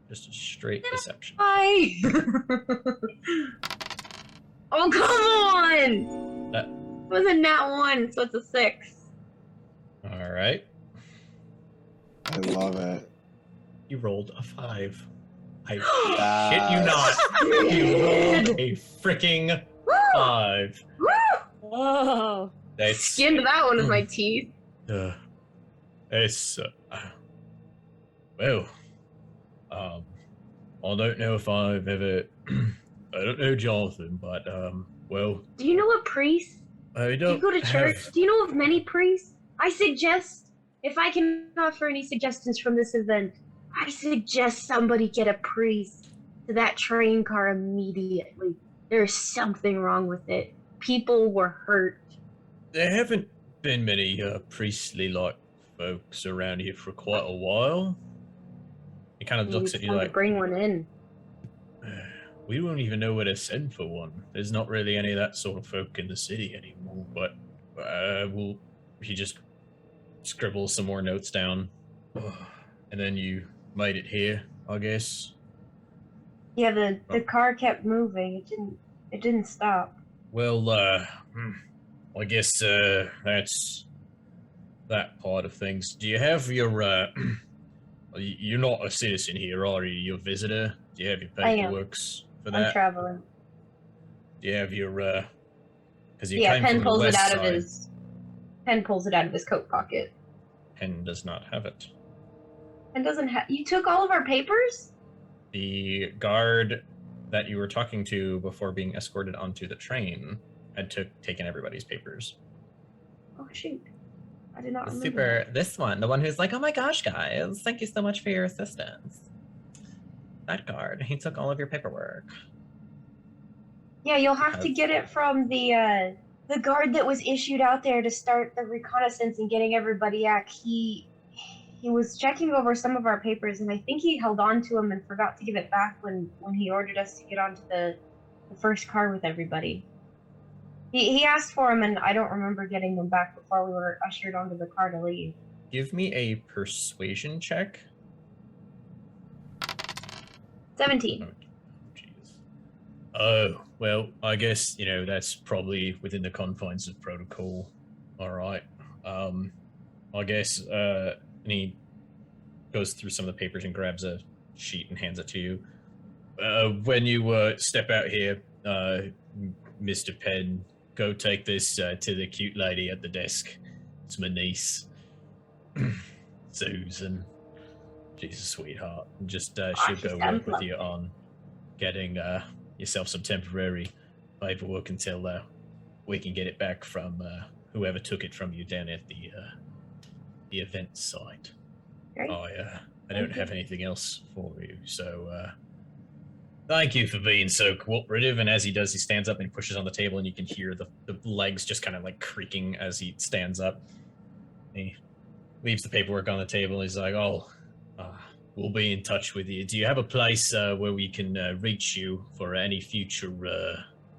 Just a straight deception. Hi. Oh, come on! That- It was a nat 1, so it's a 6. All right. I love it. You rolled a 5. I shit you not. You rolled a freaking 5. Whoa. That's Skinned that one with my teeth. it's well. I don't know if I've ever. I don't know Jonathan, but well. Do you know a priest? I Do don't. you go to church? have- Do you know of many priests? I suggest, if I can offer any suggestions from this event, I suggest somebody get a priest to that train car immediately. There's something wrong with it. People were hurt. There haven't been many priestly like folks around here for quite a while. He kind of Maybe looks it's at you time to like, bring one in. we don't even know where to send for one. There's not really any of that sort of folk in the city anymore. But he just scribbles some more notes down, and then you made it here, I guess. Yeah, the car kept moving. It didn't stop. Well, I guess that's that part of things. Do you have your you're not a citizen here, are you? You're a visitor? Do you have your I am. paperwork for that? I'm traveling. Do you have your because you Yeah, came Penn from the pulls it west out of side. his. Penn pulls it out of his coat pocket. Penn does not have it. And doesn't have. You took all of our papers? The guard that you were talking to before being escorted onto the train had taken everybody's papers. Oh shoot! I did not remember. Super. This one, the one who's like, "Oh my gosh, guys, thank you so much for your assistance." That guard, he took all of your paperwork. Yeah, you'll have to get it from the guard that was issued out there to start the reconnaissance and getting everybody back. He was checking over some of our papers, and I think he held on to them and forgot to give it back when he ordered us to get onto the first car with everybody. He asked for them, and I don't remember getting them back before we were ushered onto the car to leave. Give me a persuasion check. 17. Oh, well, I guess, that's probably within the confines of protocol. All right. I guess, and he goes through some of the papers and grabs a sheet and hands it to you. When you step out here, Mr. Penn, go take this to the cute lady at the desk. It's my niece, Susan. She's a sweetheart. Just she'll go work with you on getting yourself some temporary paperwork until we can get it back from whoever took it from you down at the event site. Great. I don't have anything else for you, so thank you for being so cooperative. And as he does, he stands up and he pushes on the table, and you can hear the legs just kind of like creaking as he stands up. He leaves the paperwork on the table. He's like, we'll be in touch with you. Do you have a place where we can reach you for any future,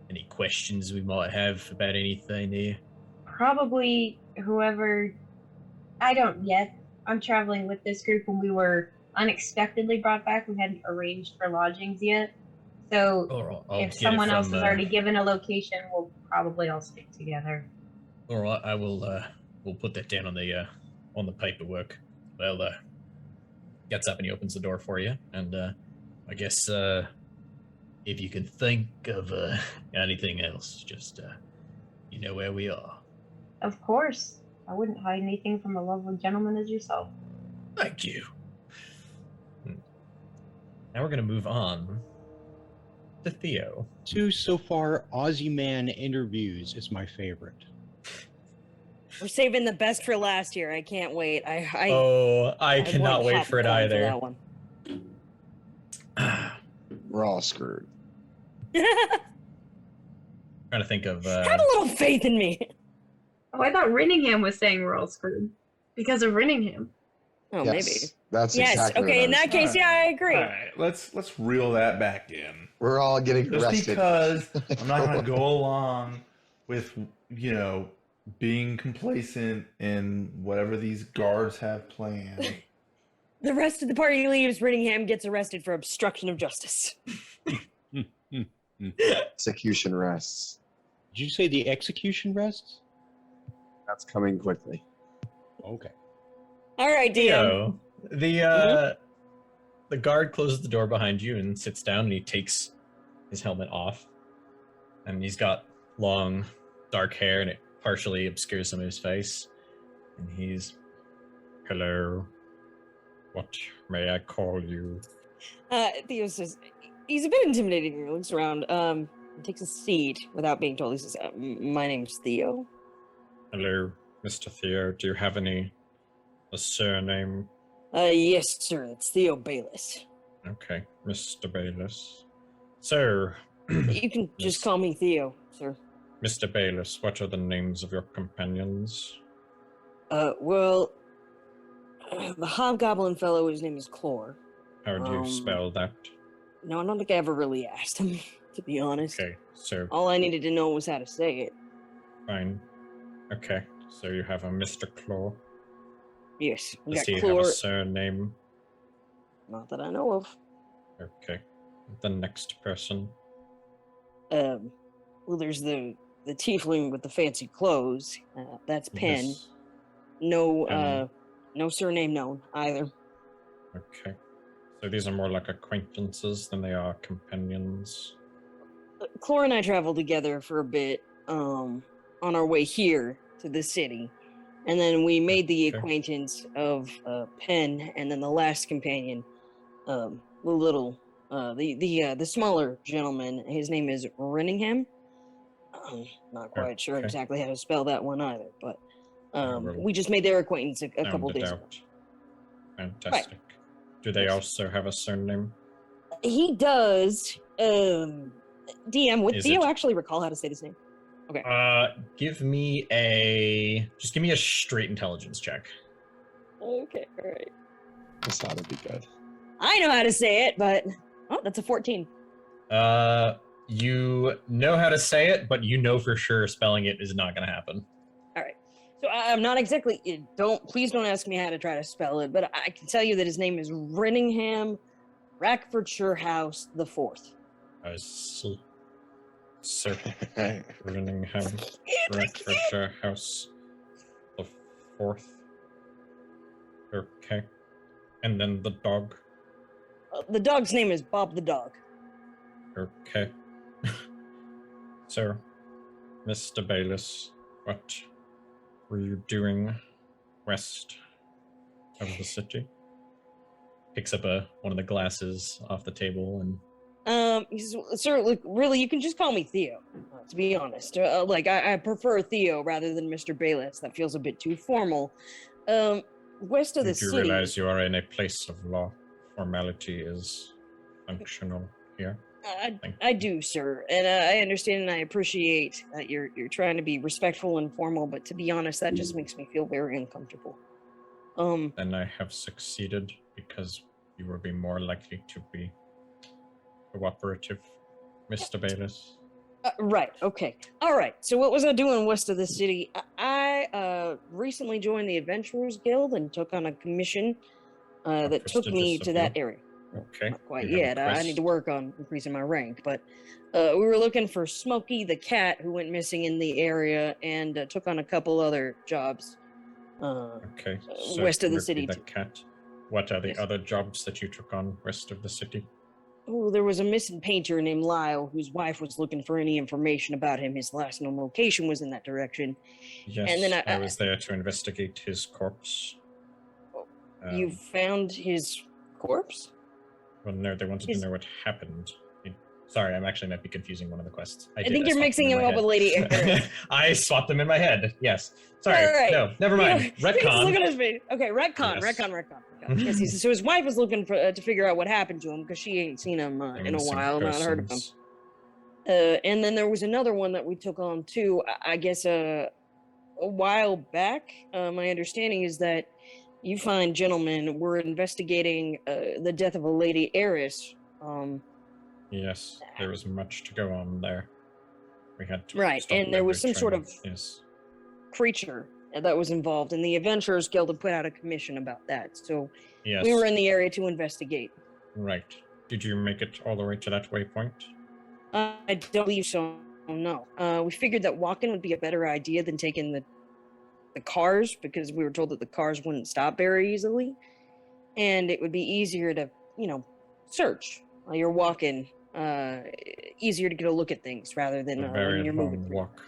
any questions we might have about anything here? Probably whoever. I don't yet. I'm traveling with this group, and we were unexpectedly brought back. We hadn't arranged for lodgings yet. So if someone else has already given a location, we'll probably all stick together. All right, I will. We'll put that down on the paperwork. Well, gets up and he opens the door for you, and I guess if you can think of anything else, just you know where we are. Of course. I wouldn't hide anything from a lovely gentleman as yourself. Thank you. Now we're going to move on to Theo. 2 so far, Aussie Man interviews is my favorite. We're saving the best for last year. I can't wait. I cannot wait for it either. For that one. We're all screwed. Trying to think of. Have a little faith in me. Oh, I thought Rinningham was saying we're all screwed because of Rinningham. Oh, Yes, maybe. that's Yes. exactly. Okay. what In that case, Alright. yeah, I agree. All right, let's reel that back in. We're all getting Just arrested. because I'm not going to go along with, being complacent in whatever these guards have planned. The rest of the party leaves. Brittingham gets arrested for obstruction of justice. Execution rests. Did you say the execution rests? That's coming quickly. Okay. All right, DM. Theo, the guard closes the door behind you and sits down, and he takes his helmet off, and he's got long, dark hair, and it partially obscures some of his face. And he's, "Hello, what may I call you?" Theo says, he's a bit intimidating. He looks around, takes a seat without being told. He says, my name's Theo. Hello, Mr. Theo. Do you have a surname? Yes, sir. It's Theo Bayless. Okay, Mr. Bayless. So, You can just call me Theo, sir. Mr. Bayless, what are the names of your companions? Well, the hobgoblin fellow, his name is Clor. How do you spell that? No, I don't think I ever really asked him, to be honest. Okay, so All I needed to know was how to say it. fine. Okay, so you have a Mr. Claw. Yes, we Does got he Clor. have a surname? Not that I know of. Okay. The next person. Well, there's the tiefling with the fancy clothes. That's Penn. Yes. No, Penn. no surname known either. Okay. So these are more like acquaintances than they are companions. Clor and I traveled together for a bit, on our way here to the city, and then we made the Okay. acquaintance of Penn, and then the last companion, the little, the smaller gentleman. His name is Renningham. Not quite sure Okay. exactly how to spell that one either, but will we just made their acquaintance a Found couple it days ago. out. Fantastic. Do they also have a surname? He does. DM, would Is Theo it- actually recall how to say his name? Give me a straight intelligence check. Okay, all right. I thought it'd be good. I know how to say it, but that's a 14. You know how to say it, but you know for sure spelling it is not going to happen. All right. So I'm not exactly. Please don't ask me how to try to spell it, but I can tell you that his name is Renningham, Rackfordshire House the Fourth. I see. Sir Renningham, Rackfordshire House the Fourth. Okay. And then the dog. The dog's name is Bob the dog. Okay. So, Mr. Bayless, what were you doing west of the city? Picks up one of the glasses off the table and He says, sir, look, really, you can just call me Theo, to be honest. I prefer Theo rather than Mr. Bayless. That feels a bit too formal. West of the do you city. realize you are in a place of law. Formality is functional here. I do, sir, and I understand and I appreciate that you're trying to be respectful and formal, but to be honest, that just makes me feel very uncomfortable. Then I have succeeded because you will be more likely to be cooperative, Mr. Bayless. Right. Okay. All right. So what was I doing west of the city? I recently joined the Adventurers Guild and took on a commission that took me prestigious to of that you. area. Okay. Not quite You have a yet. I quest. need to work on increasing my rank, but we were looking for Smokey the cat who went missing in the area and took on a couple other jobs. Okay. West of the Ricky city. the cat. What are the Yes. other jobs that you took on west of the city? Oh, there was a missing painter named Lyle whose wife was looking for any information about him. His last known location was in that direction. Yes, And then I was there to investigate his corpse. You found his corpse? Well, no, they wanted to know what happened. Sorry, I'm actually might be confusing one of the quests. I think you're mixing him up with Lady Aaron. I swapped them in my head. Yes. Sorry. All right. No, never mind. Look at Retcon. his face. Okay, retcon, Yes. retcon. Yes, he says, so his wife was looking for to figure out what happened to him because she ain't seen him in a Missing while, not heard of him. persons. And then there was another one that we took on too. I guess a while back. My understanding is that you fine gentlemen were investigating the death of a lady heiress. Yes, there was much to go on there. We had to Right, stop and there was every some sort train. of Yes. creature that was involved, and the Adventurers Guild had put out a commission about that. So Yes. we were in the area to investigate. Right. Did you make it all the way to that waypoint? I don't believe so. No. We figured that walking would be a better idea than taking the cars, because we were told that the cars wouldn't stop very easily, and it would be easier to, search while you're walking. Easier to get a look at things rather than A very when you're moving long through. walk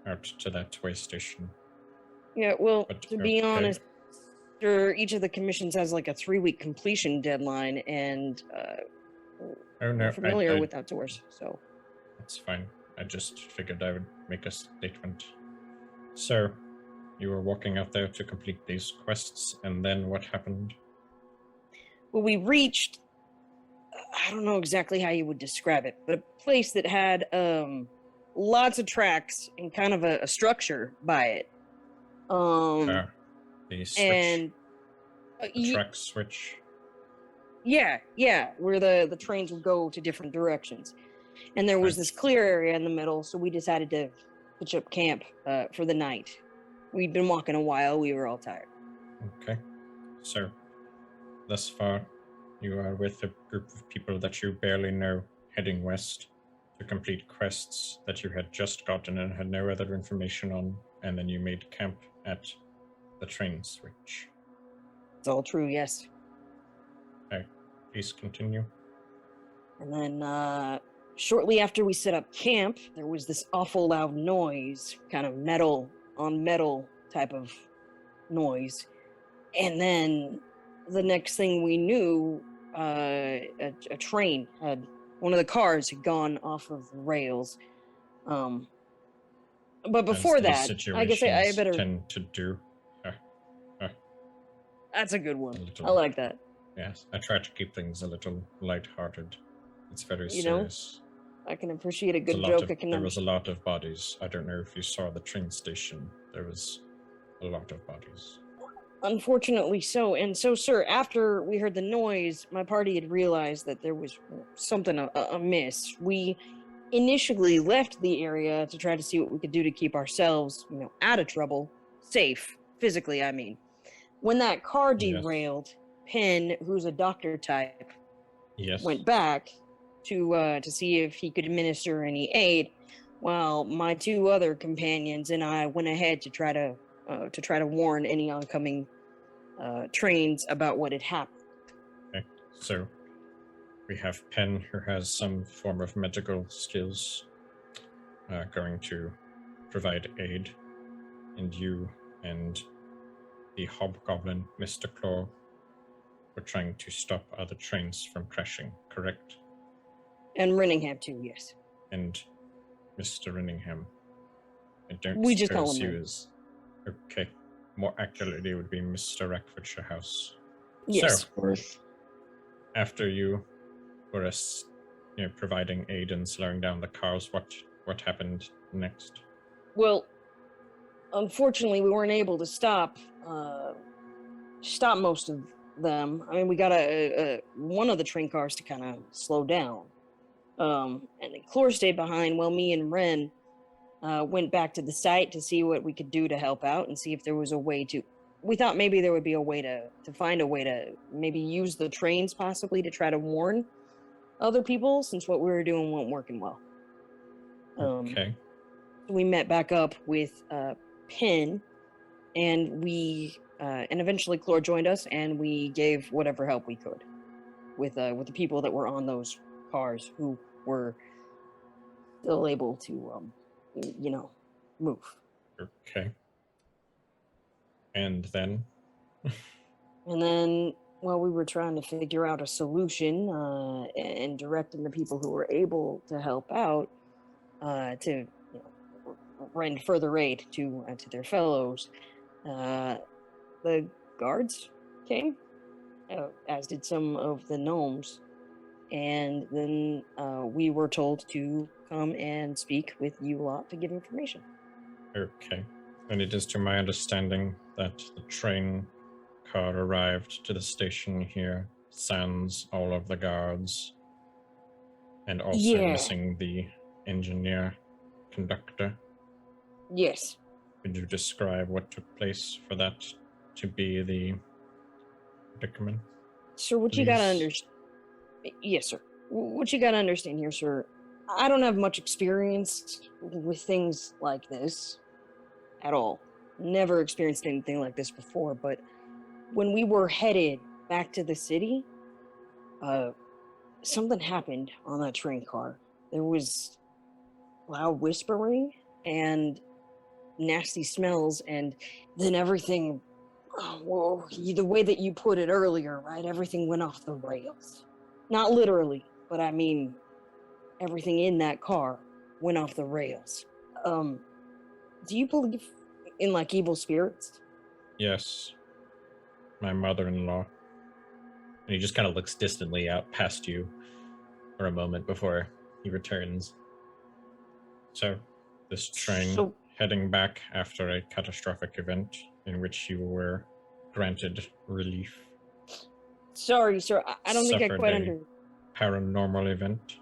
out to that way station. Yeah, well, But, to be okay. honest, sure, each of the commissions has like a 3-week completion deadline, and Oh no, we're familiar I- with outdoors, so. That's fine. I just figured I would make a statement. So, you were walking out there to complete these quests, and then what happened? Well, we reached, I don't know exactly how you would describe it, but a place that had lots of tracks and kind of a structure by it. The switch, And the track switch. yeah, where the trains would go to different directions. And there was this clear area in the middle, so we decided to pitch up camp for the night. We'd been walking a while, we were all tired. Okay. So, thus far, you are with a group of people that you barely know, heading west to complete quests that you had just gotten and had no other information on, and then you made camp at the train switch. It's all true, yes. Okay, please continue. And then shortly after we set up camp, there was this awful loud noise, kind of metal on metal type of noise. And then the next thing we knew, a train had, one of the cars had gone off of the rails. But before As these that, I guess I situations better. tend to do. That's a good one. A little. I like that. Yes, I try to keep things a little lighthearted. It's very You know, serious. I can appreciate a There's good lot joke. of- there was a lot of bodies. I don't know if you saw the train station. There was a lot of bodies. Unfortunately so. And so, sir, after we heard the noise, my party had realized that there was something amiss. We initially left the area to try to see what we could do to keep ourselves, out of trouble, safe, physically, I mean. When that car derailed, Penn, who's a doctor type, went back to see if he could administer any aid, while my 2 other companions and I went ahead to try to warn any oncoming trains about what had happened. Okay, so we have Penn, who has some form of medical skills, going to provide aid, and you and the hobgoblin, Mr. Claw, were trying to stop other trains from crashing, correct? And Renningham too, yes. And Mr. Renningham, I don't We just call suppose him he Ren. was... Okay, more accurately it would be Mr. Rackfordshire House. Yes. So, Of course. after you were providing aid and slowing down the cars, what happened next? Well, unfortunately, we weren't able to stop most of them. I mean, we got one of the train cars to kind of slow down. And Clore stayed behind while me and Ren went back to the site to see what we could do to help out and see if there was a way to. We thought maybe there would be a way to find a way to maybe use the trains possibly to try to warn other people, since what we were doing wasn't working well. Okay. We met back up with Penn, and and eventually Clore joined us, and we gave whatever help we could with the people that were on those cars who were still able to, move. Okay. And then? And then, while we were trying to figure out a solution and directing the people who were able to help out to render further aid to their fellows, the guards came, as did some of the gnomes, and then we were told to come and speak with you lot to give information. Okay. And it is to my understanding that the train car arrived to the station here, sans all of the guards, and also missing the engineer conductor. Yes. Could you describe what took place for that to be the predicament? Sir, what you gotta understand... Yes, sir. What you gotta understand here, sir, I don't have much experience with things like this at all. Never experienced anything like this before, but when we were headed back to the city, something happened on that train car. There was loud whispering and nasty smells, and then everything, well, the way that you put it earlier, right? Everything went off the rails. Not literally, but I mean, everything in that car went off the rails. Do you believe in, like, evil spirits? Yes. My mother-in-law. And he just kind of looks distantly out past you for a moment before he returns. So, this train heading back after a catastrophic event in which you were granted relief. Sorry, sir, I don't think I quite understand. Paranormal event.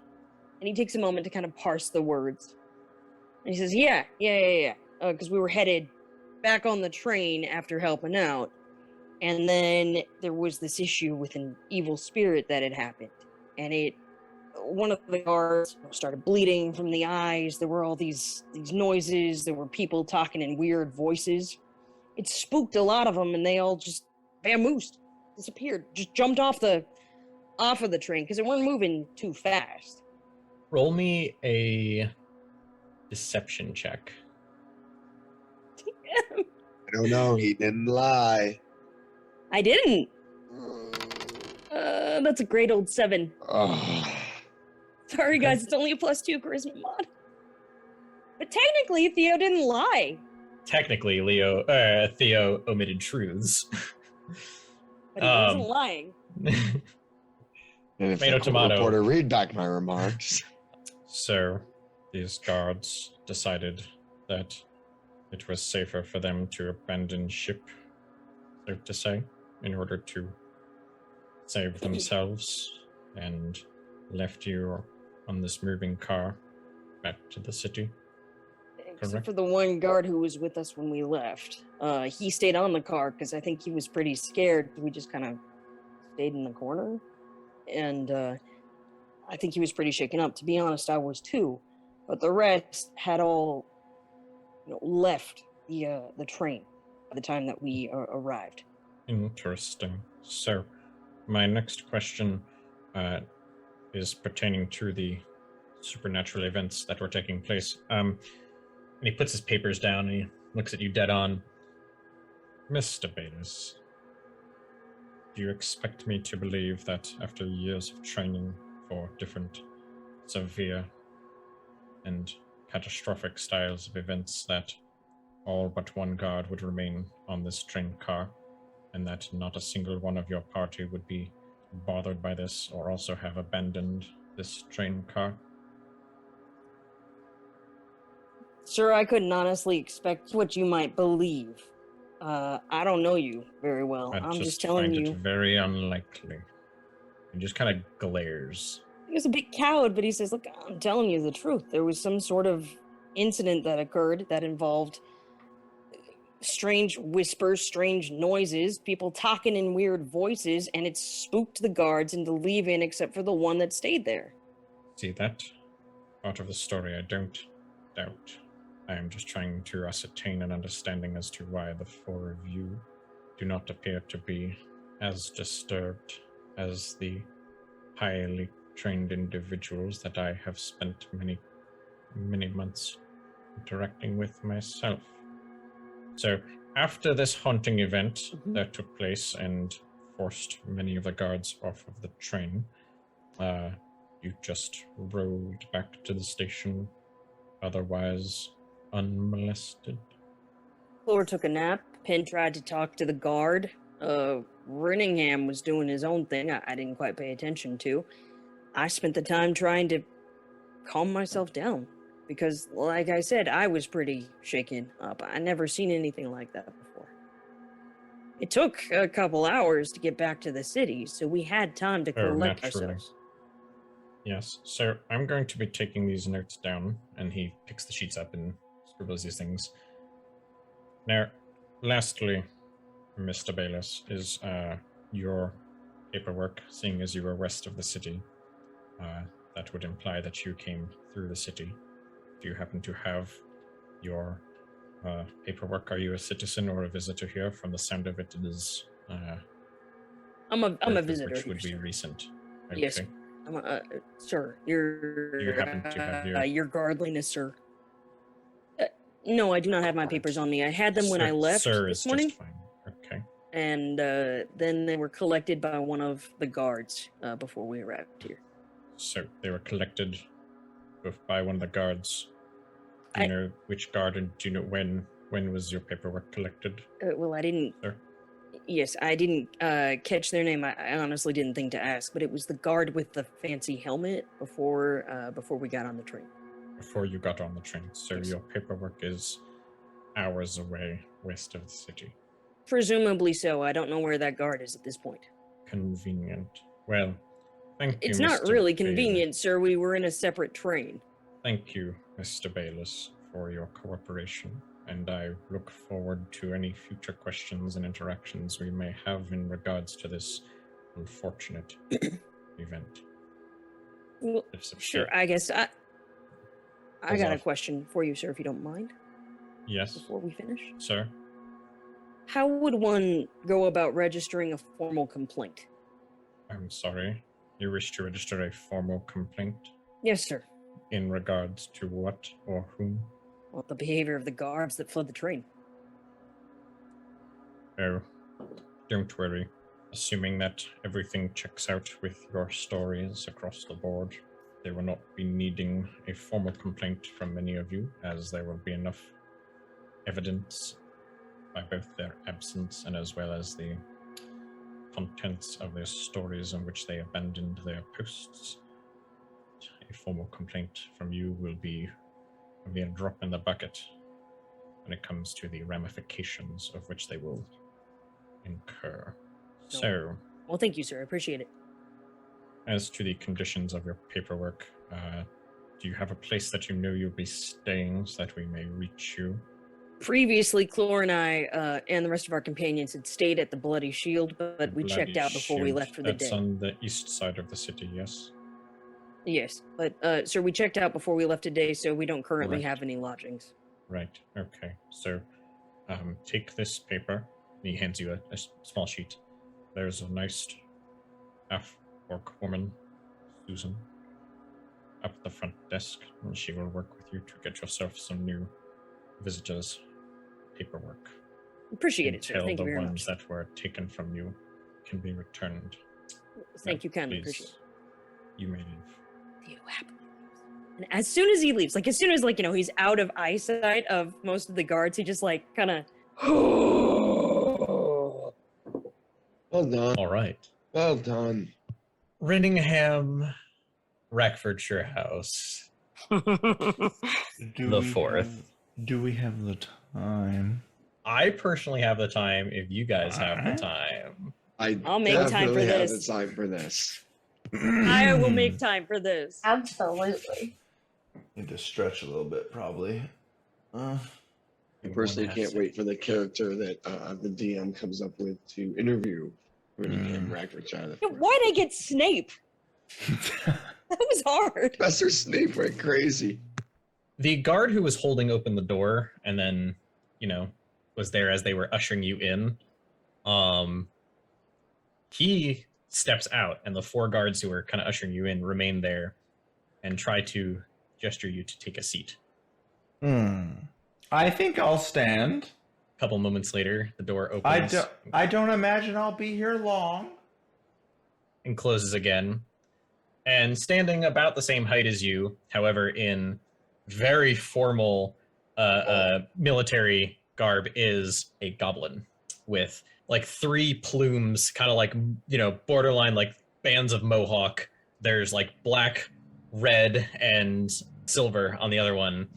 And he takes a moment to kind of parse the words. And he says, yeah. Because we were headed back on the train after helping out. And then there was this issue with an evil spirit that had happened. And one of the guards started bleeding from the eyes. There were all these noises. There were people talking in weird voices. It spooked a lot of them, and they all just vamoosed, disappeared, just jumped off of the train because it weren't moving too fast. Roll me a deception check. I don't know. He didn't lie. I didn't. That's a great old 7. Sorry, guys. It's only a +2 charisma mod. But technically, Theo didn't lie. Technically, Theo omitted truths. But he wasn't lying. And if Tomato, the tomato. reporter read back my remarks. So, these guards decided that it was safer for them to abandon ship, so to say, in order to save themselves, and left you on this moving car back to the city. Except for the one guard who was with us when we left. He stayed on the car because I think he was pretty scared. We just kind of stayed in the corner. And I think he was pretty shaken up. To be honest, I was too. But the rest had all left the train by the time that we arrived. Interesting. So, my next question is pertaining to the supernatural events that were taking place. And he puts his papers down and he looks at you dead on. Mr. Bayless, do you expect me to believe that after years of training for different severe and catastrophic styles of events that all but one guard would remain on this train car, and that not a single one of your party would be bothered by this or also have abandoned this train car? Sir, I couldn't honestly expect what you might believe. I don't know you very well. I'm just telling you. It very unlikely. He just kind of glares. He was a bit cowed, but he says, look, I'm telling you the truth. There was some sort of incident that occurred that involved strange whispers, strange noises, people talking in weird voices, and it spooked the guards into leaving except for the one that stayed there. See, that part of the story I don't doubt. I am just trying to ascertain an understanding as to why the four of you do not appear to be as disturbed as the highly trained individuals that I have spent many, many months interacting with myself. So, after this haunting event that took place and forced many of the guards off of the train, you just rode back to the station, otherwise unmolested. Floor took a nap. Penn tried to talk to the guard. Renningham was doing his own thing I didn't quite pay attention to. I spent the time trying to calm myself down. Because, like I said, I was pretty shaken up. I never seen anything like that before. It took a couple hours to get back to the city, so we had time to collect naturally. ourselves. Yes, so I'm going to be taking these notes down, and he picks the sheets up and scribbles these things. Now, lastly, Mr. Bayless, is your paperwork, seeing as you were west of the city. That would imply that you came through the city. Do you happen to have your paperwork? Are you a citizen or a visitor here? From the sound of it, it is. I'm a visitor. Which would here, be recent. Okay. Yes, sir. Your Do you happen to have your godliness, sir. No, I do not have my papers on me. I had them when I left Sir this is morning. just fine. Okay. And then they were collected by one of the guards before we arrived here. So they were collected by one of the guards. Do you know which guard, and do you know when was your paperwork collected? Well, I didn't. Sir? Yes, I didn't catch their name. I honestly didn't think to ask, but it was the guard with the fancy helmet before we got on the train. Before you got on the train, so Yes. your paperwork is hours away west of the city. Presumably so. I don't know where that guard is at this point. Convenient. Well, thank you, It's not Mr. really Bayless. convenient, sir. We were in a separate train. Thank you, Mr. Bayless, for your cooperation, and I look forward to any future questions and interactions we may have in regards to this unfortunate event. Well, sure. I guess I Goes got a off. question for you, sir, if you don't mind, Yes, before we finish. sir. How would one go about registering a formal complaint? I'm sorry. You wish to register a formal complaint Yes, sir. in regards to what or whom? Well, the behavior of the guards that fled the train. Oh, don't worry. Assuming that everything checks out with your stories across the board, they will not be needing a formal complaint from many of you, as there will be enough evidence by both their absence and as well as the contents of their stories in which they abandoned their posts. A formal complaint from you will be a mere drop in the bucket when it comes to the ramifications of which they will incur. So, Well, thank you, sir. I appreciate it. as to the conditions of your paperwork, do you have a place that you know you'll be staying so that we may reach you? Previously, Clore and I and the rest of our companions had stayed at the Bloody Shield, but we Bloody checked out before we Shield. left for the That's day. on the east side of the city, yes? Yes, but sir, we checked out before we left today, so we don't currently Correct. have any lodgings. Right, okay. So, take this paper. He hands you a small sheet. There's a nice half-orc woman, Susan, up at the front desk, and she will work with you to get yourself some new visitors' paperwork. Appreciate it, sir. Until Thank you the very ones much. that were taken from you can be returned. Thank you kindly. Please, Appreciate it. you may leave. Theo happily leaves. And as soon as he leaves, as soon as he's out of eyesight of most of the guards, he just kind of. Well done. All right. Well done. Renningham, Rackfordshire House. The fourth. Do we have the time? I personally have the time if you guys have the time. I'll make time for definitely have this. the time for this. I will make time for this. Absolutely. Need to stretch a little bit, probably. I personally can't wait for the character that the DM comes up with to interview Renningham Rackfordshire. Yeah, why'd I get Snape? That was hard. Professor Snape went crazy. The guard who was holding open the door and then, was there as they were ushering you in, he steps out, and the four guards who were kind of ushering you in remain there and try to gesture you to take a seat. I think I'll stand. A couple moments later, the door opens I don't imagine I'll be here long. and closes again. And standing about the same height as you, however, in very formal military garb, is a goblin with three plumes, kind of borderline bands of mohawk. There's black, red, and silver on the other one.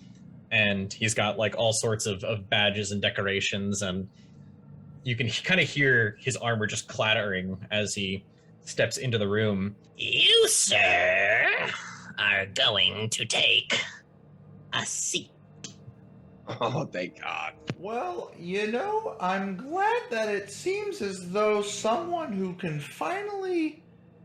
And he's got all sorts of badges and decorations, and you can kind of hear his armor just clattering as he steps into the room. You, sir, are going to take a seat. Oh, thank God. Well, you know, I'm glad that it seems as though someone who can finally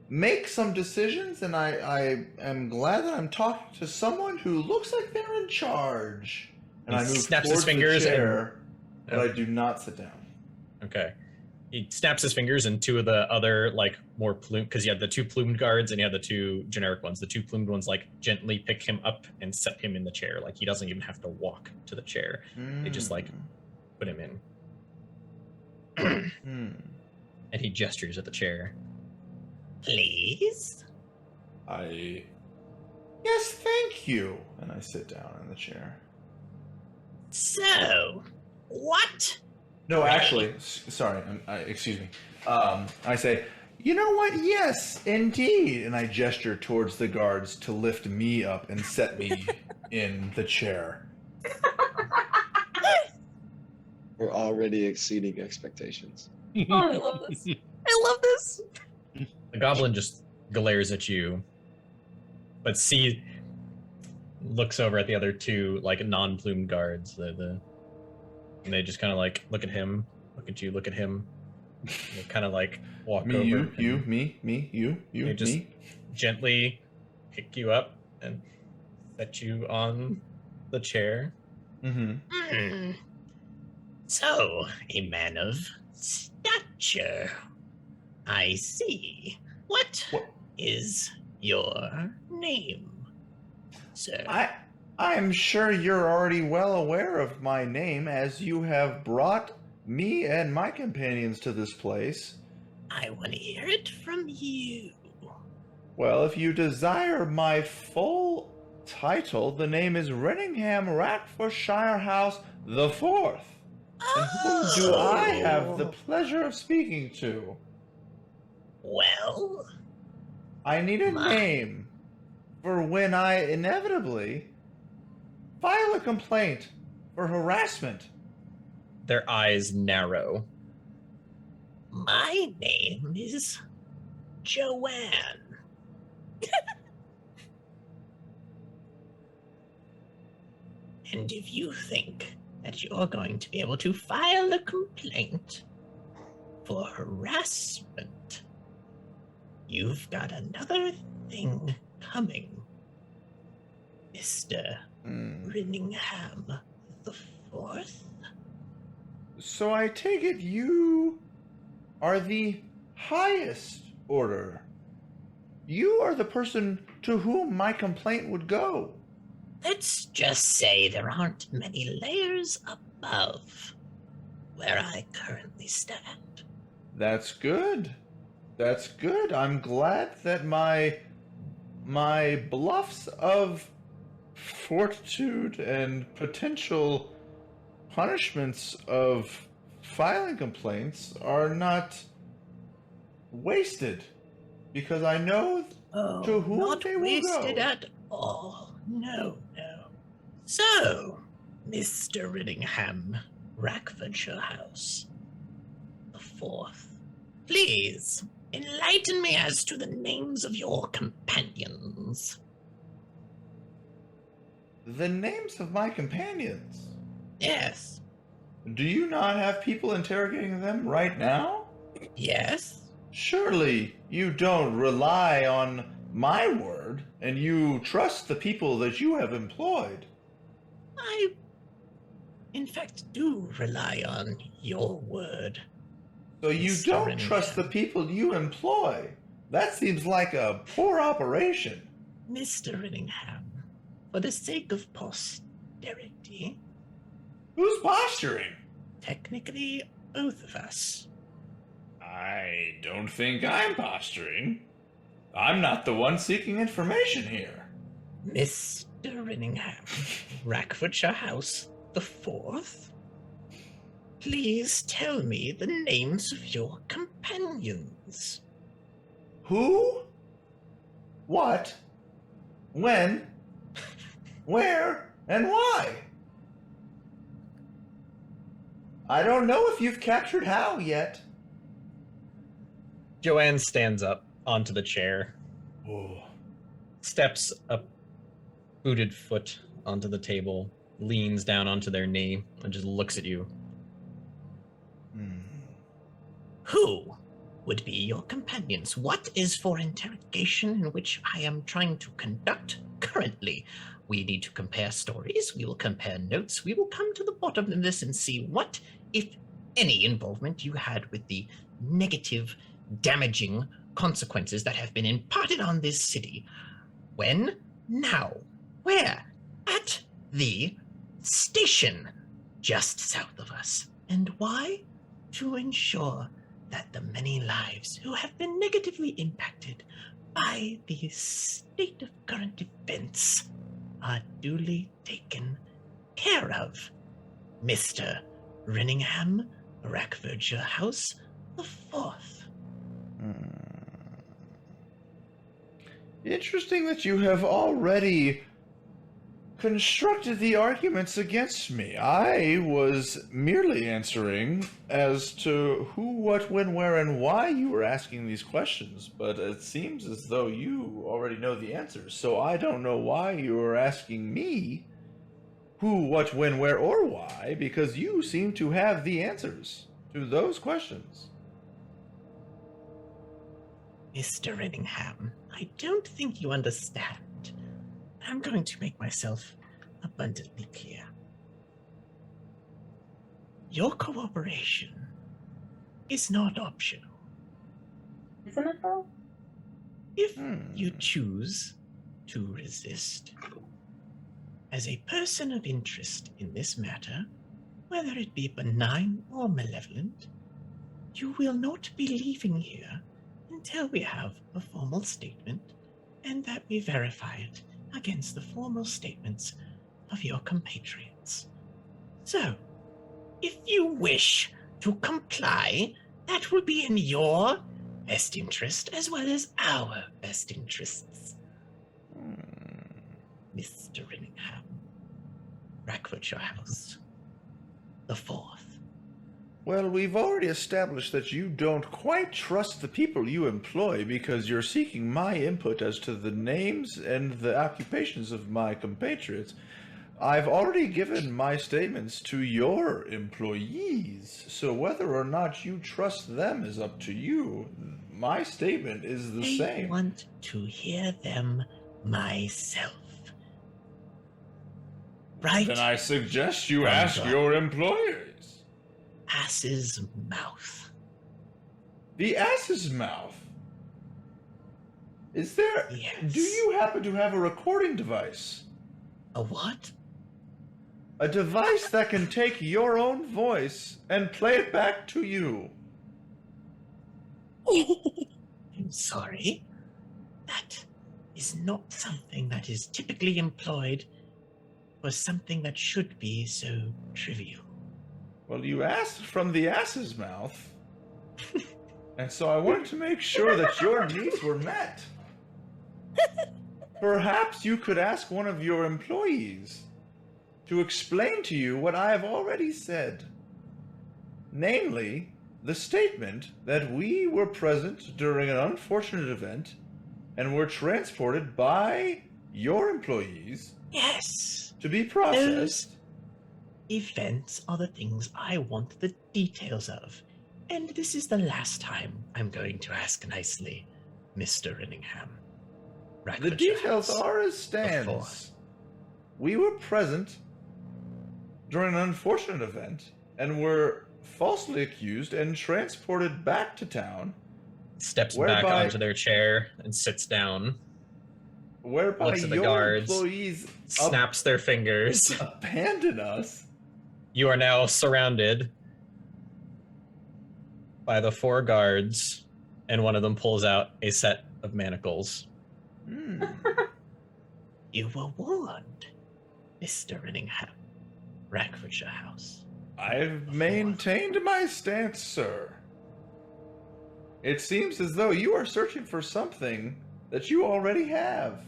make some decisions, and I am glad that I'm talking to someone who looks like they're in charge. And He I move snaps towards his fingers the chair, but Oh. I do not sit down. Okay. He snaps his fingers, and two of the other, like, more plumed, because you had the two plumed guards and you had the two generic ones. The two plumed ones, like, gently pick him up and set him in the chair. Like, he doesn't even have to walk to the chair. They just, like, put him in. And he gestures at the chair. Please? Yes, thank you. And I sit down in the chair. So, what? No, actually, sorry, excuse me. I say, you know what? Yes, indeed. And I gesture towards the guards to lift me up and set me in the chair. We're already exceeding expectations. Oh, I love this. I love this. The goblin just glares at you, but looks over at the other two, like, non-plumed guards. And they just kind of, like, look at him, look at you, look at him. They kind of, like, walk me, over. you, They just me. gently pick you up and set you on the chair. Hmm. So, a man of stature. I see. What is your name, sir? I'm sure you're already well aware of my name, as you have brought me and my companions to this place. I want to hear it from you. Well, if you desire my full title, the name is Renningham Ratfordshire House the Fourth. And whom do I have the pleasure of speaking to? Well, I need a name for when I inevitably file a complaint for harassment. Their eyes narrow. my name is Joanne. And if you think that you're going to be able to file a complaint for harassment, you've got another thing coming, Mr. Rinningham the Fourth. So I take it you are the highest order. You are the person to whom my complaint would go. Let's just say there aren't many layers above where I currently stand. That's good. That's good. I'm glad that my bluffs of fortitude and potential punishments of filing complaints are not wasted, because I know to whom not they will wasted go. at all. No, no. So, Mr. Ridingham, Rackfordshire House the Fourth, please enlighten me as to the names of your companions. The names of my companions? Yes. Do you not have people interrogating them right now? Yes. Surely you don't rely on my word, and you trust the people that you have employed. I, in fact, do rely on your word. So you Mr. don't Rinningham. trust the people you employ. That seems like a poor operation. Mr. Rinningham, for the sake of posterity, Who's posturing? technically both of us. I don't think I'm posturing. I'm not the one seeking information here. Mr. Rinningham, Rackfordshire House the Fourth, please tell me the names of your companions. Who? What? When? Where? And why? I don't know if you've captured Hal yet. Joanne stands up onto the chair, Oh. steps a booted foot onto the table, leans down onto their knee, and just looks at you. Who would be your companions? What is for interrogation in which I am trying to conduct currently? We need to compare stories. We will compare notes. We will come to the bottom of this and see what, if any, involvement you had with the negative, damaging consequences that have been imparted on this city. When? Now. Where? At the station, just south of us. And why? To ensure that the many lives who have been negatively impacted by the state of current events are duly taken care of. Mr. Renningham, Rackfordshire House, the 4th. Interesting that you have already constructed the arguments against me. I was merely answering as to who, what, when, where, and why you were asking these questions, but it seems as though you already know the answers, so I don't know why you are asking me who, what, when, where, or why, because you seem to have the answers to those questions. Mr. Renningham, I don't think you understand. I'm going to make myself abundantly clear. Your cooperation is not optional. Isn't it though? If you choose to resist, as a person of interest in this matter, whether it be benign or malevolent, you will not be leaving here until we have a formal statement and that we verify it against the formal statements of your compatriots. So, if you wish to comply, that will be in your best interest as well as our best interests. Mr. Renningham, Rackfordshire House, the 4th. Well, we've already established that you don't quite trust the people you employ because you're seeking my input as to the names and the occupations of my compatriots. I've already given my statements to your employees, so whether or not you trust them is up to you. My statement is the same. I want to hear them myself. Right? Then I suggest you ask your employers. Ass's mouth. The ass's mouth? Is there... Yes. Do you happen to have a recording device? A what? A device that can take your own voice and play it back to you. I'm sorry. That is not something that is typically employed for something that should be so trivial. Well, you asked from the ass's mouth. And so I wanted to make sure that your needs were met. Perhaps you could ask one of your employees to explain to you what I have already said. Namely, the statement that we were present during an unfortunate event and were transported by your employees. Yes. To be processed. Those events are the things I want the details of. And this is the last time I'm going to ask nicely, Mr. Renningham. The details are as stands. We were present during an unfortunate event and were falsely accused and transported back to town. Steps back onto their chair and sits down. Whereby looks at the your guards, employees snaps their fingers. Abandon us. You are now surrounded by the 4 guards, and one of them pulls out a set of manacles. You were warned, Mr. Renningham, Rackfordshire House. I've maintained my stance, sir. It seems as though you are searching for something that you already have.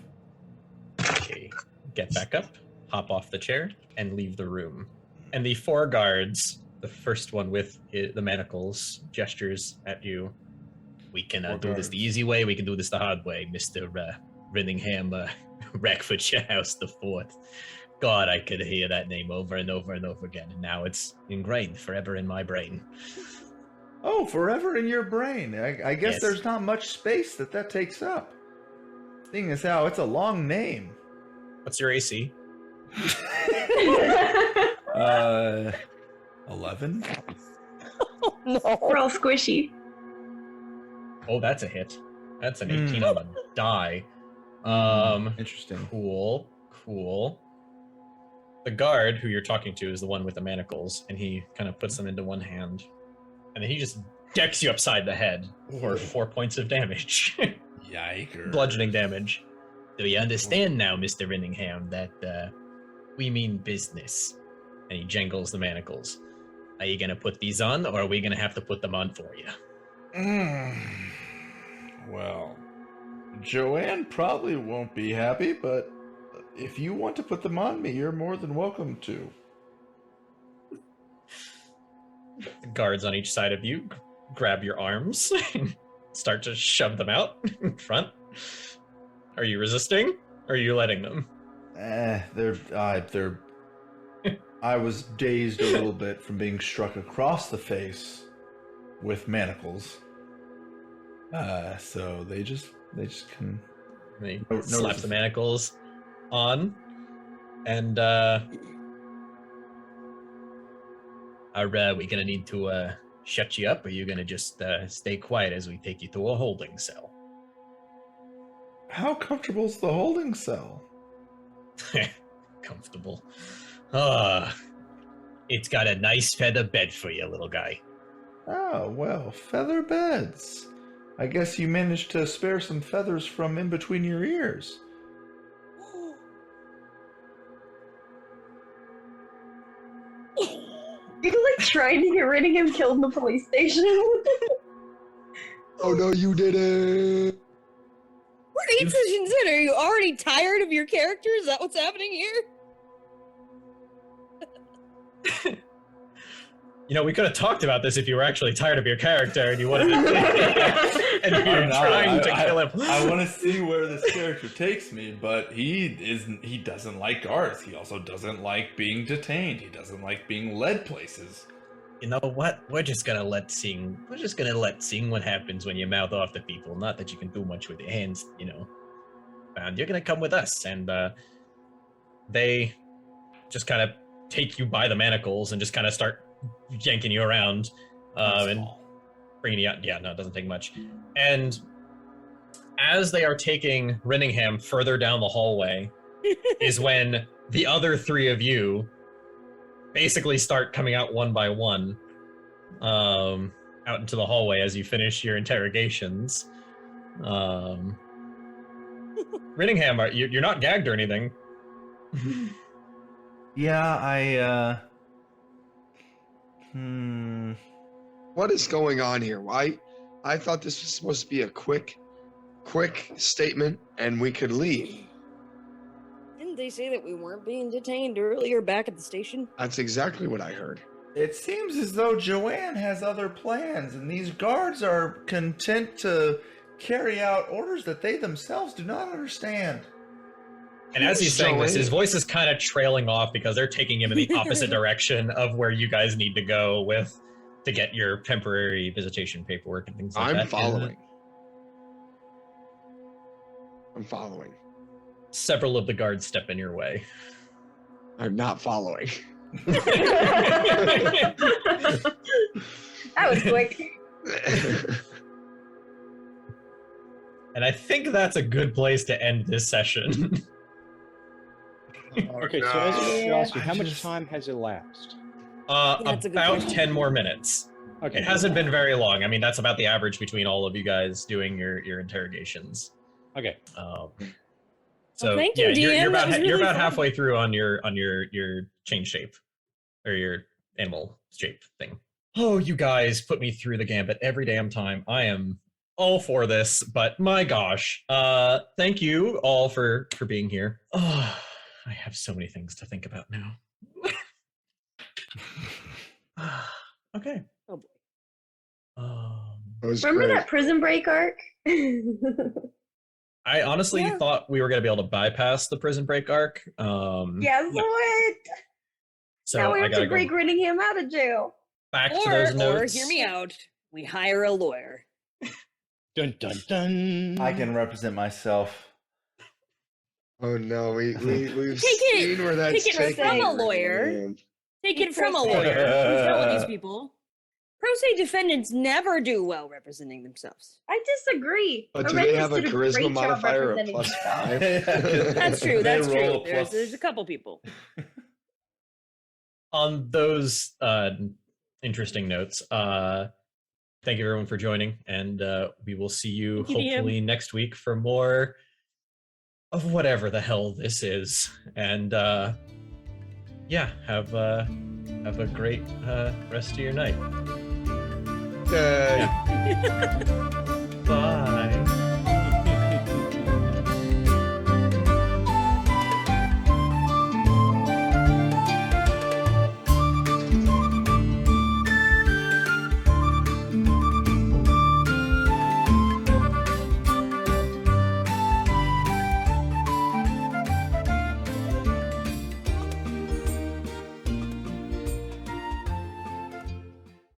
Okay, get back up, hop off the chair, and leave the room. And the 4 guards the first one with the manacles gestures at you. We can do this the easy way. We can do this the hard way, Mr. Rinningham, Rackfordshire House the Fourth. God, I could hear that name over and over and over again, and now it's ingrained forever in my brain. Oh, forever in your brain. I guess Yes. there's not much space that takes up. Seeing as how it's a long name. What's your AC? 11? Oh, no. We're all squishy. Oh, that's a hit. That's an 18 on the die. Interesting. Cool. The guard who you're talking to is the one with the manacles, and he kind of puts them into one hand. And then he just decks you upside the head for 4 points of damage. Yikers. Bludgeoning damage. Do you understand now, Mr. Rinningham, that we mean business? And he jangles the manacles. Are you gonna put these on, or are we gonna have to put them on for you? Well, Joanne probably won't be happy, but if you want to put them on me, you're more than welcome to. The guards on each side of you grab your arms and start to shove them out in front. Are you resisting? Or are you letting them? They're. I was dazed a little bit from being struck across the face with manacles. So they just can. They No slap the manacles on, and are we gonna need to shut you up, or are you gonna just stay quiet as we take you to a holding cell? How comfortable is the holding cell? Comfortable. It's got a nice feather bed for you, little guy. Oh, well, feather beds. I guess you managed to spare some feathers from in between your ears. You're like trying to get rid of him killed in the police station. Oh no, you didn't. We're 8 sessions in. Are you already tired of your character? Is that what's happening here? You know, we could have talked about this if you were actually tired of your character and you wanted to and you were trying to kill him. I want to see where this character takes me, but he doesn't like guards. He also doesn't like being detained. He doesn't like being led places. You know what? We're just gonna let seeing what happens when you mouth off to people. Not that you can do much with your hands, you know. And you're gonna come with us, and they just kind of take you by the manacles and just kind of start yanking you around and bringing you out. Yeah, no, it doesn't take much. And as they are taking Rinningham further down the hallway is when the other three of you basically start coming out one by one out into the hallway as you finish your interrogations. Rinningham, you're not gagged or anything. Yeah, What is going on here? Why? I thought this was supposed to be a quick statement and we could leave. Didn't they say that we weren't being detained earlier back at the station? That's exactly what I heard. it seems as though Joanne has other plans, and these guards are content to carry out orders that they themselves do not understand. And as he's saying this, his voice is kind of trailing off because they're taking him in the opposite direction of where you guys need to go to get your temporary visitation paperwork and things like that. I'm following. Several of the guards step in your way. I'm not following. That was quick. And I think that's a good place to end this session. Okay, so as a curiosity, how much time has elapsed? That's a good About question. 10 more minutes. Okay. It hasn't been very long. I mean, that's about the average between all of you guys doing your interrogations. Okay. So thank you, yeah, you're DM. That was you're really about fun. halfway through on your change shape or your animal shape thing. Oh, you guys put me through the gambit every damn time. I am all for this, but my gosh, thank you all for being here. Oh, I have so many things to think about now. Okay. Oh boy. That was Remember great. that Prison Break arc? I honestly Yeah. thought we were going to be able to bypass the Prison Break arc. Guess what? So Now we I have gotta to break go Rittingham out of jail. back to those Or notes. hear me out. We hire a lawyer. Dun dun dun. I can represent myself. Oh no, we've Take it- seen where that's take it taken. from a Rick lawyer. Hand. Take it from a Pro se. lawyer who's dealt with these people. Pro se defendants never do well representing themselves. I disagree. But do Horrendous they have a did charisma great job modifier of representing +5? That's true. They That's roll true. a plus. There's a couple people. On those interesting notes, thank you everyone for joining, and we will see you Thank you, hopefully next week for more of whatever the hell this is. And yeah, have a great rest of your night. Yay. Bye.